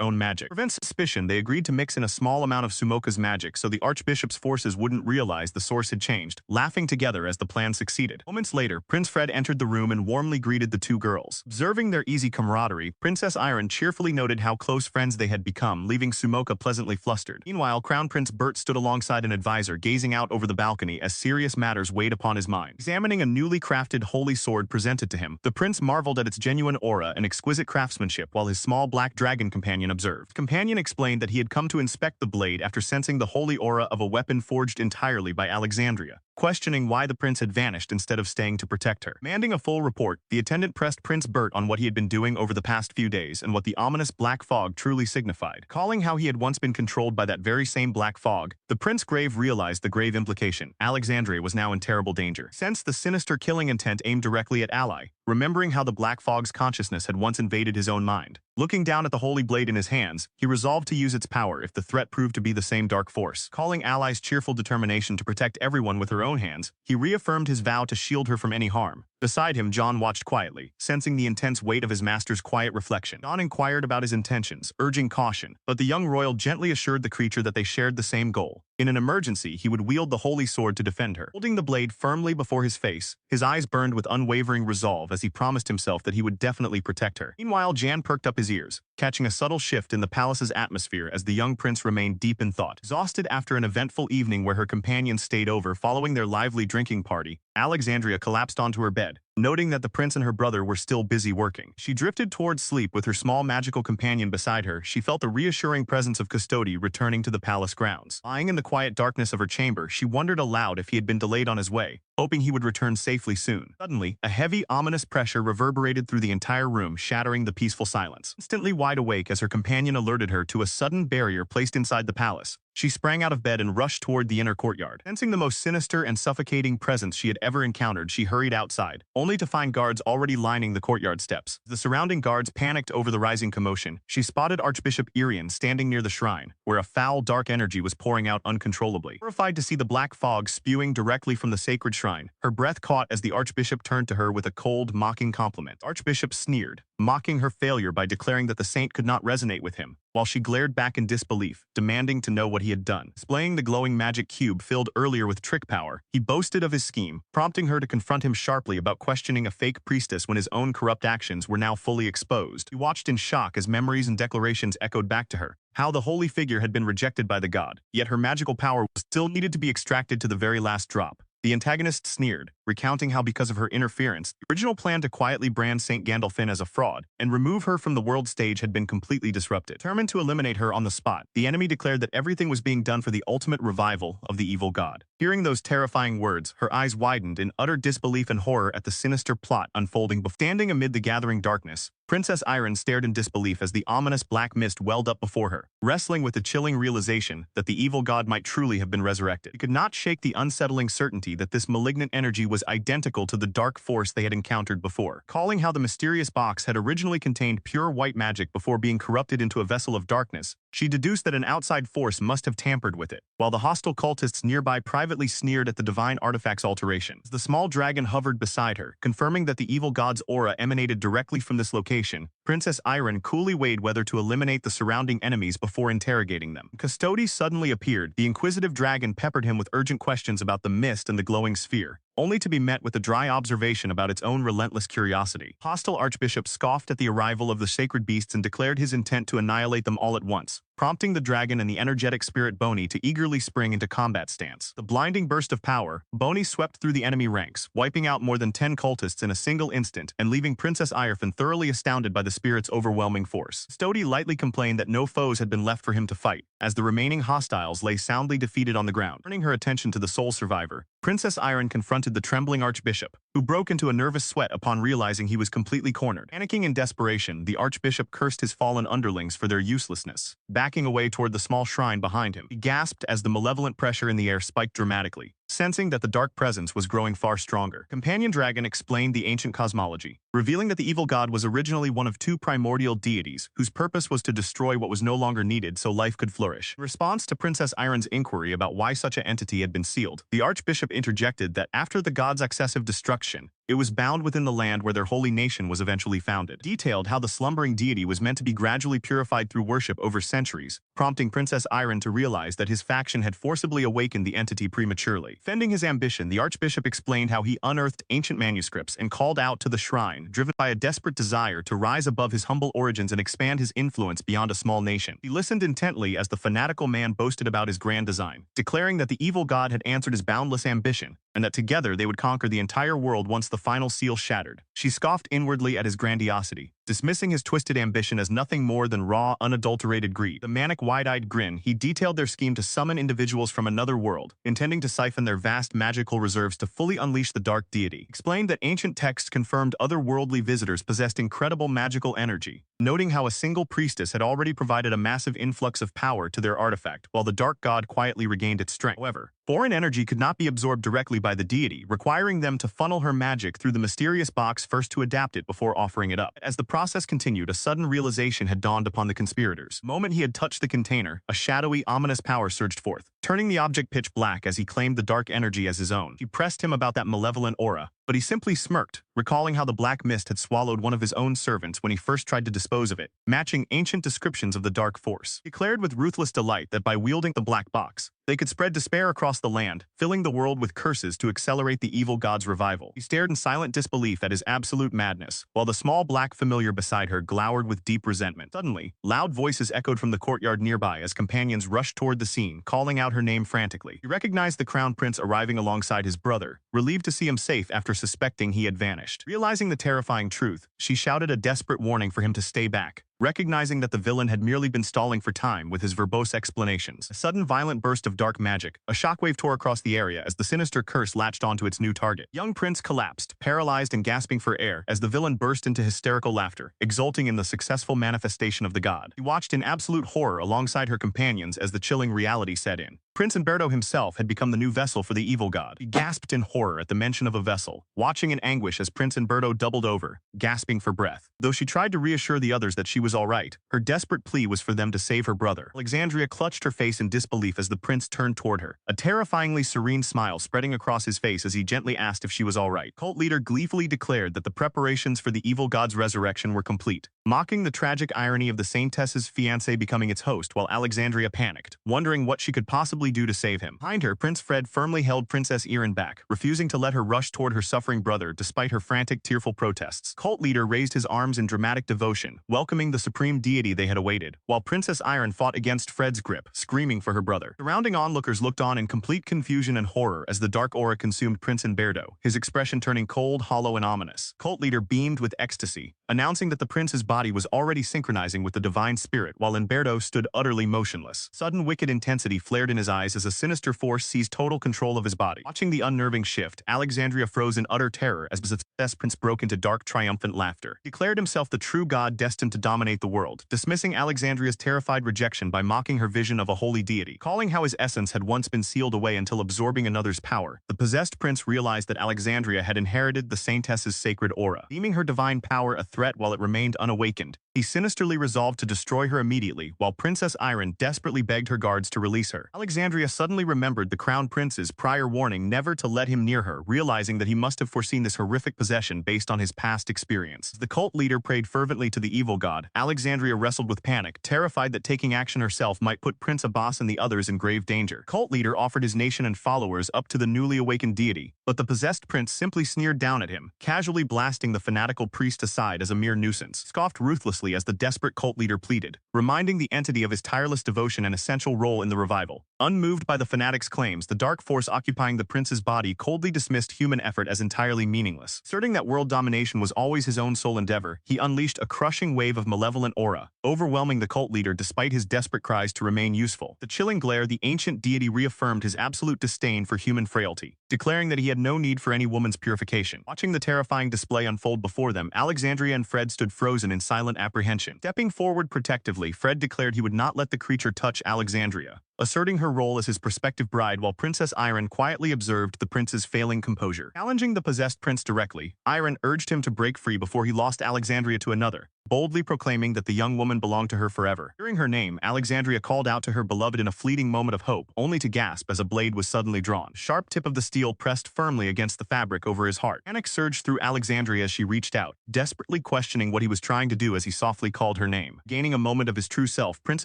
own magic. To prevent suspicion, they agreed to mix in a small amount of Sumoka's magic so the Archbishop's forces wouldn't realize the source had changed, laughing together as the plan succeeded. Moments later, Prince Fred entered the room and warmly greeted the two girls. Observing their easy camaraderie, Princess Iron cheerfully noted how close friends they had become, leaving Sumoka pleasantly flustered. Meanwhile, Crown Prince Bert stood alongside an advisor, gazing out over the balcony as serious matters weighed upon his mind. Examining a newly crafted holy sword presented to him, the prince marveled at its genuine aura and exquisite craftsmanship while his small black dragon companion observed. The companion explained that he had come to inspect the blade after sensing the holy aura of a weapon forged entirely by Alexandria, questioning why the prince had vanished instead of staying to protect her. Demanding a full report, the attendant pressed Prince Bert on what he had been doing over the past few days and what the ominous black fog truly signified. Calling how he had once been controlled by that very same black fog, the Prince Grave realized the grave implication. Alexandria was now in terrible danger. Sensed the sinister killing intent aimed directly at Ally, remembering how the black fog's consciousness had once invaded his own mind. Looking down at the holy blade in his hands, he resolved to use its power if the threat proved to be the same dark force. Calling Ally's cheerful determination to protect everyone with her own hands, he reaffirmed his vow to shield her from any harm. Beside him, John watched quietly, sensing the intense weight of his master's quiet reflection. John inquired about his intentions, urging caution, but the young royal gently assured the creature that they shared the same goal. In an emergency, he would wield the holy sword to defend her. Holding the blade firmly before his face, his eyes burned with unwavering resolve as he promised himself that he would definitely protect her. Meanwhile, Jan perked up his ears, catching a subtle shift in the palace's atmosphere as the young prince remained deep in thought. Exhausted after an eventful evening where her companions stayed over following their lively drinking party, Alexandria collapsed onto her bed, noting that the prince and her brother were still busy working. She drifted towards sleep with her small magical companion beside her. She felt the reassuring presence of Custody returning to the palace grounds. Lying in the quiet darkness of her chamber, she wondered aloud if he had been delayed on his way, hoping he would return safely soon. Suddenly, a heavy, ominous pressure reverberated through the entire room, shattering the peaceful silence. Instantly wide awake as her companion alerted her to a sudden barrier placed inside the palace, she sprang out of bed and rushed toward the inner courtyard. Sensing the most sinister and suffocating presence she had ever encountered, she hurried outside, only to find guards already lining the courtyard steps. The surrounding guards panicked over the rising commotion. She spotted Archbishop Irian standing near the shrine, where a foul, dark energy was pouring out uncontrollably. Horrified to see the black fog spewing directly from the sacred shrine, her breath caught as the Archbishop turned to her with a cold, mocking compliment. The Archbishop sneered, mocking her failure by declaring that the saint could not resonate with him, while she glared back in disbelief, demanding to know what he had done. Displaying the glowing magic cube filled earlier with trick power, he boasted of his scheme, prompting her to confront him sharply about questioning a fake priestess when his own corrupt actions were now fully exposed. She watched in shock as memories and declarations echoed back to her, how the holy figure had been rejected by the god, yet her magical power still needed to be extracted to the very last drop. The antagonist sneered, recounting how because of her interference, the original plan to quietly brand Saint Gandalfin as a fraud and remove her from the world stage had been completely disrupted. Determined to eliminate her on the spot, the enemy declared that everything was being done for the ultimate revival of the evil god. Hearing those terrifying words, her eyes widened in utter disbelief and horror at the sinister plot unfolding before. Standing amid the gathering darkness, Princess Iron stared in disbelief as the ominous black mist welled up before her, wrestling with the chilling realization that the evil god might truly have been resurrected. She could not shake the unsettling certainty that this malignant energy was identical to the dark force they had encountered before. Calling how the mysterious box had originally contained pure white magic before being corrupted into a vessel of darkness, she deduced that an outside force must have tampered with it, while the hostile cultists nearby privately sneered at the divine artifact's alteration. The small dragon hovered beside her, confirming that the evil god's aura emanated directly from this location. Princess Iron coolly weighed whether to eliminate the surrounding enemies before interrogating them. Custody suddenly appeared. The inquisitive dragon peppered him with urgent questions about the mist and the glowing sphere, only to be met with a dry observation about its own relentless curiosity. Hostile Archbishop scoffed at the arrival of the sacred beasts and declared his intent to annihilate them all at once, prompting the dragon and the energetic spirit Boni to eagerly spring into combat stance. The blinding burst of power, Boni swept through the enemy ranks, wiping out more than 10 cultists in a single instant and leaving Princess Iron thoroughly astounded by the spirit's overwhelming force. Stody lightly complained that no foes had been left for him to fight, as the remaining hostiles lay soundly defeated on the ground. Turning her attention to the sole survivor, Princess Iron confronted the trembling Archbishop, who broke into a nervous sweat upon realizing he was completely cornered. Panicking in desperation, the Archbishop cursed his fallen underlings for their uselessness. Back backing away toward the small shrine behind him. He gasped as the malevolent pressure in the air spiked dramatically, sensing that the dark presence was growing far stronger. Companion Dragon explained the ancient cosmology, revealing that the evil god was originally one of two primordial deities whose purpose was to destroy what was no longer needed so life could flourish. In response to Princess Iron's inquiry about why such an entity had been sealed, the Archbishop interjected that after the god's excessive destruction, it was bound within the land where their holy nation was eventually founded. Detailed how the slumbering deity was meant to be gradually purified through worship over centuries, prompting Princess Iron to realize that his faction had forcibly awakened the entity prematurely. Defending his ambition, the Archbishop explained how he unearthed ancient manuscripts and called out to the shrine, driven by a desperate desire to rise above his humble origins and expand his influence beyond a small nation. He listened intently as the fanatical man boasted about his grand design, declaring that the evil god had answered his boundless ambition, and that together they would conquer the entire world once the final seal shattered. She scoffed inwardly at his grandiosity, dismissing his twisted ambition as nothing more than raw, unadulterated greed. The manic, wide-eyed grin, he detailed their scheme to summon individuals from another world, intending to siphon their vast magical reserves to fully unleash the dark deity. Explained that ancient texts confirmed otherworldly visitors possessed incredible magical energy, noting how a single priestess had already provided a massive influx of power to their artifact, while the dark god quietly regained its strength. However, foreign energy could not be absorbed directly by the deity, requiring them to funnel her magic through the mysterious box first to adapt it before offering it up. As the process continued, a sudden realization had dawned upon the conspirators. The moment he had touched the container, a shadowy, ominous power surged forth, turning the object pitch black as he claimed the dark energy as his own. She pressed him about that malevolent aura, but he simply smirked, recalling how the black mist had swallowed one of his own servants when he first tried to dispose of it, matching ancient descriptions of the dark force. He declared with ruthless delight that by wielding the black box, they could spread despair across the land, filling the world with curses to accelerate the evil god's revival. He stared in silent disbelief at his absolute madness, while the small black familiar beside her glowered with deep resentment. Suddenly, loud voices echoed from the courtyard nearby as companions rushed toward the scene, calling out her name frantically. He recognized the crown prince arriving alongside his brother, relieved to see him safe after suspecting he had vanished. Realizing the terrifying truth, she shouted a desperate warning for him to stay back, recognizing that the villain had merely been stalling for time with his verbose explanations. A sudden violent burst of dark magic, a shockwave tore across the area as the sinister curse latched onto its new target. Young Prince collapsed, paralyzed and gasping for air as the villain burst into hysterical laughter, exulting in the successful manifestation of the god. He watched in absolute horror alongside her companions as the chilling reality set in. Prince Umberto himself had become the new vessel for the evil god. He gasped in horror at the mention of a vessel, watching in anguish as Prince Umberto doubled over, gasping for breath. Though she tried to reassure the others that she was all right, her desperate plea was for them to save her brother. Alexandria clutched her face in disbelief as the prince turned toward her, a terrifyingly serene smile spreading across his face as he gently asked if she was all right. Cult leader gleefully declared that the preparations for the evil god's resurrection were complete, mocking the tragic irony of the saintess's fiancé becoming its host while Alexandria panicked, wondering what she could possibly do to save him. Behind her, Prince Fred firmly held Princess Irin back, refusing to let her rush toward her suffering brother despite her frantic, tearful protests. Cult leader raised his arms in dramatic devotion, welcoming the supreme deity they had awaited, while Princess Irin fought against Fred's grip, screaming for her brother. Surrounding onlookers looked on in complete confusion and horror as the dark aura consumed Prince Umberto, his expression turning cold, hollow, and ominous. Cult leader beamed with ecstasy, announcing that the prince's body was already synchronizing with the divine spirit while Umberto stood utterly motionless. Sudden wicked intensity flared in his eyes as a sinister force seized total control of his body. Watching the unnerving shift, Alexandria froze in utter terror as the prince broke into dark, triumphant laughter. He declared himself the true god destined to dominate the world, dismissing Alexandria's terrified rejection by mocking her vision of a holy deity. Calling how his essence had once been sealed away until absorbing another's power, the possessed prince realized that Alexandria had inherited the saintess's sacred aura. Deeming her divine power a threat while it remained unawakened, he sinisterly resolved to destroy her immediately while Princess Irin desperately begged her guards to release her. Alexandria suddenly remembered the crown prince's prior warning never to let him near her, realizing that he must have foreseen this horrific possession based on his past experience. The cult leader prayed fervently to the evil god. Alexandria wrestled with panic, terrified that taking action herself might put Prince Abbas and the others in grave danger. Cult leader offered his nation and followers up to the newly awakened deity, but the possessed prince simply sneered down at him, casually blasting the fanatical priest aside as a mere nuisance. Scoffed ruthlessly as the desperate cult leader pleaded, reminding the entity of his tireless devotion and essential role in the revival. Unmoved by the fanatic's claims, the dark force occupying the prince's body coldly dismissed human effort as entirely meaningless. Asserting that world domination was always his own sole endeavor, he unleashed a crushing wave of malevolent aura, overwhelming the cult leader despite his desperate cries to remain useful. The chilling glare, the ancient deity reaffirmed his absolute disdain for human frailty, declaring that he had no need for any woman's purification. Watching the terrifying display unfold before them, Alexandria and Fred stood frozen in silent apprehension. Stepping forward protectively, Fred declared he would not let the creature touch Alexandria, asserting her role as his prospective bride while Princess Iron quietly observed the prince's failing composure. Challenging the possessed prince directly, Iron urged him to break free before he lost Alexandria to another, boldly proclaiming that the young woman belonged to her forever. Hearing her name, Alexandria called out to her beloved in a fleeting moment of hope, only to gasp as a blade was suddenly drawn. Sharp tip of the steel pressed firmly against the fabric over his heart. Panic surged through Alexandria as she reached out, desperately questioning what he was trying to do as he softly called her name. Gaining a moment of his true self, Prince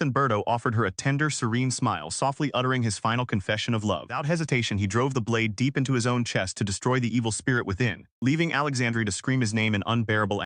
Umberto offered her a tender, serene smile, softly uttering his final confession of love. Without hesitation, he drove the blade deep into his own chest to destroy the evil spirit within, leaving Alexandria to scream his name in unbearable